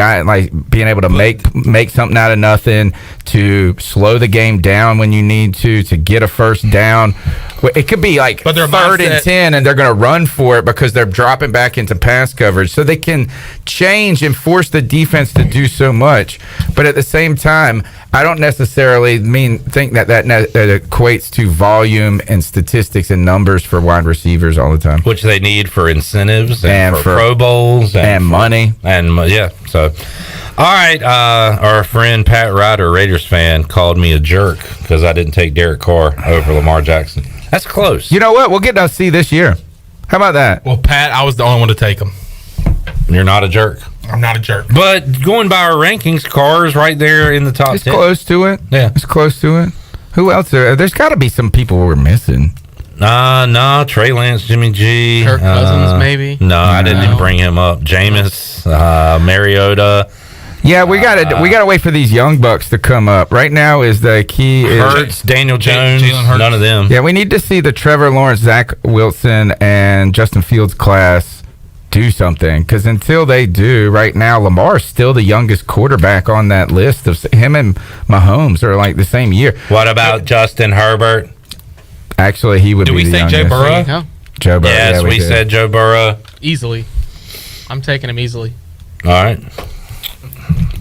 being able to make something out of nothing, to slow the game down when you need to get a first down. It could be like 3rd and 10, and they're going to run for it because they're dropping back into pass coverage. So they can change and force the defense to do so much. But at the same time, I don't necessarily think that equates to volume and statistics and numbers for wide receivers all the time. Which they need for incentives and for Pro Bowls and money. And yeah, so... All right, our friend Pat Ryder, Raiders fan, called me a jerk because I didn't take Derek Carr over Lamar Jackson. That's close. You know what? We'll get to see this year. How about that? Well, Pat, I was the only one to take him. You're not a jerk. I'm not a jerk. But going by our rankings, Carr is right there in the top 10. It's close to it. Yeah. It's close to it. Who else? There's got to be some people we're missing. No, Trey Lance, Jimmy G. Kirk Cousins, maybe? No, I didn't even bring him up. Jameis, Mariota. Yeah, we gotta wait for these young bucks to come up. Right now is the key. Hurts, Daniel Jones, Jalen Hurts. None of them. Yeah, we need to see the Trevor Lawrence, Zach Wilson, and Justin Fields class do something. Because until they do, right now Lamar's still the youngest quarterback on that list. Of him and Mahomes are like the same year. What about Justin Herbert? Actually, he would. Did be we the say youngest. Joe Burrow? Yeah. Joe Burrow. Yes, yeah, we did. said Joe Burrow. Easily. I'm taking him easily. All right.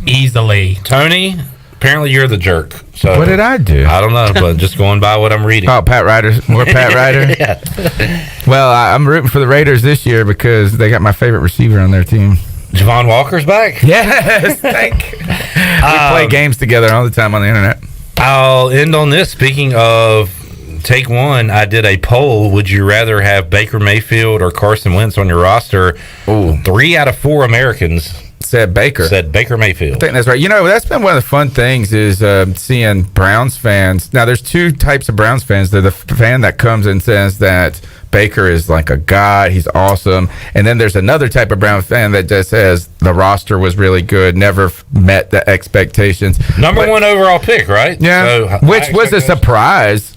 Easily. Tony, apparently you're the jerk. So What did I do? I don't know, but just going by what I'm reading. Oh, Pat Ryder. More Pat Ryder? Yeah. Well, I'm rooting for the Raiders this year because they got my favorite receiver on their team. Javon Walker's back? Yes, thank you. We play games together all the time on the internet. I'll end on this. Speaking of take one, I did a poll. Would you rather have Baker Mayfield or Carson Wentz on your roster? Ooh. 3 out of 4 Americans said Baker. Said Baker Mayfield. I think that's right. You know, that's been one of the fun things is seeing Browns fans. Now, there's 2 types of Browns fans. They're the fan that comes and says that Baker is like a god. He's awesome. And then there's another type of Brown fan that just says the roster was really good, never met the expectations. Number 1 overall pick, right? Yeah, So, which was a surprise.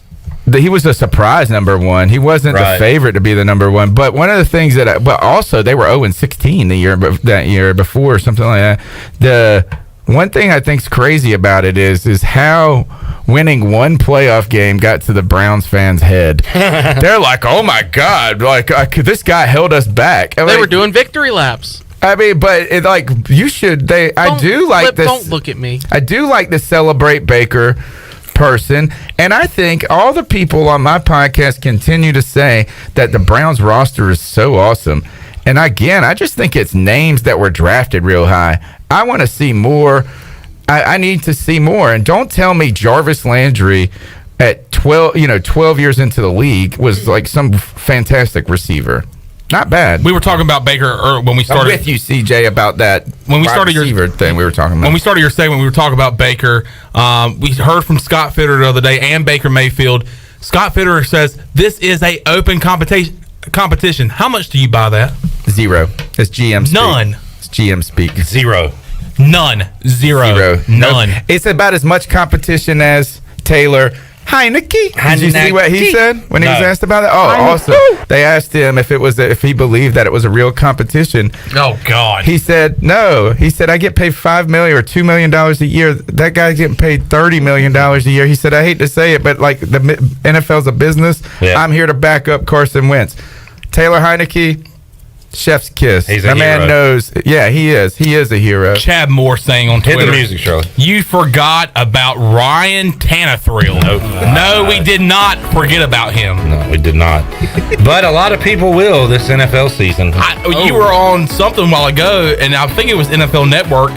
He was a surprise number 1. He wasn't the favorite to be the number 1. But one of the things but also they were 0-16 that year before, or something like that. One thing I think's crazy about it is how winning one playoff game got to the Browns fans' head. They're like, "Oh my God! Like this guy held us back." They were doing victory laps. I mean, but you should. I do like this. Don't look at me. I do like to celebrate Baker person, and I think all the people on my podcast continue to say that the Browns roster is so awesome. And again, I just think it's names that were drafted real high. I want to see more. I need to see more. And don't tell me Jarvis Landry at 12 years into the league was like some fantastic receiver. Not bad. We were talking about Baker when we started. I'm with you, CJ, about that. When we started your thing, we were talking about. When we started your segment, we were talking about Baker. We heard from Scott Fitterer the other day and Baker Mayfield. Scott Fitterer says this is a open competition. How much do you buy that? 0. It's GM speak. None. It's GM speak. 0. None. Zero. None. No. It's about as much competition as Taylor Heineke. Did you see what he said when he was asked about it? Oh, awesome. They asked him if he believed that it was a real competition. Oh, God. He said, no. He said, I get paid $5 million or $2 million a year. That guy's getting paid $30 million a year. He said, I hate to say it, but like the NFL's a business. Yeah. I'm here to back up Carson Wentz. Taylor Heineke, chef's kiss. He's a hero. Man knows. Yeah, he is. He is a hero. Chad Moore saying on Twitter. Hit the music, Shirley. You forgot about Ryan Tannehill. No, we did not forget about him. No, we did not. But a lot of people will this NFL season. You were on something a while ago, and I think it was NFL Network.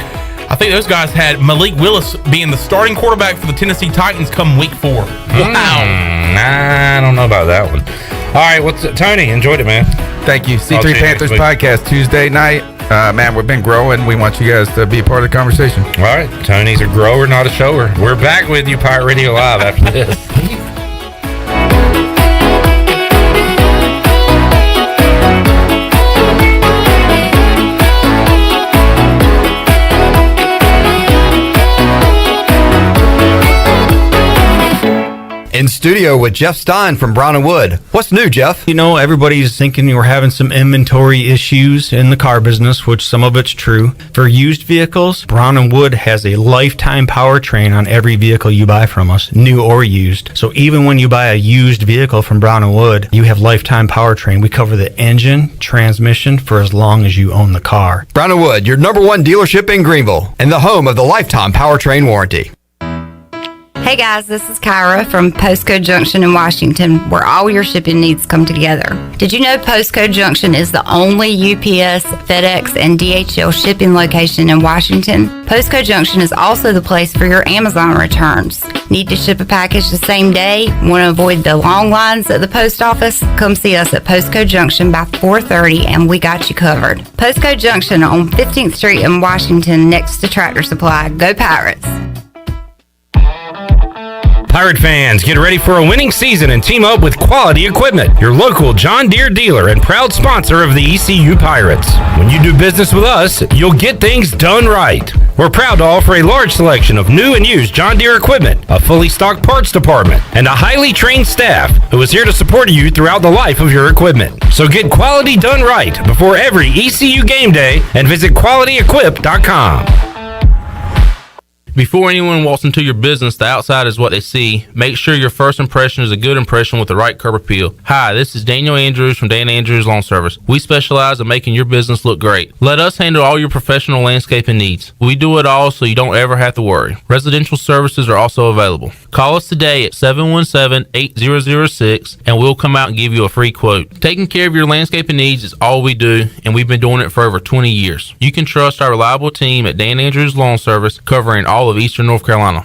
I think those guys had Malik Willis being the starting quarterback for the Tennessee Titans come week 4. Wow. I don't know about that one. All right, Tony, enjoyed it, man. Thank you. C3 Panthers podcast Tuesday night. Man, we've been growing. We want you guys to be a part of the conversation. All right. Tony's a grower, not a shower. We're back with you, Pirate Radio Live, after this. In studio with Jeff Stein from Brown & Wood. What's new, Jeff? You know, everybody's thinking we're having some inventory issues in the car business, which some of it's true. For used vehicles, Brown & Wood has a lifetime powertrain on every vehicle you buy from us, new or used. So even when you buy a used vehicle from Brown & Wood, you have lifetime powertrain. We cover the engine, transmission for as long as you own the car. Brown & Wood, your #1 dealership in Greenville and the home of the lifetime powertrain warranty. Hey guys, this is Kyra from Postcode Junction in Washington, where all your shipping needs come together. Did you know Postcode Junction is the only UPS, FedEx, and DHL shipping location in Washington? Postcode Junction is also the place for your Amazon returns. Need to ship a package the same day? Want to avoid the long lines at the post office? Come see us at Postcode Junction by 4:30 and we got you covered. Postcode Junction on 15th Street in Washington next to Tractor Supply. Go Pirates! Pirate fans, get ready for a winning season and team up with Quality Equipment, your local John Deere dealer and proud sponsor of the ECU Pirates. When you do business with us, you'll get things done right. We're proud to offer a large selection of new and used John Deere equipment, a fully stocked parts department, and a highly trained staff who is here to support you throughout the life of your equipment. So get quality done right before every ECU game day and visit qualityequip.com. Before anyone walks into your business, the outside is what they see. Make sure your first impression is a good impression with the right curb appeal. Hi, this is Daniel Andrews from Dan Andrews Lawn Service. We specialize in making your business look great. Let us handle all your professional landscaping needs. We do it all so you don't ever have to worry. Residential services are also available. Call us today at 717-8006 and we'll come out and give you a free quote. Taking care of your landscaping needs is all we do, and we've been doing it for over 20 years. You can trust our reliable team at Dan Andrews Lawn Service, covering all of Eastern North Carolina.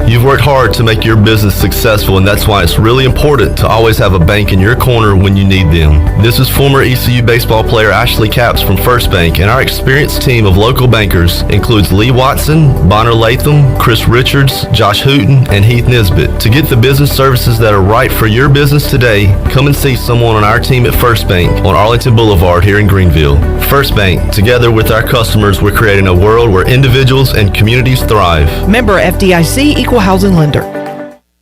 You've worked hard to make your business successful, and that's why it's really important to always have a bank in your corner when you need them. This is former ECU baseball player Ashley Capps from First Bank, and our experienced team of local bankers includes Lee Watson, Bonner Latham, Chris Richards, Josh Hooten, and Heath Nisbet. To get the business services that are right for your business today, come and see someone on our team at First Bank on Arlington Boulevard here in Greenville. First Bank, together with our customers, we're creating a world where individuals and communities thrive. Member FDIC, Equal Housing Lender.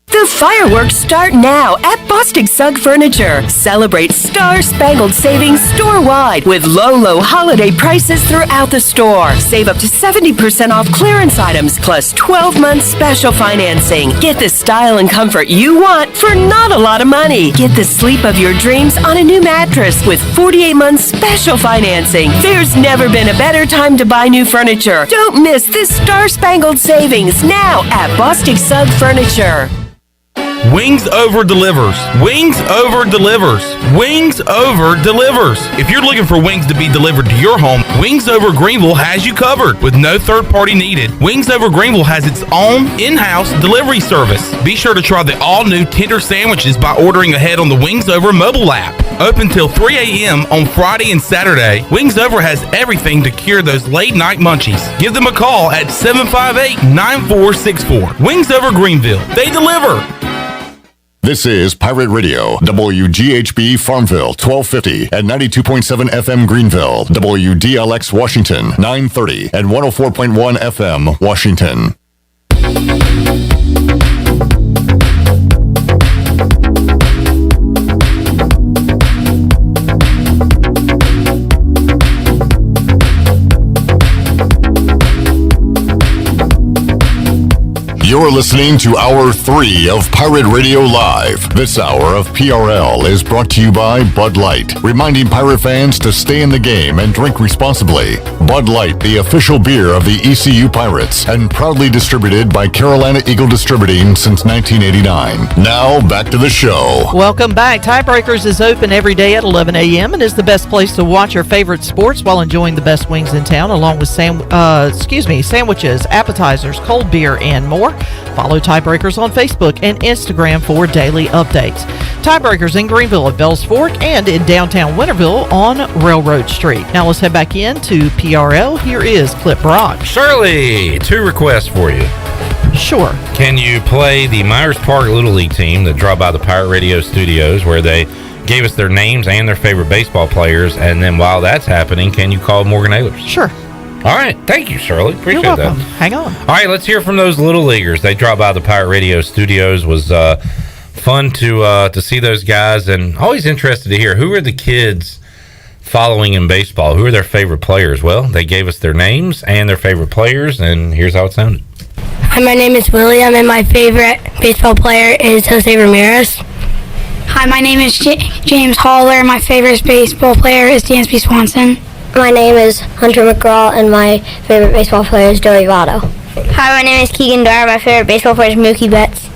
This Fireworks start now at Bostic Sugg Furniture. Celebrate star-spangled savings store-wide with low holiday prices throughout the store. Save up to 70% off clearance items plus 12 months special financing. Get the style and comfort you want for not a lot of money. Get the sleep of your dreams on a new mattress with 48 months special financing. There's never been a better time to buy new furniture. Don't miss this star-spangled savings now at Bostic Sugg Furniture. Wings Over delivers. Wings Over delivers. Wings Over delivers. If you're looking for wings to be delivered to your home, Wings Over Greenville has you covered with no third party needed. Wings Over Greenville has its own in-house delivery service. Be sure to try the all-new tender sandwiches by ordering ahead on the Wings Over mobile app. Open till 3 a.m. on Friday and Saturday, Wings Over has everything to cure those late night munchies. Give them a call at 758-9464. Wings Over Greenville. They deliver. This is Pirate Radio, WGHB Farmville, 1250 and 92.7 FM Greenville, WDLX Washington, 930 and 104.1 FM Washington. You're listening to Hour 3 of Pirate Radio Live. This hour of PRL is brought to you by Bud Light, reminding Pirate fans to stay in the game and drink responsibly. Bud Light, the official beer of the ECU Pirates, and proudly distributed by Carolina Eagle Distributing since 1989. Now, back to the show. Welcome back. Tiebreakers is open every day at 11 a.m. and is the best place to watch your favorite sports while enjoying the best wings in town, along with sandwiches, appetizers, cold beer, and more. Follow Tiebreakers on Facebook and Instagram for daily updates. Tiebreakers in Greenville at Bells Fork and in downtown Winterville on Railroad Street. Now let's head back into PRL. Here is Clip Brock. Shirley, 2 requests for you. Sure. Can you play the Myers Park Little League team that dropped by the Pirate Radio studios where they gave us their names and their favorite baseball players? And then while that's happening, can you call Morgan Ahlers? Sure. All right. Thank you, Shirley. Appreciate You're welcome. that. Hang on. All right. Let's hear from those Little Leaguers. They dropped by the Pirate Radio studios. Was fun to see those guys, and always interested to hear who are the kids following in baseball. Who are their favorite players? Well, they gave us their names and their favorite players, and here's how it sounded. Hi, my name is William, and my favorite baseball player is Jose Ramirez. Hi, my name is James Haller. My favorite baseball player is Dansby Swanson. My name is Hunter McGraw, and my favorite baseball player is Joey Votto. Hi, my name is Keegan Dyer. My favorite baseball player is Mookie Betts.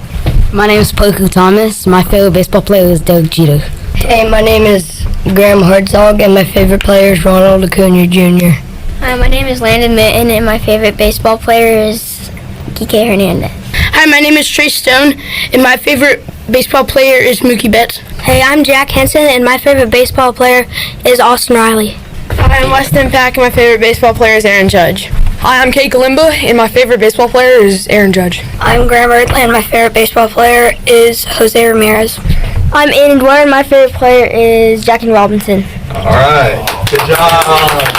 My name is Poku Thomas. My favorite baseball player is Doug Jeter. Hey, my name is Graham Hartzog, and my favorite player is Ronald Acuna Jr. Hi, my name is Landon Minton, and my favorite baseball player is Kike Hernandez. Hi, my name is Trey Stone, and my favorite baseball player is Mookie Betts. Hey, I'm Jack Henson, and my favorite baseball player is Austin Riley. Hi, I'm Weston Pack, and my favorite baseball player is Aaron Judge. Hi, I'm Kate Kalimba, and my favorite baseball player is Aaron Judge. I'm Graham Eartley, and my favorite baseball player is Jose Ramirez. I'm Aiden Dwyer, and my favorite player is Jackie Robinson. All right. Good job.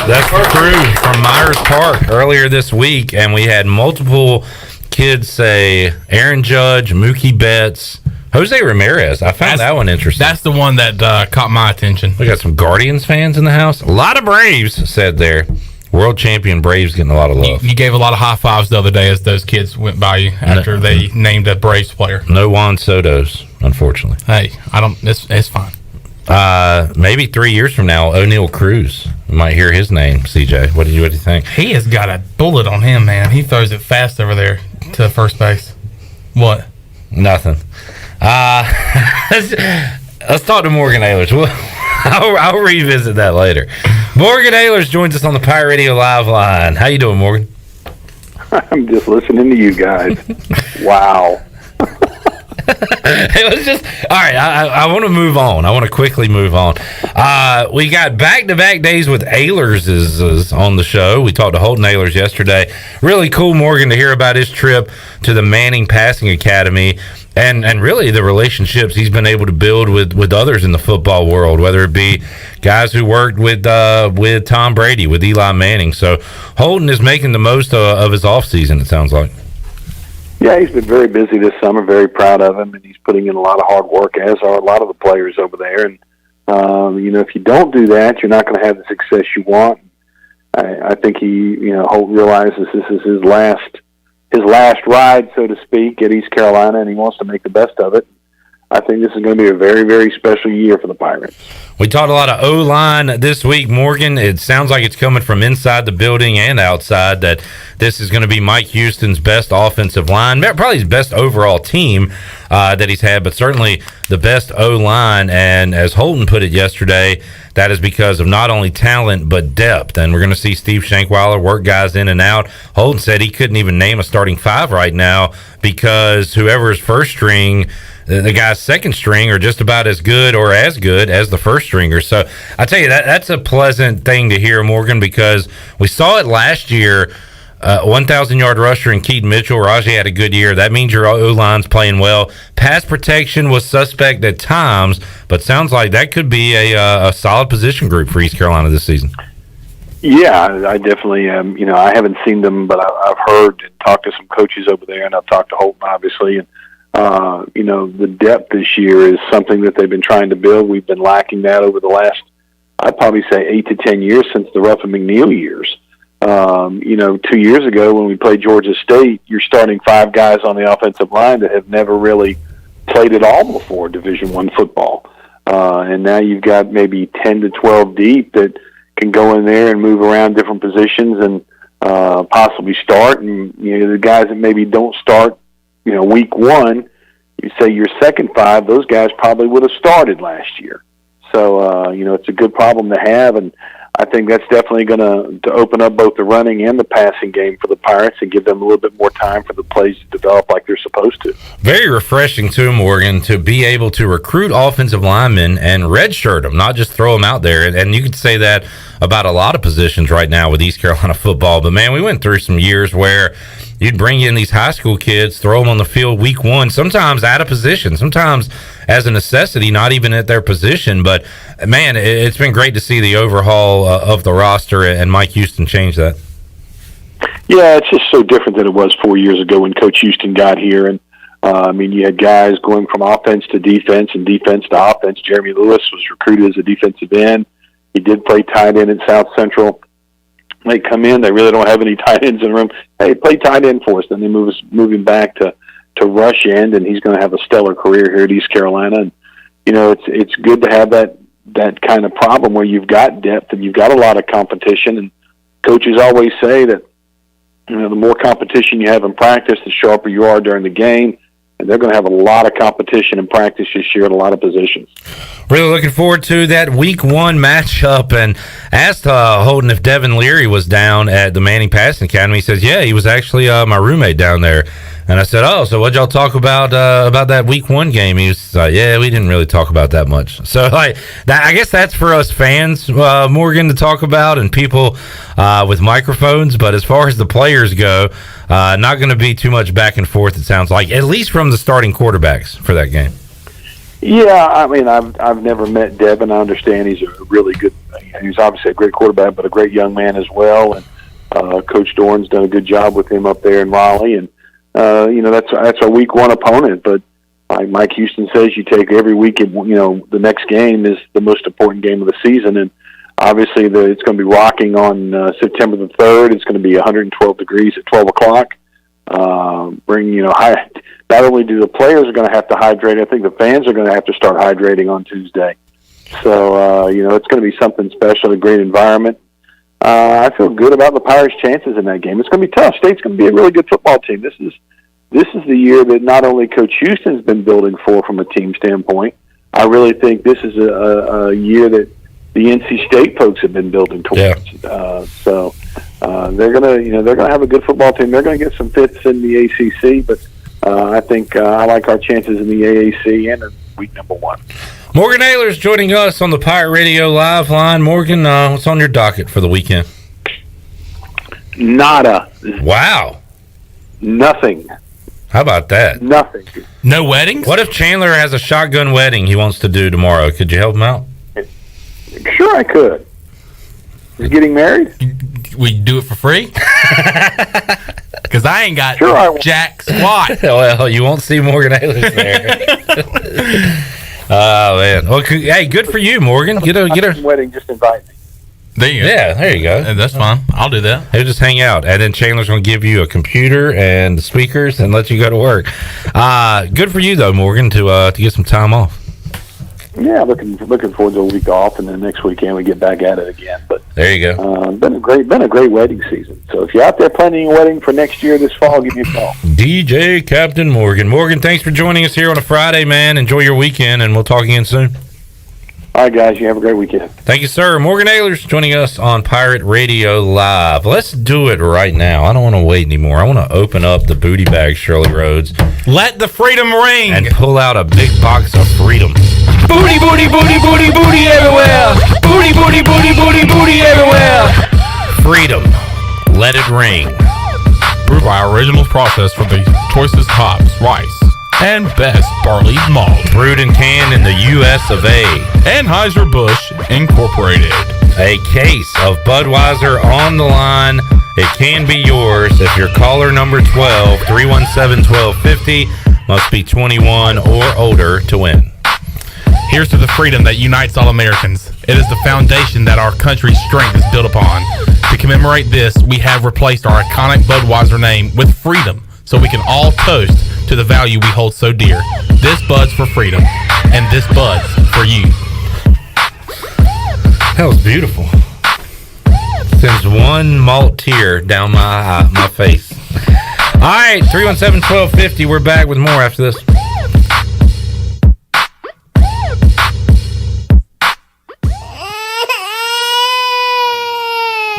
That's the crew from Myers Park earlier this week, and we had multiple kids say Aaron Judge, Mookie Betts, Jose Ramirez. I found that one interesting. That's the one that caught my attention. We got some Guardians fans in the house. A lot of Braves said there. World champion Braves getting a lot of love. You gave a lot of high fives the other day as those kids went by you after they named a Braves player. No Juan Soto's, unfortunately. Hey, I don't. It's fine. Maybe 3 years from now, O'Neal Cruz. You might hear his name. CJ, what do you think? He has got a bullet on him, man. He throws it fast over there to first base. What? Nothing. Let's talk to Morgan Ahlers. I'll revisit that later. Morgan Ahlers joins us on the Pirate Radio Live line. How you doing, Morgan? I'm just listening to you guys. Wow. It was just all right. I want to move on. I want to quickly move on. We got back-to-back days with Ahlers is on the show. We talked to Holton Ahlers yesterday. Really cool, Morgan, to hear about his trip to the Manning Passing Academy and really the relationships he's been able to build with others in the football world, whether it be guys who worked with Tom Brady, with Eli Manning. So Holton is making the most of his offseason, it sounds like. Yeah, he's been very busy this summer. Very proud of him, and he's putting in a lot of hard work, as are a lot of the players over there. And if you don't do that, you're not going to have the success you want. I think Holt realizes this is his last ride, so to speak, at East Carolina, and he wants to make the best of it. I think this is going to be a very, very special year for the Pirates. We talked a lot of O-line this week, Morgan. It sounds like it's coming from inside the building and outside, that this is going to be Mike Houston's best offensive line, probably his best overall team that he's had, but certainly the best O-line. And as Holton put it yesterday, that is because of not only talent but depth. And we're going to see Steve Shankweiler work guys in and out. Holton said he couldn't even name a starting five right now because whoever's first string, the guy's second string are just about as good or as good as the first stringer. So I tell you, that's a pleasant thing to hear, Morgan, because we saw it last year. 1,000-yard rusher in Keaton Mitchell. Rajay had a good year. That means your O-line's playing well. Pass protection was suspect at times, but sounds like that could be a solid position group for East Carolina this season. Yeah, I definitely am. I haven't seen them, but I've heard and talked to some coaches over there, and I've talked to Holton, obviously, and the depth this year is something that they've been trying to build. We've been lacking that over the last, I'd probably say 8 to 10 years since the Ruff and McNeil years. 2 years ago when we played Georgia State, you're starting 5 guys on the offensive line that have never really played at all before Division I football. And now you've got maybe 10 to 12 deep that can go in there and move around different positions and possibly start. And, the guys that maybe don't start, week 1, you say your second 5, those guys probably would have started last year. So, it's a good problem to have, and I think that's definitely going to open up both the running and the passing game for the Pirates and give them a little bit more time for the plays to develop like they're supposed to. Very refreshing, too, Morgan, to be able to recruit offensive linemen and redshirt them, not just throw them out there. And you could say that about a lot of positions right now with East Carolina football. But, man, we went through some years where you'd bring in these high school kids, throw them on the field week 1, sometimes out of position, sometimes as a necessity, not even at their position. But, man, it's been great to see the overhaul of the roster, and Mike Houston change that. Yeah, it's just so different than it was 4 years ago when Coach Houston got here. And, you had guys going from offense to defense and defense to offense. Jeremy Lewis was recruited as a defensive end. He did play tight end at South Central. They come in, they really don't have any tight ends in the room. Hey, play tight end for us. Then they move him back to rush end, and he's going to have a stellar career here at East Carolina. And, it's good to have that kind of problem where you've got depth and you've got a lot of competition. And coaches always say that, the more competition you have in practice, the sharper you are during the game. And they're going to have a lot of competition in practice this year at a lot of positions. Really looking forward to that week 1 matchup. And asked Holden if Devin Leary was down at the Manning Passing Academy. He says, yeah, he was actually my roommate down there. And I said, oh, so what'd y'all talk about that week 1 game? He was like, yeah, we didn't really talk about that much. So, I guess that's for us fans, Morgan, to talk about, and people with microphones. But as far as the players go, not going to be too much back and forth, it sounds like, at least from the starting quarterbacks for that game. Yeah, I've never met Devin. I understand he's a really good, he's obviously a great quarterback, but a great young man as well. And Coach Dorn's done a good job with him up there in Raleigh. And, that's our week 1 opponent. But like Mike Houston says, you take every week, the next game is the most important game of the season. And obviously it's going to be rocking on September the 3rd. It's going to be 112 degrees at 12 o'clock. Not only do the players are going to have to hydrate, I think the fans are going to have to start hydrating on Tuesday. So, it's going to be something special, a great environment. I feel good about the Pirates' chances in that game. It's going to be tough. State's going to be a really good football team. This is the year that not only Coach Houston's been building for from a team standpoint. I really think this is a year that the NC State folks have been building towards. Yeah. They're gonna have a good football team. They're gonna get some fits in the ACC, but I think I like our chances in the AAC and in week number 1. Morgan Ahlers joining us on the Pirate Radio Live line. Morgan, what's on your docket for the weekend? Nada. Wow. Nothing. How about that? Nothing. No weddings? What if Chandler has a shotgun wedding he wants to do tomorrow? Could you help him out? Sure, I could. He's getting married? We do it for free? Because I ain't got jack squat. Well, you won't see Morgan Ahlers there. Oh, man. Well, hey, good for you, Morgan. Get a wedding. Just invite me. There you go. Yeah, there you go. That's fine. I'll do that. He'll just hang out, and then Chandler's going to give you a computer and the speakers and let you go to work. Good for you, though, Morgan, to get some time off. Yeah, looking forward to a week off, and then next weekend we get back at it again. But there you go. Been a great wedding season. So if you're out there planning a wedding for next year this fall, give me a call. DJ Captain Morgan. Morgan, thanks for joining us here on a Friday, man. Enjoy your weekend, and we'll talk again soon. All right, guys. You have a great weekend. Thank you, sir. Morgan Ahlers joining us on Pirate Radio Live. Let's do it right now. I don't want to wait anymore. I want to open up the booty bag, Shirley Rhodes. Let the freedom ring. And pull out a big box of freedom. Booty, booty, booty, booty, booty everywhere. Booty, booty, booty, booty, booty everywhere. Freedom. Let it ring. Brewed by Originals process for the choicest hops, rice, and best barley malt. Brewed and canned in the U.S. of A. Anheuser-Busch Incorporated. A case of Budweiser on the line. It can be yours if you're caller number 12, 317-1250, must be 21 or older to win. Here's to the freedom that unites all Americans. It is the foundation that our country's strength is built upon. To commemorate this, we have replaced our iconic Budweiser name with freedom, so we can all toast to the value we hold so dear. This Bud's for freedom, and this Bud's for you. That was beautiful. Sends one malt tear down my face. All right, 317-1250. We're back with more after this.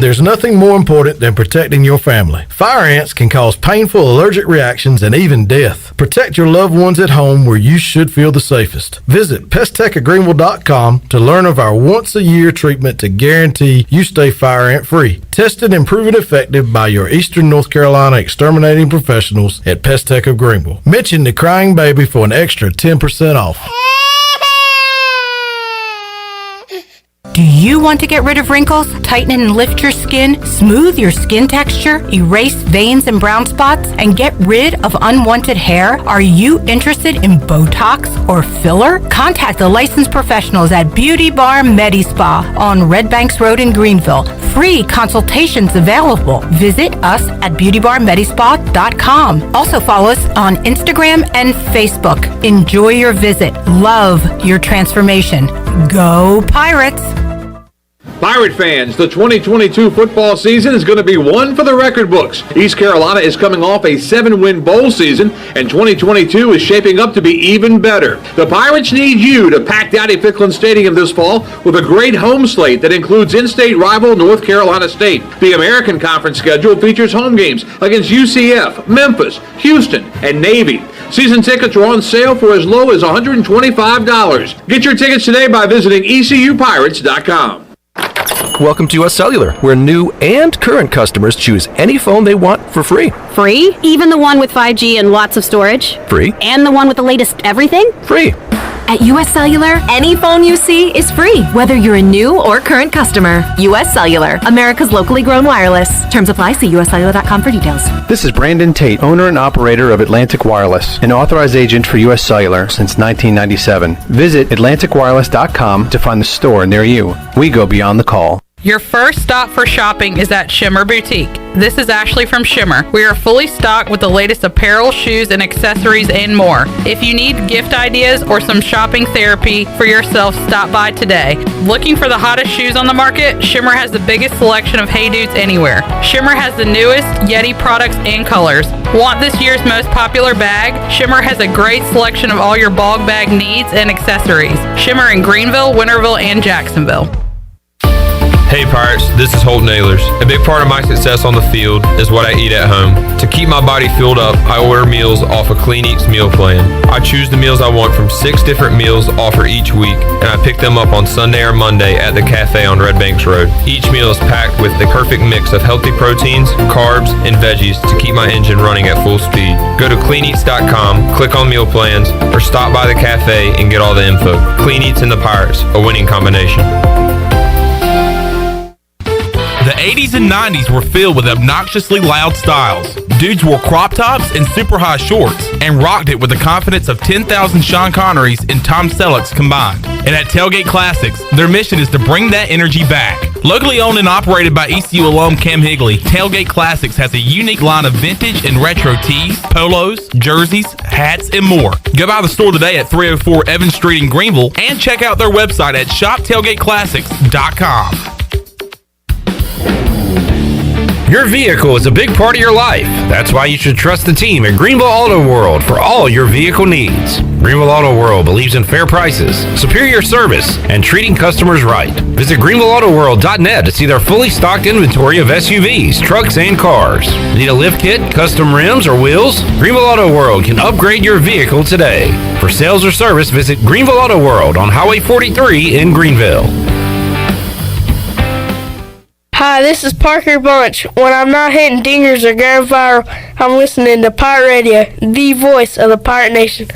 There's nothing more important than protecting your family. Fire ants can cause painful allergic reactions and even death. Protect your loved ones at home where you should feel the safest. Visit pesttechofgreenville.com to learn of our once-a-year treatment to guarantee you stay fire ant free. Tested and proven effective by your Eastern North Carolina exterminating professionals at Pest Tech of Greenville. Mention the crying baby for an extra 10% off. Do you want to get rid of wrinkles, tighten and lift your skin, smooth your skin texture, erase veins and brown spots, and get rid of unwanted hair? Are you interested in Botox or filler? Contact the licensed professionals at Beauty Bar MediSpa on Red Banks Road in Greenville. Free consultations available. Visit us at beautybarmedispa.com. Also follow us on Instagram and Facebook. Enjoy your visit. Love your transformation. Go Pirates! Pirate fans, the 2022 football season is going to be one for the record books. East Carolina is coming off a 7-win bowl season, and 2022 is shaping up to be even better. The Pirates need you to pack Dowdy-Ficklin Stadium this fall with a great home slate that includes in-state rival North Carolina State. The American Conference schedule features home games against UCF, Memphis, Houston, and Navy. Season tickets are on sale for as low as $125. Get your tickets today by visiting ECUPirates.com. Welcome to US Cellular, where new and current customers choose any phone they want for free. Free? Even the one with 5G and lots of storage? Free. And the one with the latest everything? Free. At US Cellular, any phone you see is free, whether you're a new or current customer. US Cellular, America's locally grown wireless. Terms apply. See uscellular.com for details. This is Brandon Tate, owner and operator of Atlantic Wireless, an authorized agent for US Cellular since 1997. Visit atlanticwireless.com to find the store near you. We go beyond the call. Your first stop for shopping is at Shimmer Boutique. This is Ashley from Shimmer. We are fully stocked with the latest apparel, shoes, and accessories and more. If you need gift ideas or some shopping therapy for yourself, stop by today. Looking for the hottest shoes on the market? Shimmer has the biggest selection of Hey Dudes anywhere. Shimmer has the newest Yeti products and colors. Want this year's most popular bag? Shimmer has a great selection of all your bog bag needs and accessories. Shimmer in Greenville, Winterville, and Jacksonville. Hey Pirates, this is Holton Ahlers. A big part of my success on the field is what I eat at home. To keep my body filled up, I order meals off a Clean Eats meal plan. I choose the meals I want from 6 different meals offered each week, and I pick them up on Sunday or Monday at the cafe on Red Banks Road. Each meal is packed with the perfect mix of healthy proteins, carbs, and veggies to keep my engine running at full speed. Go to cleaneats.com, click on meal plans, or stop by the cafe and get all the info. Clean Eats and the Pirates, a winning combination. The 80s and 90s were filled with obnoxiously loud styles. Dudes wore crop tops and super high shorts and rocked it with the confidence of 10,000 Sean Connerys and Tom Sellecks combined. And at Tailgate Classics, their mission is to bring that energy back. Locally owned and operated by ECU alum Cam Higley, Tailgate Classics has a unique line of vintage and retro tees, polos, jerseys, hats, and more. Go by the store today at 304 Evans Street in Greenville and check out their website at shoptailgateclassics.com. Your vehicle is a big part of your life. That's why you should trust the team at Greenville Auto World for all your vehicle needs. Greenville Auto World believes in fair prices, superior service, and treating customers right. Visit GreenvilleAutoWorld.net to see their fully stocked inventory of SUVs, trucks, and cars. Need a lift kit, custom rims, or wheels? Greenville Auto World can upgrade your vehicle today. For sales or service, visit Greenville Auto World on Highway 43 in Greenville. Hi, this is Parker Bunch. When I'm not hitting dingers or going viral, I'm listening to Pirate Radio, the voice of the Pirate Nation.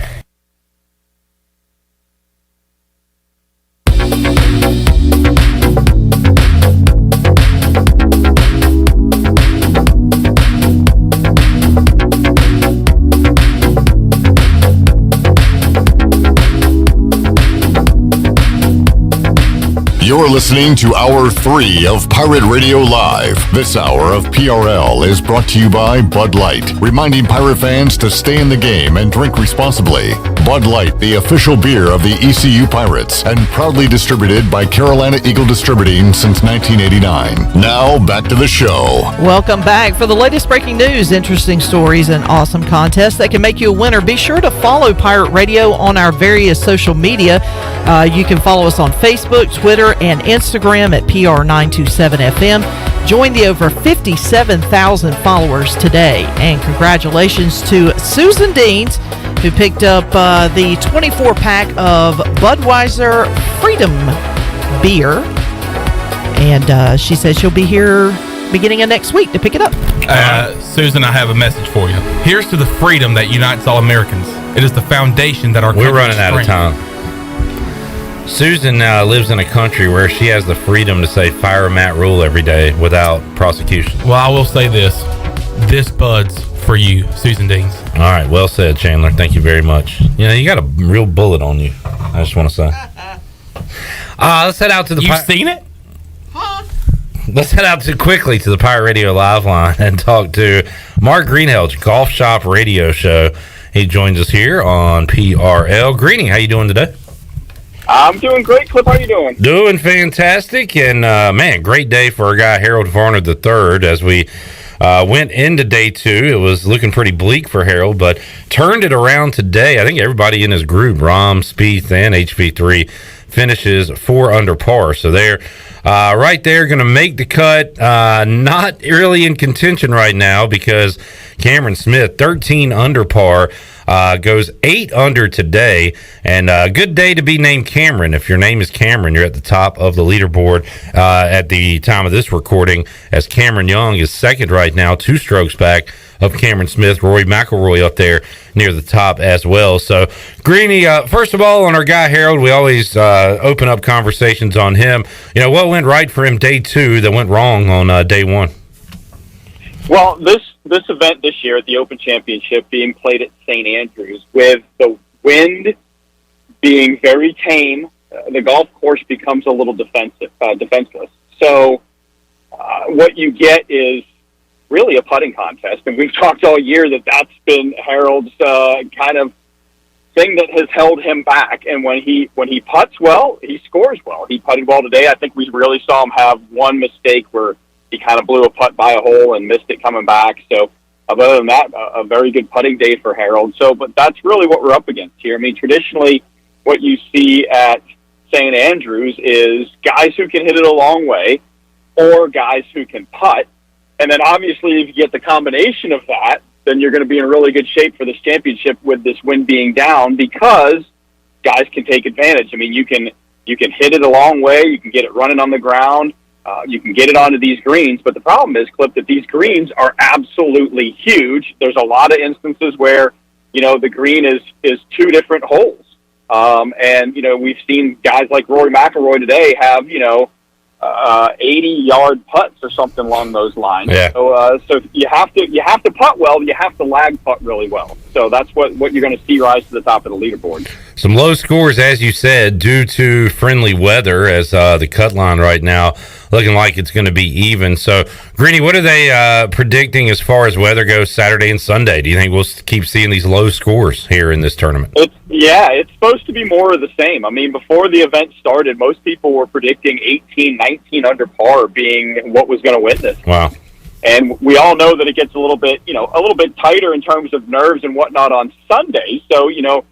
You're listening to Hour 3 of Pirate Radio Live. This hour of PRL is brought to you by Bud Light, reminding Pirate fans to stay in the game and drink responsibly. Bud Light, the official beer of the ECU Pirates, and proudly distributed by Carolina Eagle Distributing since 1989. Now, back to the show. Welcome back. For the latest breaking news, interesting stories, and awesome contests that can make you a winner, be sure to follow Pirate Radio on our various social media. You can follow us on Facebook, Twitter, and Instagram at PR927FM. Join the over 57,000 followers today. And congratulations to Susan Deans, who picked up the 24-pack of Budweiser Freedom beer. And she says she'll be here beginning of next week to pick it up. Susan, I have a message for you. Here's to the freedom that unites all Americans. It is the foundation that our We're running out of time. Susan lives in a country where she has the freedom to say fire Matt Rule every day without prosecution. Well, I will say this. This Bud's for you, Susan Deans. All right, well said, Chandler. Thank you very much. You know, you got a real bullet on you, I just want to say. Let's head out to the... You've seen it? Let's head out quickly to the Pirate Radio Live line and talk to Mark Greenhell's Golf Shop Radio Show. He joins us here on PRL. Greeny, how you doing today? I'm doing great, Clip. How you doing? Doing fantastic, and man, great day for our guy Harold Varner III. As we went into day two, it was looking pretty bleak for Harold, but turned it around today. I think everybody in his group, Rom, Spieth, and HV3, finishes 4 under par. So they're right there, going to make the cut. Not really in contention right now because Cameron Smith, 13 under par. Goes 8 under today, and a good day to be named Cameron. If your name is Cameron, you're at the top of the leaderboard at the time of this recording, as Cameron Young is second right now, 2 strokes back of Cameron Smith. Rory McIlroy up there near the top as well. So, Greeny, first of all, on our guy Harold, we always open up conversations on him. You know, what went right for him day 2 that went wrong on day 1? Well, this event this year at the Open Championship being played at St. Andrews, with the wind being very tame, the golf course becomes a little defenseless. So what you get is really a putting contest, and we've talked all year that's been Harold's kind of thing that has held him back. And when he putts well, he scores well. He putted well today. I think we really saw him have one mistake where he kind of blew a putt by a hole and missed it coming back. So other than that, a very good putting day for Harold. So, but that's really what we're up against here. I mean, traditionally, what you see at St. Andrews is guys who can hit it a long way or guys who can putt. And then obviously if you get the combination of that, then you're going to be in really good shape for this championship with this wind being down, because guys can take advantage. I mean, you can hit it a long way. You can get it running on the ground. You can get it onto these greens, but the problem is, Clip, that these greens are absolutely huge. There's a lot of instances where, you know, the green is 2 different holes. And, you know, we've seen guys like Rory McIlroy today have, you know, 80-yard putts or something along those lines. Yeah. So you have to putt well. You have to lag putt really well. So that's what you're going to see rise to the top of the leaderboard. Some low scores, as you said, due to friendly weather, as the cut line right now looking like it's going to be even. So, Greeny, what are they predicting as far as weather goes Saturday and Sunday? Do you think we'll keep seeing these low scores here in this tournament? It's supposed to be more of the same. I mean, before the event started, most people were predicting 18, 19 under par being what was going to win this. Wow. And we all know that it gets a little bit tighter in terms of nerves and whatnot on Sunday. So, you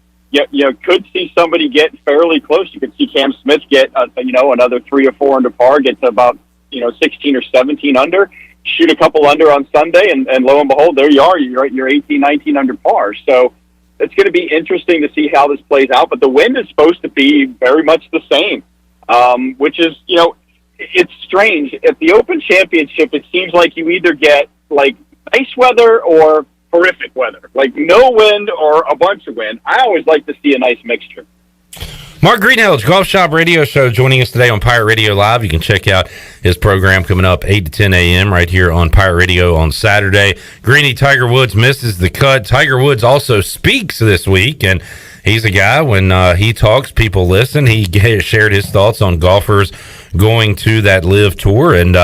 could see somebody get fairly close. You could see Cam Smith get, another 3 or 4 under par, get to about, 16 or 17 under, shoot a couple under on Sunday, and lo and behold, there you are. You're 18, 19 under par. So it's going to be interesting to see how this plays out. But the wind is supposed to be very much the same, which is, it's strange. At the Open Championship, it seems like you either get, like, nice weather or horrific weather, like no wind or a bunch of wind. I always like to see a nice mixture. Mark Greenhalgh, Golf Shop Radio Show, joining us today on Pirate Radio Live. You can check out his program coming up 8 to 10 a.m. right here on Pirate Radio on Saturday. Greeny, Tiger Woods misses the cut. Tiger Woods also speaks this week, and he's a guy, when he talks, people listen. He shared his thoughts on golfers going to that LIV Tour, and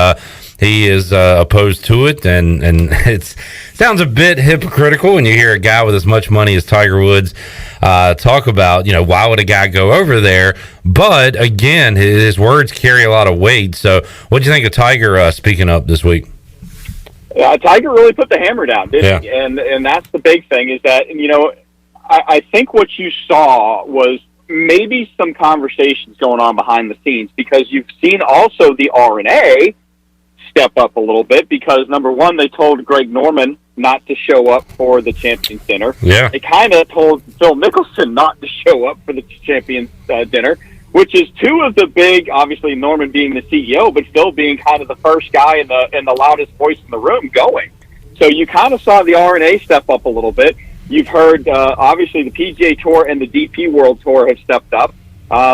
he is opposed to it, and it sounds a bit hypocritical when you hear a guy with as much money as Tiger Woods talk about, why would a guy go over there? But, again, his words carry a lot of weight. So what do you think of Tiger speaking up this week? Tiger really put the hammer down, didn't he? And that's the big thing is that, I think what you saw was maybe some conversations going on behind the scenes, because you've seen also the R&A step up a little bit, because number one, they told Greg Norman not to show up for the Champions Dinner. Yeah. They kind of told Phil Mickelson not to show up for the Champions Dinner, which is two of the big, obviously Norman being the CEO, but Phil being kind of the first guy and the loudest voice in the room going. So you kind of saw the R&A step up a little bit. You've heard, obviously, the PGA Tour and the DP World Tour have stepped up.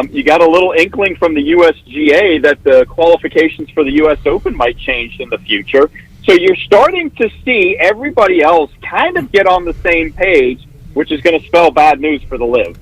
You got a little inkling from the USGA that the qualifications for the U.S. Open might change in the future. So you're starting to see everybody else kind of get on the same page, which is going to spell bad news for the LIV.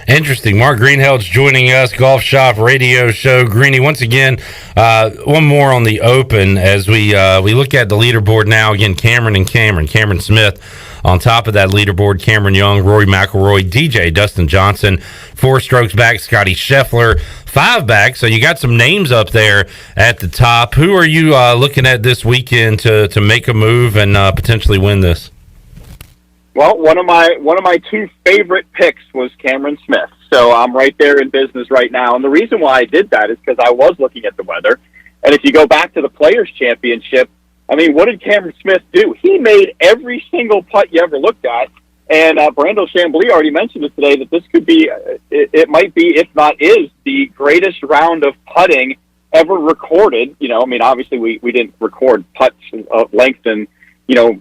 Interesting. Mark Greenhalgh's joining us, Golf Shop Radio Show. Greeny, once again, one more on the Open as we look at the leaderboard now. Again, Cameron Smith on top of that leaderboard, Cameron Young, Rory McIlroy, DJ Dustin Johnson, 4 strokes back, Scotty Scheffler, 5 back. So you got some names up there at the top. Who are you looking at this weekend to make a move and potentially win this? Well, one of my 2 favorite picks was Cameron Smith. So I'm right there in business right now. And the reason why I did that is because I was looking at the weather. And if you go back to the Players' Championship, I mean, what did Cameron Smith do? He made every single putt you ever looked at. And Brandel Chambly already mentioned it today that this could be, it might be, if not is, the greatest round of putting ever recorded. Obviously we didn't record putts of length and,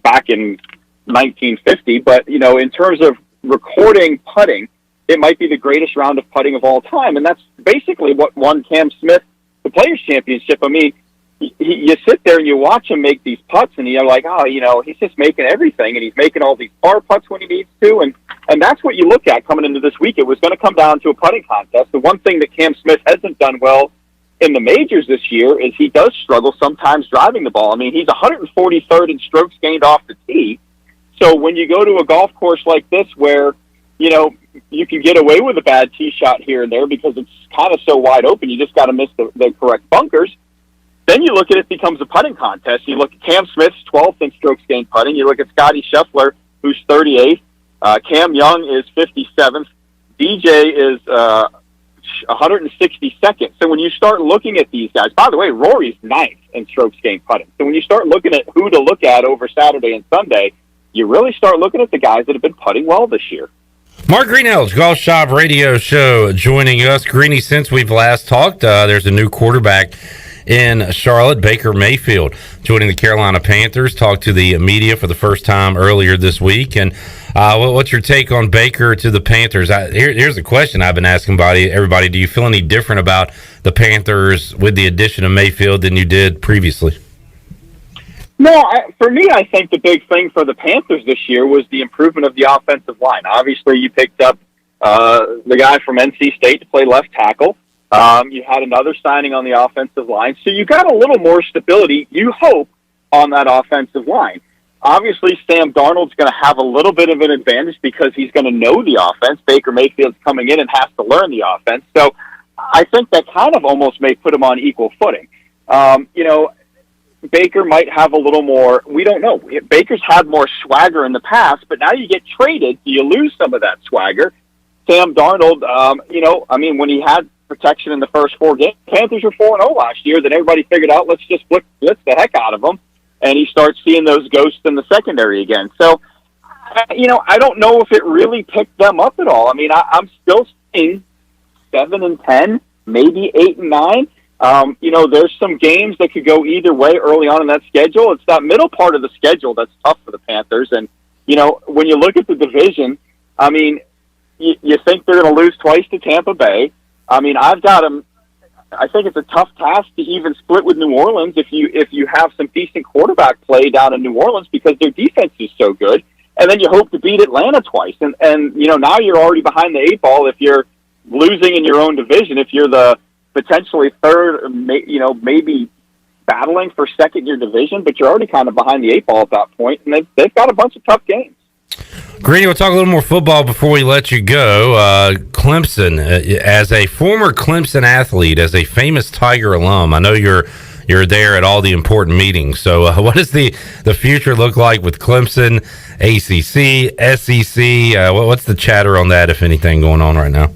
back in 1950, but in terms of recording putting, it might be the greatest round of putting of all time, and that's basically what won Cam Smith the Players' Championship. I mean, you sit there and you watch him make these putts, and you're like, he's just making everything, and he's making all these par putts when he needs to, and that's what you look at coming into this week. It was going to come down to a putting contest. The one thing that Cam Smith hasn't done well in the majors this year is he does struggle sometimes driving the ball. I mean, he's 143rd in strokes gained off the tee. So when you go to a golf course like this where, you can get away with a bad tee shot here and there because it's kind of so wide open, you just got to miss the correct bunkers. Then you look at it becomes a putting contest. You look at Cam Smith's 12th in strokes gained putting. You look at Scotty Scheffler, who's 38th. Cam Young is 57th. DJ is 162nd. So when you start looking at these guys, by the way, Rory's 9th in strokes gained putting. So when you start looking at who to look at over Saturday and Sunday, you really start looking at the guys that have been putting well this year. Mark Greenhalgh, Golf Shop Radio Show, joining us. Greeny, since we've last talked, there's a new quarterback in Charlotte. Baker Mayfield joining the Carolina Panthers, talked to the media for the first time earlier this week. And what's your take on Baker to the Panthers? Here's a question I've been asking everybody. Do you feel any different about the Panthers with the addition of Mayfield than you did previously? No, for me, I think the big thing for the Panthers this year was the improvement of the offensive line. Obviously, you picked up the guy from NC State to play left tackle. You had another signing on the offensive line. So you got a little more stability, you hope, on that offensive line. Obviously, Sam Darnold's going to have a little bit of an advantage because he's going to know the offense. Baker Mayfield's coming in and has to learn the offense. So I think that kind of almost may put him on equal footing. Baker might have a little more, we don't know. Baker's had more swagger in the past, but now you get traded, so you lose some of that swagger. Sam Darnold, when he had protection in the first 4 games, Panthers were 4-0 last year, then everybody figured out, let's just blitz the heck out of him, and he starts seeing those ghosts in the secondary again. So, I don't know if it really picked them up at all. I mean, I'm still seeing 7-10, maybe 8-9. There's some games that could go either way early on in that schedule. It's that middle part of the schedule that's tough for the Panthers. And, when you look at the division, I mean, you think they're going to lose twice to Tampa Bay. I mean, I've got them. I think it's a tough task to even split with New Orleans if you have some decent quarterback play down in New Orleans because their defense is so good. And then you hope to beat Atlanta twice. And now you're already behind the 8 ball if you're losing in your own division, if you're the potentially third, maybe battling for second in your division, but you're already kind of behind the 8 ball at that point, and they've got a bunch of tough games. Greeny, we'll talk a little more football before we let you go. Clemson, as a former Clemson athlete, as a famous Tiger alum, I know you're there at all the important meetings. So what does the future look like with Clemson, ACC, SEC? What's the chatter on that, if anything, going on right now?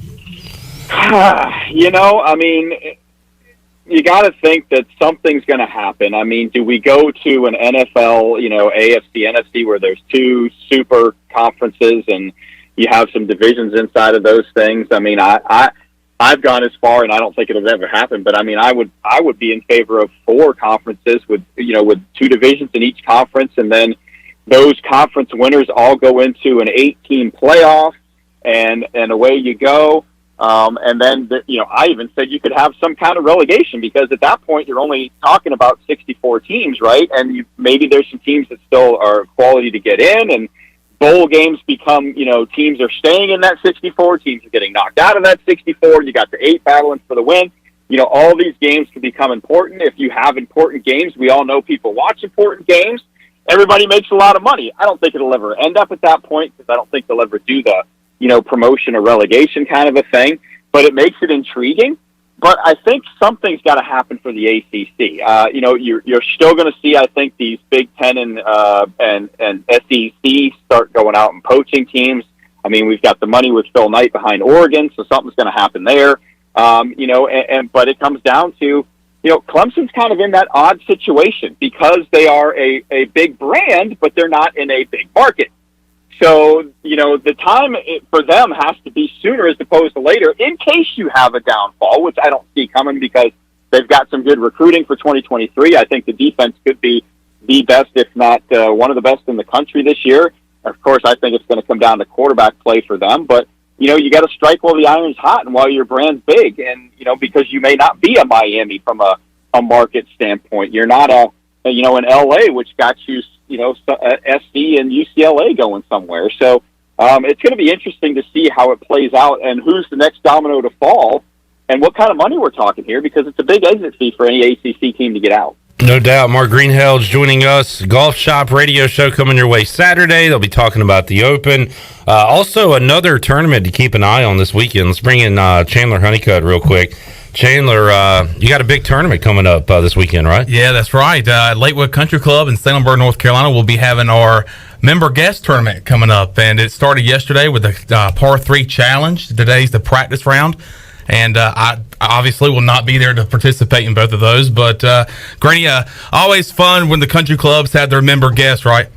You got to think that something's going to happen. I mean, do we go to an NFL, AFC, NFC, where there's 2 super conferences and you have some divisions inside of those things? I mean, I've gone as far, and I don't think it'll ever happen, but I mean, I would be in favor of 4 conferences with 2 divisions in each conference, and then those conference winners all go into an 8-team playoff, and away you go. And then, I even said you could have some kind of relegation because at that point you're only talking about 64 teams, right? And maybe there's some teams that still are quality to get in, and bowl games become, teams are staying in that 64, teams are getting knocked out of that 64, you got the 8 battling for the win. All these games can become important. If you have important games, we all know people watch important games. Everybody makes a lot of money. I don't think it'll ever end up at that point because I don't think they'll ever do the promotion or relegation kind of a thing, but it makes it intriguing. But I think something's got to happen for the ACC. You're still going to see, I think, these Big Ten and SEC start going out and poaching teams. I mean, we've got the money with Phil Knight behind Oregon, so something's going to happen there. But it comes down to, Clemson's kind of in that odd situation because they are a big brand, but they're not in a big market. So, the time for them has to be sooner as opposed to later in case you have a downfall, which I don't see coming because they've got some good recruiting for 2023. I think the defense could be the best, if not one of the best in the country this year. Of course, I think it's going to come down to quarterback play for them. But, you got to strike while the iron's hot and while your brand's big. And, because you may not be a Miami from a market standpoint. You're not an LA, which got you SC and UCLA going somewhere. So it's going to be interesting to see how it plays out and who's the next domino to fall and what kind of money we're talking here because it's a big exit fee for any ACC team to get out. No doubt. Mark Greenheld's joining us. Golf Shop radio show coming your way Saturday. They'll be talking about the Open. Also, another tournament to keep an eye on this weekend. Let's bring in Chandler Honeycutt real quick. Chandler, you got a big tournament coming up this weekend, right? Yeah, that's right. Lakewood Country Club in Salemburg, North Carolina, will be having our member guest tournament coming up, and it started yesterday with the par 3 challenge. Today's the practice round, and I obviously will not be there to participate in both of those. But Greeny, always fun when the country clubs have their member guests, right?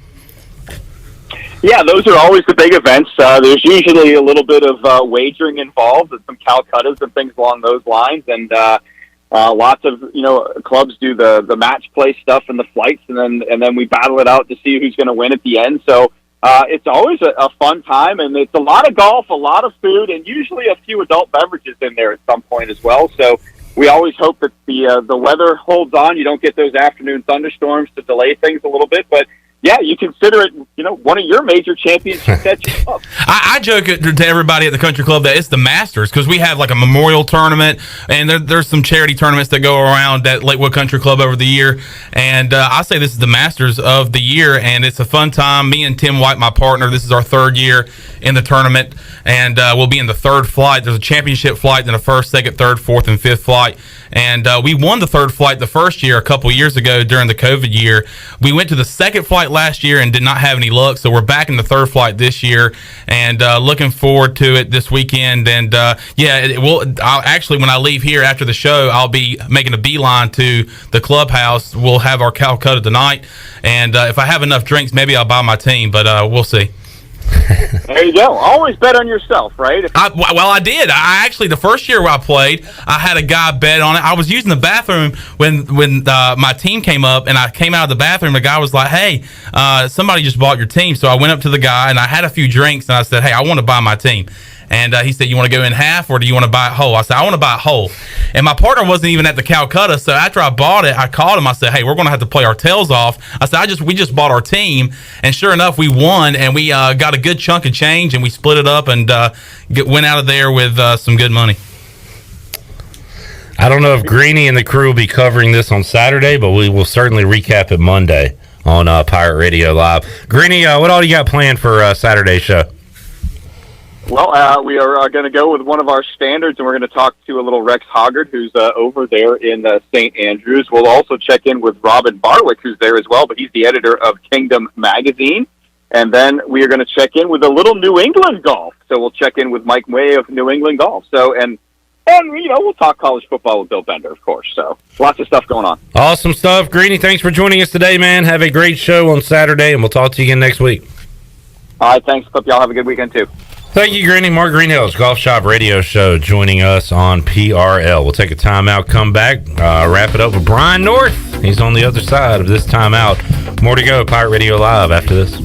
Yeah, those are always the big events. There's usually a little bit of wagering involved and some Calcuttas and things along those lines. And, Lots of clubs do the match play stuff and the flights, and then we battle it out to see who's going to win at the end. So it's always a fun time, and it's a lot of golf, a lot of food, and usually a few adult beverages in there at some point as well. So we always hope that the weather holds on. You don't get those afternoon thunderstorms to delay things a little bit, but yeah, you consider it, one of your major championships that you love. I joke to everybody at the country club that it's the Masters, because we have like a memorial tournament, and there's some charity tournaments that go around at Lakewood Country Club over the year, and I say this is the Masters of the year, and it's a fun time. Me and Tim White, my partner, this is our third year in the tournament, and we'll be in the third flight. There's a championship flight, then a first, second, third, fourth, and fifth flight. And we won the third flight the first year a couple years ago during the COVID year. We went to the second flight last year and did not have any luck, so we're back in the third flight this year, and looking forward to it this weekend. And I'll actually, when I leave here after the show, I'll be making a beeline to the clubhouse. We'll have our Calcutta tonight, and if I have enough drinks, maybe I'll buy my team, but we'll see. There you go. Always bet on yourself, right? I did. I actually, the first year I played, I had a guy bet on it. I was using the bathroom when my team came up, and I came out of the bathroom. The guy was like, "Hey, somebody just bought your team." So I went up to the guy, and I had a few drinks, and I said, "Hey, I want to buy my team." And he said, "You want to go in half, or do you want to buy it whole?" I said, "I want to buy it whole." And my partner wasn't even at the Calcutta, so after I bought it, I called him. I said, "Hey, we're going to have to play our tails off." I said, "We just bought our team," and sure enough, we won, and we got a good chunk of change, and we split it up and went out of there with some good money. I don't know if Greeny and the crew will be covering this on Saturday, but we will certainly recap it Monday on Pirate Radio Live. Greeny, what all you got planned for Saturday's show? Well, we are going to go with one of our standards, and we're going to talk to a little Rex Hoggard, who's over there in St. Andrews. We'll also check in with Robin Barwick, who's there as well, but he's the editor of Kingdom Magazine. And then we are going to check in with a little New England golf. So we'll check in with Mike Way of New England Golf. So, and we'll talk college football with Bill Bender, of course. So lots of stuff going on. Awesome stuff. Greeny, thanks for joining us today, man. Have a great show on Saturday, and we'll talk to you again next week. All right, thanks. Hope y'all have a good weekend, too. Thank you, Greeny. Mark Greenhill's Golf Shop Radio Show joining us on PRL. We'll take a timeout, come back, wrap it up with Brian North. He's on the other side of this timeout. More to go. Pirate Radio Live after this.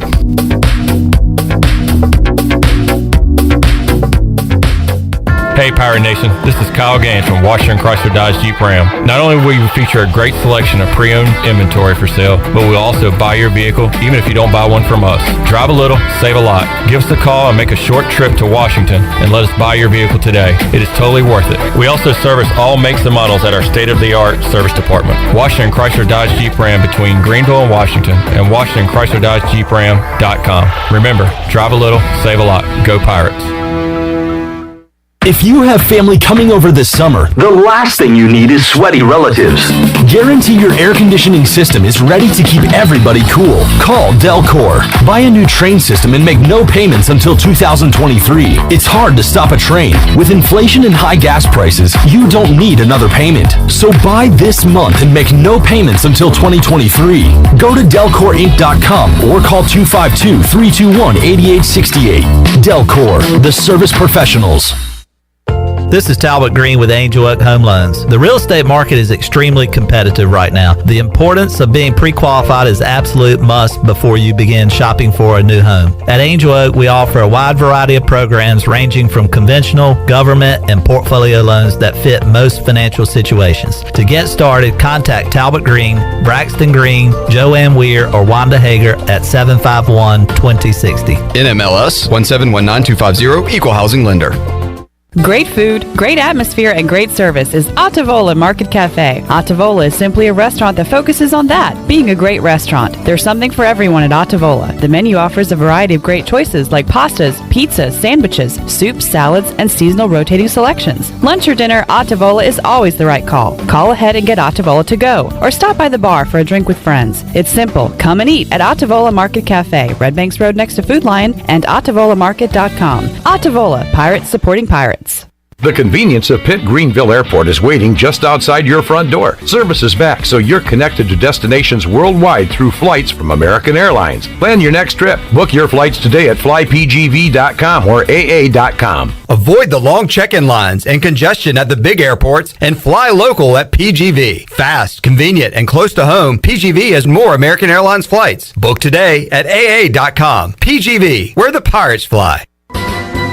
Hey Pirate Nation, this is Kyle Gaines from Washington Chrysler Dodge Jeep Ram. Not only will you feature a great selection of pre-owned inventory for sale, but we'll also buy your vehicle even if you don't buy one from us. Drive a little, save a lot. Give us a call and make a short trip to Washington and let us buy your vehicle today. It is totally worth it. We also service all makes and models at our state-of-the-art service department. Washington Chrysler Dodge Jeep Ram between Greenville and Washington, and WashingtonChryslerDodgeJeepRam.com. Remember, drive a little, save a lot. Go Pirates. If you have family coming over this summer, the last thing you need is sweaty relatives. Guarantee your air conditioning system is ready to keep everybody cool. Call Delcor. Buy a new train system and make no payments until 2023. It's hard to stop a train. With inflation and high gas prices, you don't need another payment. So buy this month and make no payments until 2023. Go to DelcorInc.com or call 252-321-8868. Delcor, the service professionals. This is Talbot Green with Angel Oak Home Loans. The real estate market is extremely competitive right now. The importance of being pre-qualified is absolute must before you begin shopping for a new home. At Angel Oak, we offer a wide variety of programs ranging from conventional, government, and portfolio loans that fit most financial situations. To get started, contact Talbot Green, Braxton Green, Joanne Weir, or Wanda Hager at 751-2060. NMLS 1719250, Equal Housing Lender. Great food, great atmosphere, and great service is Ottavola Market Cafe. Ottavola is simply a restaurant that focuses on that, being a great restaurant. There's something for everyone at Ottavola. The menu offers a variety of great choices like pastas, pizzas, sandwiches, soups, salads, and seasonal rotating selections. Lunch or dinner, Ottavola is always the right call. Call ahead and get Ottavola to go, or stop by the bar for a drink with friends. It's simple. Come and eat at Ottavola Market Cafe, Red Banks Road next to Food Lion, and OttavolaMarket.com. Ottavola, Pirates supporting pirates. The convenience of Pitt Greenville Airport is waiting just outside your front door. Service is back, so you're connected to destinations worldwide through flights from American Airlines. Plan your next trip. Book your flights today at flypgv.com or aa.com. Avoid the long check-in lines and congestion at the big airports and fly local at PGV. Fast, convenient, and close to home, PGV has more American Airlines flights. Book today at aa.com. PGV, where the pirates fly.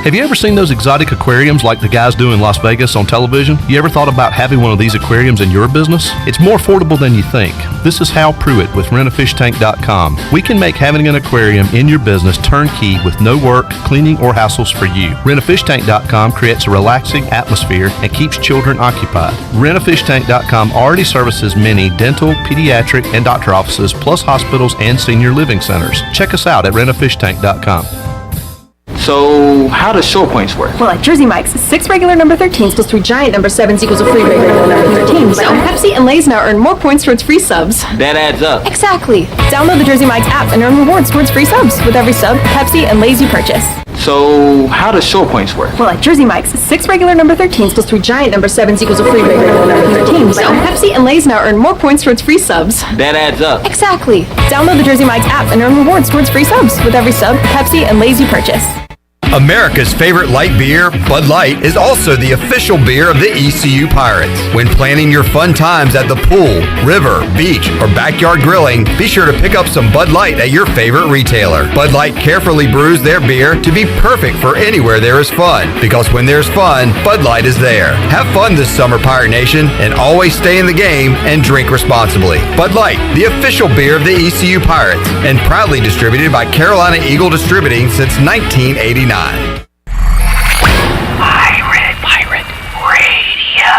Have you ever seen those exotic aquariums like the guys do in Las Vegas on television? You ever thought about having one of these aquariums in your business? It's more affordable than you think. This is Hal Pruitt with rentafishtank.com. We can make having an aquarium in your business turnkey with no work, cleaning, or hassles for you. Rentafishtank.com creates a relaxing atmosphere and keeps children occupied. Rentafishtank.com already services many dental, pediatric, and doctor offices, plus hospitals and senior living centers. Check us out at rentafishtank.com. So, how does short points work? Well, at Jersey Mike's, 6 regular number 13s plus 3 giant number 7s equals a free regular number 13. So, Pepsi and Lay's now earn more points towards free subs. That adds up. Exactly. Download the Jersey Mike's app and earn rewards towards free subs with every sub, Pepsi, and Lay's you purchase. So, how does short points work? Well, at Jersey Mike's, 6 regular number 13s plus 3 giant number 7s equals a free regular number 13. So, Pepsi and Lay's now earn more points towards free subs. That adds up. Exactly. Download the Jersey Mike's app and earn rewards towards free subs with every sub, Pepsi, and Lay's you purchase. America's favorite light beer, Bud Light, is also the official beer of the ECU Pirates. When planning your fun times at the pool, river, beach, or backyard grilling, be sure to pick up some Bud Light at your favorite retailer. Bud Light carefully brews their beer to be perfect for anywhere there is fun, because when there's fun, Bud Light is there. Have fun this summer, Pirate Nation, and always stay in the game and drink responsibly. Bud Light, the official beer of the ECU Pirates, and proudly distributed by Carolina Eagle Distributing since 1989. Pirate Radio.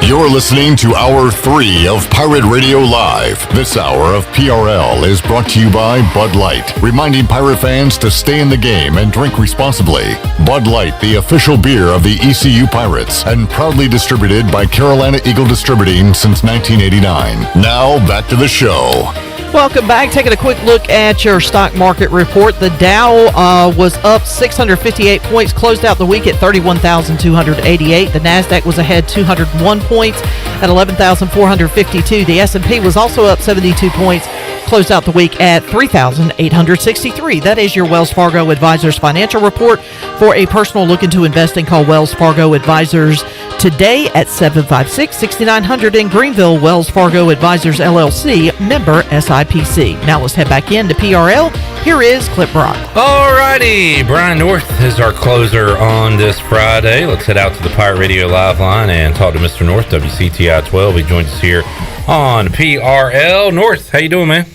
You're listening to Hour 3 of Pirate Radio Live. This hour of PRL is brought to you by Bud Light, reminding Pirate fans to stay in the game and drink responsibly. Bud Light, the official beer of the ECU Pirates, and proudly distributed by Carolina Eagle Distributing since 1989. Now, back to the show. Welcome back. Taking a quick look at your stock market report. The Dow was up 658 points, closed out the week at 31,288. The NASDAQ was ahead 201 points at 11,452. The S&P was also up 72 points, closed out the week at 3,863. That is your Wells Fargo Advisors financial report. For a personal look into investing, call Wells Fargo Advisors today at 756-6900 in Greenville. Wells Fargo Advisors, LLC, member SIPC. Now let's head back into PRL. Here is Clip Brock. Alrighty, Brian North is our closer on this Friday. Let's head out to the Pirate Radio Live line and talk to Mr. North, WCTI 12. He joins us here on PRL. North, how you doing, man?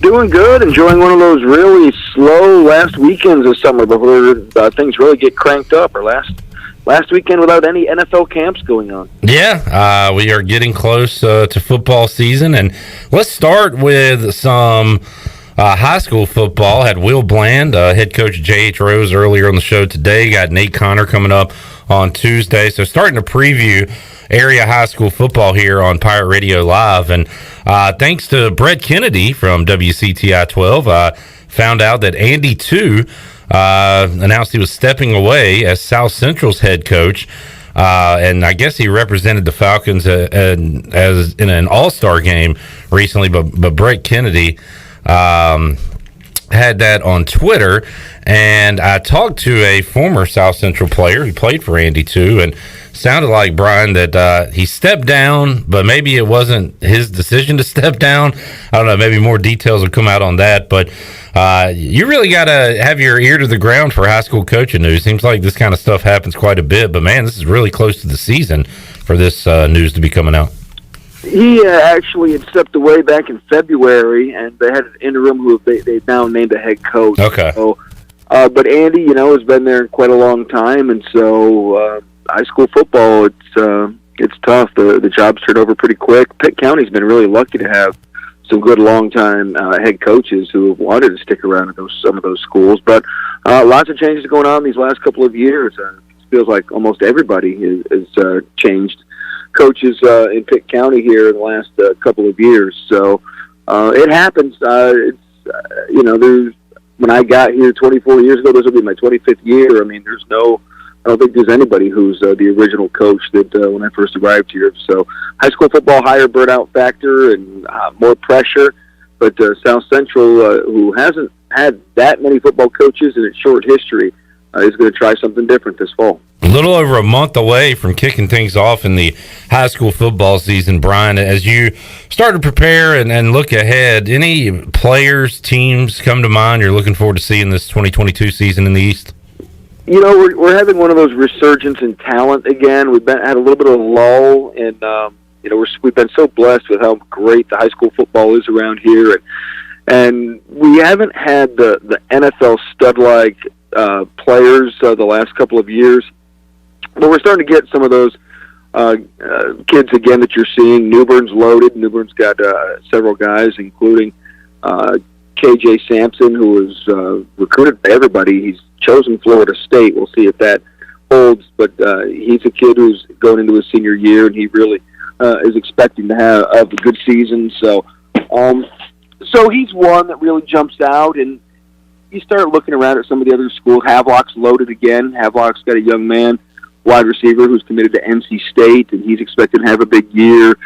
Doing good, enjoying one of those really slow last weekends of summer before things really get cranked up, or last weekend without any NFL camps going on. Yeah, we are getting close to football season, and let's start with some high school football. Had Will Bland, head coach J.H. Rose earlier on the show today. Got Nate Connor coming up on Tuesday. So starting to preview area high school football here on Pirate Radio Live. And thanks to Brett Kennedy from WCTI 12, found out that Andy 2 announced he was stepping away as South Central's head coach. And I guess he represented the Falcons as in an all-star game recently. But Brett Kennedy had that on Twitter. And I talked to a former South Central player who played for Andy 2, and sounded like, Brian, that he stepped down, but maybe it wasn't his decision to step down. I don't know, maybe more details will come out on that, but you really got to have your ear to the ground for high school coaching news. Seems like this kind of stuff happens quite a bit, but man, this is really close to the season for this news to be coming out. He actually had stepped away back in February, and they had an interim who they now named a head coach. Okay. So, but Andy, has been there quite a long time, and so high school football, it's tough. The jobs turn over pretty quick. Pitt County's been really lucky to have some good long-time head coaches who have wanted to stick around at some of those schools. But lots of changes going on these last couple of years. It feels like almost everybody has changed coaches in Pitt County here in the last couple of years. So it happens. There's when I got here 24 years ago, this will be my 25th year. I mean, I don't think there's anybody who's the original coach that when I first arrived here. So high school football, higher burnout factor and more pressure. But South Central, who hasn't had that many football coaches in its short history, is going to try something different this fall. A little over a month away from kicking things off in the high school football season, Brian, as you start to prepare and look ahead, any players, teams come to mind you're looking forward to seeing this 2022 season in the East? We're having one of those resurgence in talent again. We've had a little bit of a lull, and we've been so blessed with how great the high school football is around here, and we haven't had the NFL stud-like players the last couple of years. But we're starting to get some of those kids again that you're seeing. Newbern's loaded. Newbern's got several guys, including KJ Sampson, who was recruited by everybody. He's chosen Florida State. We'll see if that holds. But he's a kid who's going into his senior year, and he really is expecting to have a good season. So he's one that really jumps out. And you start looking around at some of the other schools. Havelock's loaded again. Havelock's got a young man, wide receiver, who's committed to NC State, and he's expected to have a big year.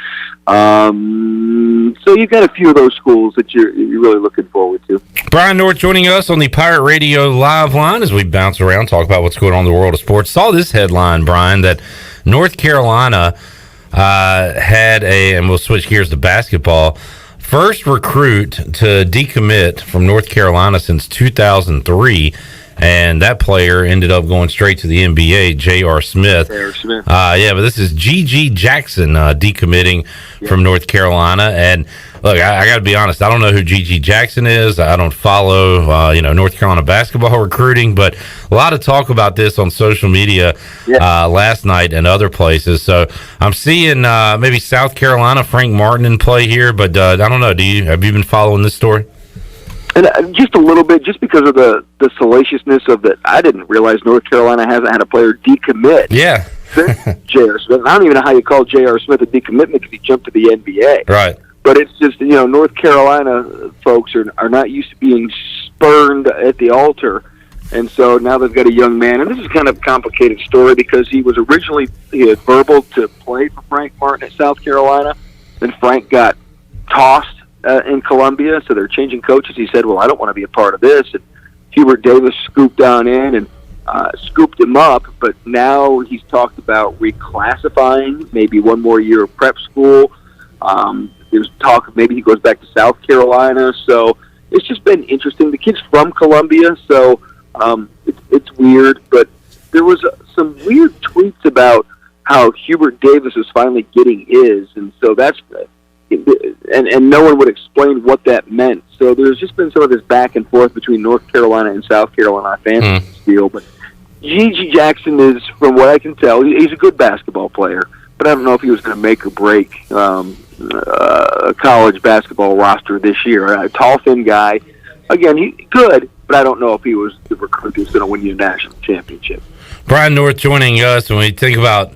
So you've got a few of those schools that you're really looking forward to. Brian North joining us on the Pirate Radio live line as we bounce around, talk about what's going on in the world of sports. Saw this headline, Brian, that North Carolina had and we'll switch gears to basketball, first recruit to decommit from North Carolina since 2003. And that player ended up going straight to the NBA, J.R. Smith. But this is G.G. Jackson decommitting from North Carolina. And look, I got to be honest, I don't know who G.G. Jackson is. I don't follow, North Carolina basketball recruiting, but a lot of talk about this on social media last night and other places. So I'm seeing maybe South Carolina, Frank Martin in play here, but I don't know. Have you been following this story? And just a little bit, just because of the salaciousness of that, I didn't realize North Carolina hasn't had a player decommit. Yeah. Since J.R. Smith. I don't even know how you call J.R. Smith a decommitment because he jumped to the NBA. Right. But it's just, North Carolina folks are not used to being spurned at the altar. And so now they've got a young man. And this is kind of a complicated story because he had verbal to play for Frank Martin at South Carolina. Then Frank got tossed in Columbia, so they're changing coaches. He said, well, I don't want to be a part of this. And Hubert Davis scooped on in and scooped him up, but now he's talked about reclassifying, maybe one more year of prep school. There's talk of maybe he goes back to South Carolina. So it's just been interesting. The kid's from Columbia, so it's weird, but there was some weird tweets about how Hubert Davis is finally getting his, and so that's and no one would explain what that meant. So there's just been some of this back and forth between North Carolina and South Carolina fans deal. But G.G. Jackson is, from what I can tell, he's a good basketball player. But I don't know if he was going to make or break a college basketball roster this year. A tall, thin guy. Again, he's good, but I don't know if he was the recruit who's going to win you a national championship. Brian North joining us. When we think about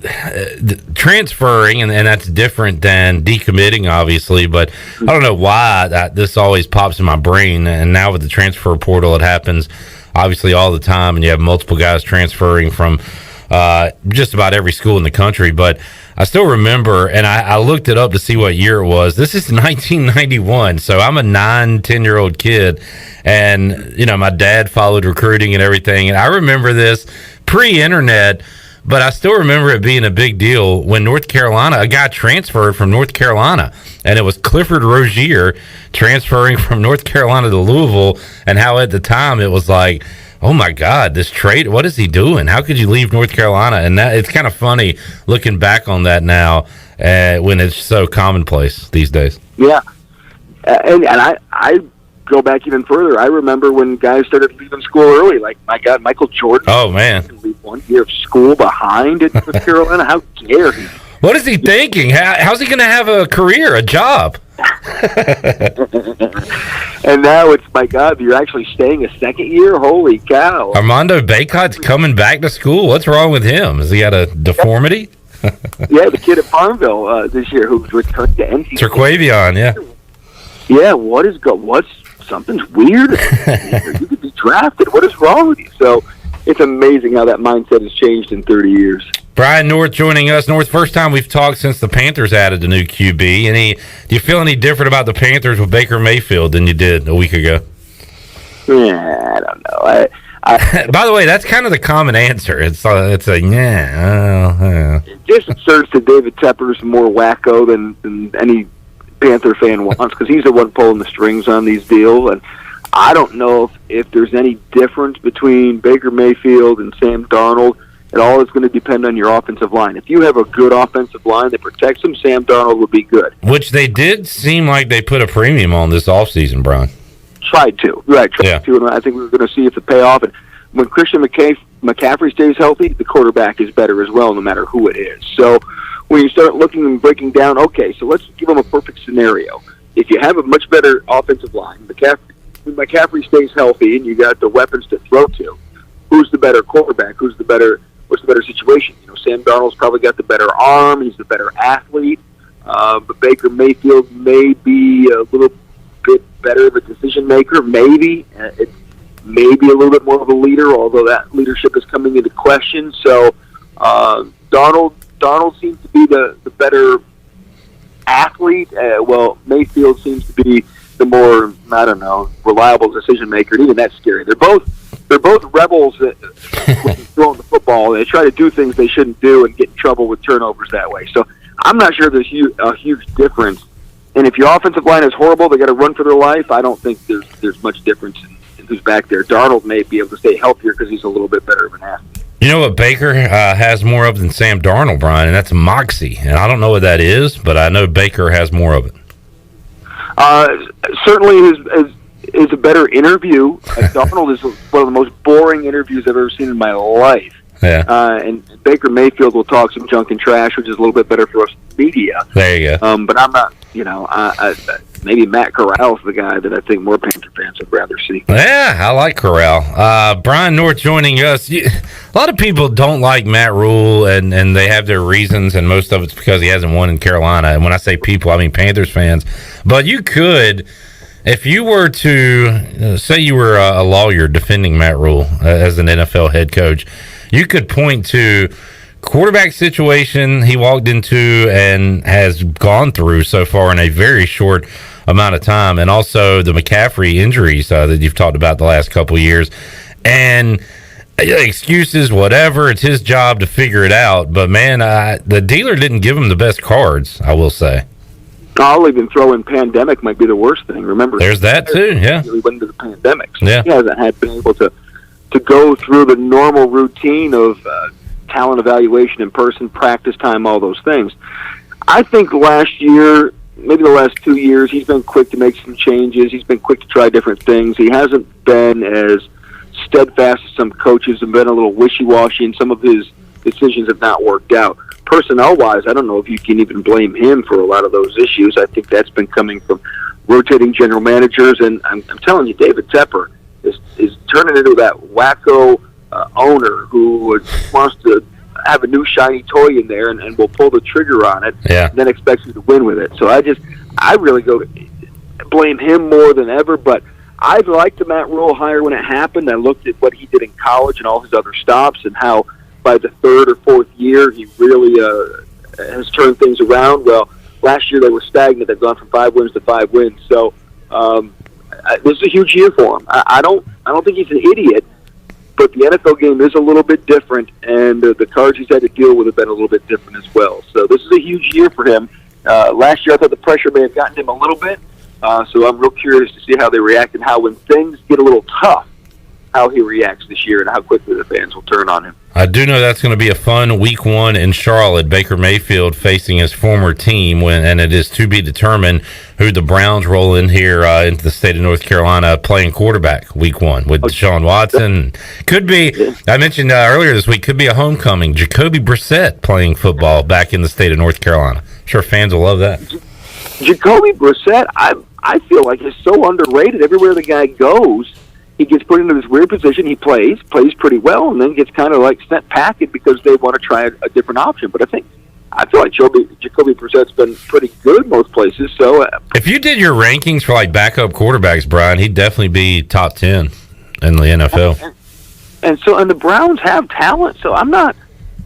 transferring, and that's different than decommitting, obviously, but I don't know why this always pops in my brain. And now with the transfer portal, it happens obviously all the time, and you have multiple guys transferring from just about every school in the country. But I still remember, and I looked it up to see what year it was. This is 1991, so I'm a 10-year-old kid, and my dad followed recruiting and everything, and I remember this pre-internet, but I still remember it being a big deal when North Carolina, a guy transferred from North Carolina, and it was Clifford Rozier transferring from North Carolina to Louisville, and how at the time it was like, oh my God, this trade, what is he doing? How could you leave North Carolina? And that, it's kind of funny looking back on that now when it's so commonplace these days. Yeah. And I go back even further. I remember when guys started leaving school early, like, my God, Michael Jordan. Oh, man. Leave 1 year of school behind at North Carolina. How dare he? What is he thinking? How's he going to have a career, a job? And now it's, my God, you're actually staying a second year? Holy cow. Armando Bacot's coming back to school. What's wrong with him? Has he got a deformity? Yeah, the kid at Farmville this year who's returned to NC. Terquavion, yeah. Yeah, what's something's weird? You could be drafted. What is wrong with you? So it's amazing how that mindset has changed in 30 years. Brian North joining us. North, first time we've talked since the Panthers added the new QB. Do you feel any different about the Panthers with Baker Mayfield than you did a week ago? Yeah, I don't know. By the way, that's kind of the common answer. It's a yeah. It just asserts that David Tepper's more wacko than any Panther fan wants, because he's the one pulling the strings on these deals. And I don't know if there's any difference between Baker Mayfield and Sam Darnold. It all is going to depend on your offensive line. If you have a good offensive line that protects him, Sam Darnold would be good. Which they did seem like they put a premium on this offseason, Brian. Tried to. Right, tried to. And I think we're going to see if the payoff. And when Christian McCaffrey stays healthy, the quarterback is better as well, no matter who it is. So when you start looking and breaking down, okay, so let's give them a perfect scenario. If you have a much better offensive line, McCaffrey stays healthy, and you got the weapons to throw to, who's the better quarterback? What's the better situation? Sam Darnold's probably got the better arm. He's the better athlete. But Baker Mayfield may be a little bit better of a decision maker. Maybe it's maybe a little bit more of a leader, although that leadership is coming into question. So Darnold seems to be the better athlete. Mayfield seems to be the more, I don't know, reliable decision maker. And even that's scary. They're both rebels that throwing the football. They try to do things they shouldn't do and get in trouble with turnovers that way. So I'm not sure there's a huge difference. And if your offensive line is horrible, they got to run for their life. I don't think there's much difference in who's back there. Darnold may be able to stay healthier because he's a little bit better of an athlete. You know what Baker has more of than Sam Darnold, Brian, and that's moxie. And I don't know what that is, but I know Baker has more of it. Certainly is a better interview. Darnold is one of the most boring interviews I've ever seen in my life. Yeah. And Baker Mayfield will talk some junk and trash, which is a little bit better for us media. There you go. But I'm not, maybe Matt Corral's the guy that I think more Panther fans would rather see. Yeah, I like Corral. Brian North joining us. A lot of people don't like Matt Rule, and they have their reasons, and most of it's because he hasn't won in Carolina. And when I say people, I mean Panthers fans. But you could, if you were to, say you were a lawyer defending Matt Rule as an NFL head coach, you could point to quarterback situation he walked into and has gone through so far in a very short amount of time, and also the McCaffrey injuries that you've talked about the last couple of years. And excuses, whatever, it's his job to figure it out. But, man, the dealer didn't give him the best cards, I will say. I'll even throw in pandemic might be the worst thing. Remember, there's that too, yeah. We went into the pandemic. So yeah. He hasn't been able to go through the normal routine of talent evaluation in person, practice time, all those things. I think last year, maybe the last 2 years, he's been quick to make some changes. He's been quick to try different things. He hasn't been as steadfast as some coaches and been a little wishy-washy, and some of his decisions have not worked out. Personnel-wise, I don't know if you can even blame him for a lot of those issues. I think that's been coming from rotating general managers, and I'm telling you, David Tepper is turning into that wacko owner who wants to have a new shiny toy in there and will pull the trigger on it, and then expects you to win with it. So I really go to blame him more than ever. But I liked the Matt Rule hire when it happened. I looked at what he did in college and all his other stops, and how by the third or fourth year he really has turned things around. Well, last year they were stagnant. They've gone from 5 wins to 5 wins. So this is a huge year for him. I don't think he's an idiot, but the NFL game is a little bit different, and the cards he's had to deal with have been a little bit different as well. So this is a huge year for him. Last year I thought the pressure may have gotten him a little bit, so I'm real curious to see how they react and how, when things get a little tough, how he reacts this year and how quickly the fans will turn on him. I do know that's going to be a fun week 1 in Charlotte. Baker Mayfield facing his former team, and it is to be determined who the Browns roll in here into the state of North Carolina playing quarterback week 1 with Deshaun Watson. Could be, I mentioned earlier this week, could be a homecoming. Jacoby Brissett playing football back in the state of North Carolina. I'm sure fans will love that. Jacoby Brissett, I feel like he's so underrated. Everywhere the guy goes, he gets put into this weird position. He plays pretty well, and then gets kind of like sent packing because they want to try a different option. But I think I feel like Jacoby Brissett's been pretty good most places. So if you did your rankings for like backup quarterbacks, Brian, he'd definitely be top 10 in the NFL. And the Browns have talent, so I'm not.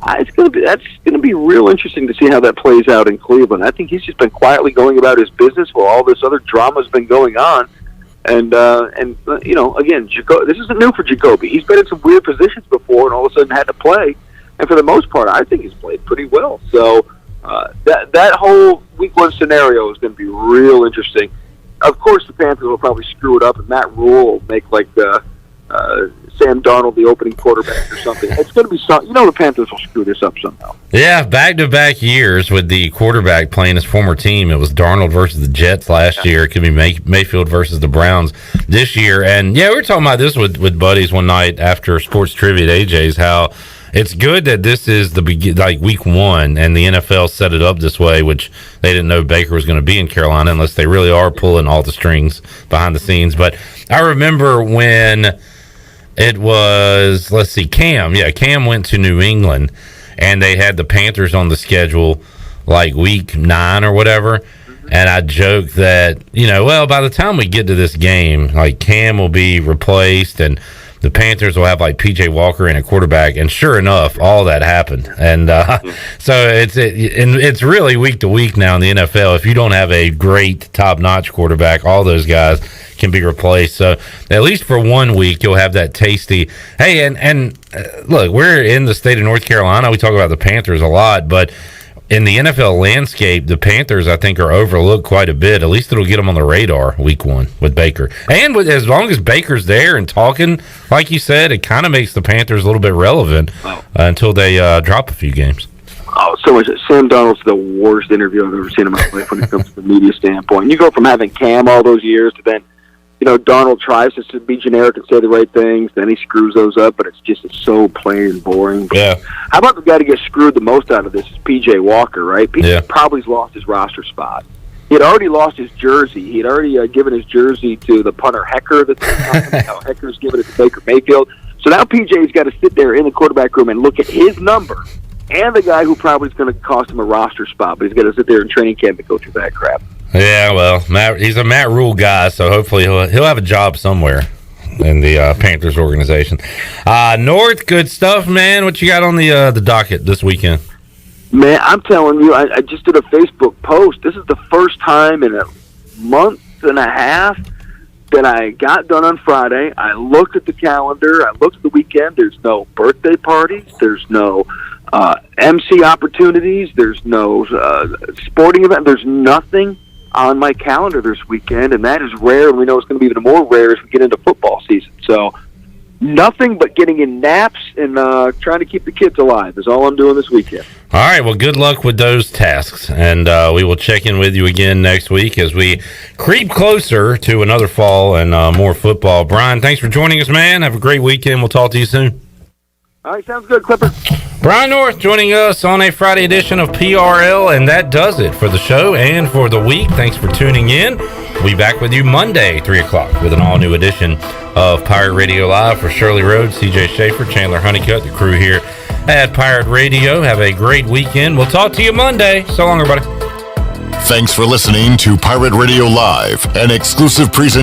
That's going to be real interesting to see how that plays out in Cleveland. I think he's just been quietly going about his business while all this other drama's been going on. And again, this isn't new for Jacoby. He's been in some weird positions before, and all of a sudden had to play. And for the most part, I think he's played pretty well. So that whole Week 1 scenario is going to be real interesting. Of course, the Panthers will probably screw it up, and Matt Rule will make like Sam Darnold the opening quarterback or something. It's going to be something. The Panthers will screw this up somehow. Yeah, back-to-back years with the quarterback playing his former team. It was Darnold versus the Jets last year. It could be Mayfield versus the Browns this year. And, yeah, we were talking about this with buddies one night after Sports Trivia at AJ's, how it's good that this is Week 1 and the NFL set it up this way, which they didn't know Baker was going to be in Carolina unless they really are pulling all the strings behind the scenes. But I remember when it was, Cam went to New England and they had the Panthers on the schedule like Week 9 or whatever. And I joked that, by the time we get to this game, like Cam will be replaced and the Panthers will have like PJ Walker in a quarterback, and sure enough, all that happened. And so it's really week to week now in the NFL. If you don't have a great top-notch quarterback, all those guys can be replaced. So at least for 1 week, you'll have that tasty. Hey, and look, we're in the state of North Carolina. We talk about the Panthers a lot, but in the NFL landscape, the Panthers, I think, are overlooked quite a bit. At least it'll get them on the radar Week 1 with Baker. And as long as Baker's there and talking, like you said, it kind of makes the Panthers a little bit relevant until they drop a few games. Oh, so much. Sam Darnold's the worst interview I've ever seen in my life when it comes to the media standpoint. You go from having Cam all those years to then, Darnold tries to be generic and say the right things, then he screws those up, but it's so plain and boring. Yeah. How about the guy that gets screwed the most out of this is P.J. Walker, right? PJ probably's lost his roster spot. He had already lost his jersey. He had already given his jersey to the punter Hecker. Now Hecker's given it to Baker Mayfield. So now P.J.'s got to sit there in the quarterback room and look at his number and the guy who probably is going to cost him a roster spot, but he's got to sit there in training camp and go through that crap. Yeah, well, he's a Matt Rule guy, so hopefully he'll have a job somewhere in the Panthers organization. North, good stuff, man. What you got on the docket this weekend? Man, I'm telling you, I just did a Facebook post. This is the first time in a month and a half that I got done on Friday. I looked at the calendar. I looked at the weekend. There's no birthday parties. There's no MC opportunities. There's no sporting event. There's nothing on my calendar this weekend, and that is rare, and we know it's going to be even more rare as we get into football season. So nothing but getting in naps and trying to keep the kids alive is all I'm doing this weekend. All right, well, good luck with those tasks, and we will check in with you again next week as we creep closer to another fall and more football. Brian, thanks for joining us, man. Have a great weekend. We'll talk to you soon. All right, sounds good, Clipper. Brian North joining us on a Friday edition of PRL, and that does it for the show and for the week. Thanks for tuning in. We'll be back with you Monday, 3 o'clock, with an all-new edition of Pirate Radio Live. For Shirley Rhodes, CJ Schaefer, Chandler Honeycutt, the crew here at Pirate Radio. Have a great weekend. We'll talk to you Monday. So long, everybody. Thanks for listening to Pirate Radio Live, an exclusive presentation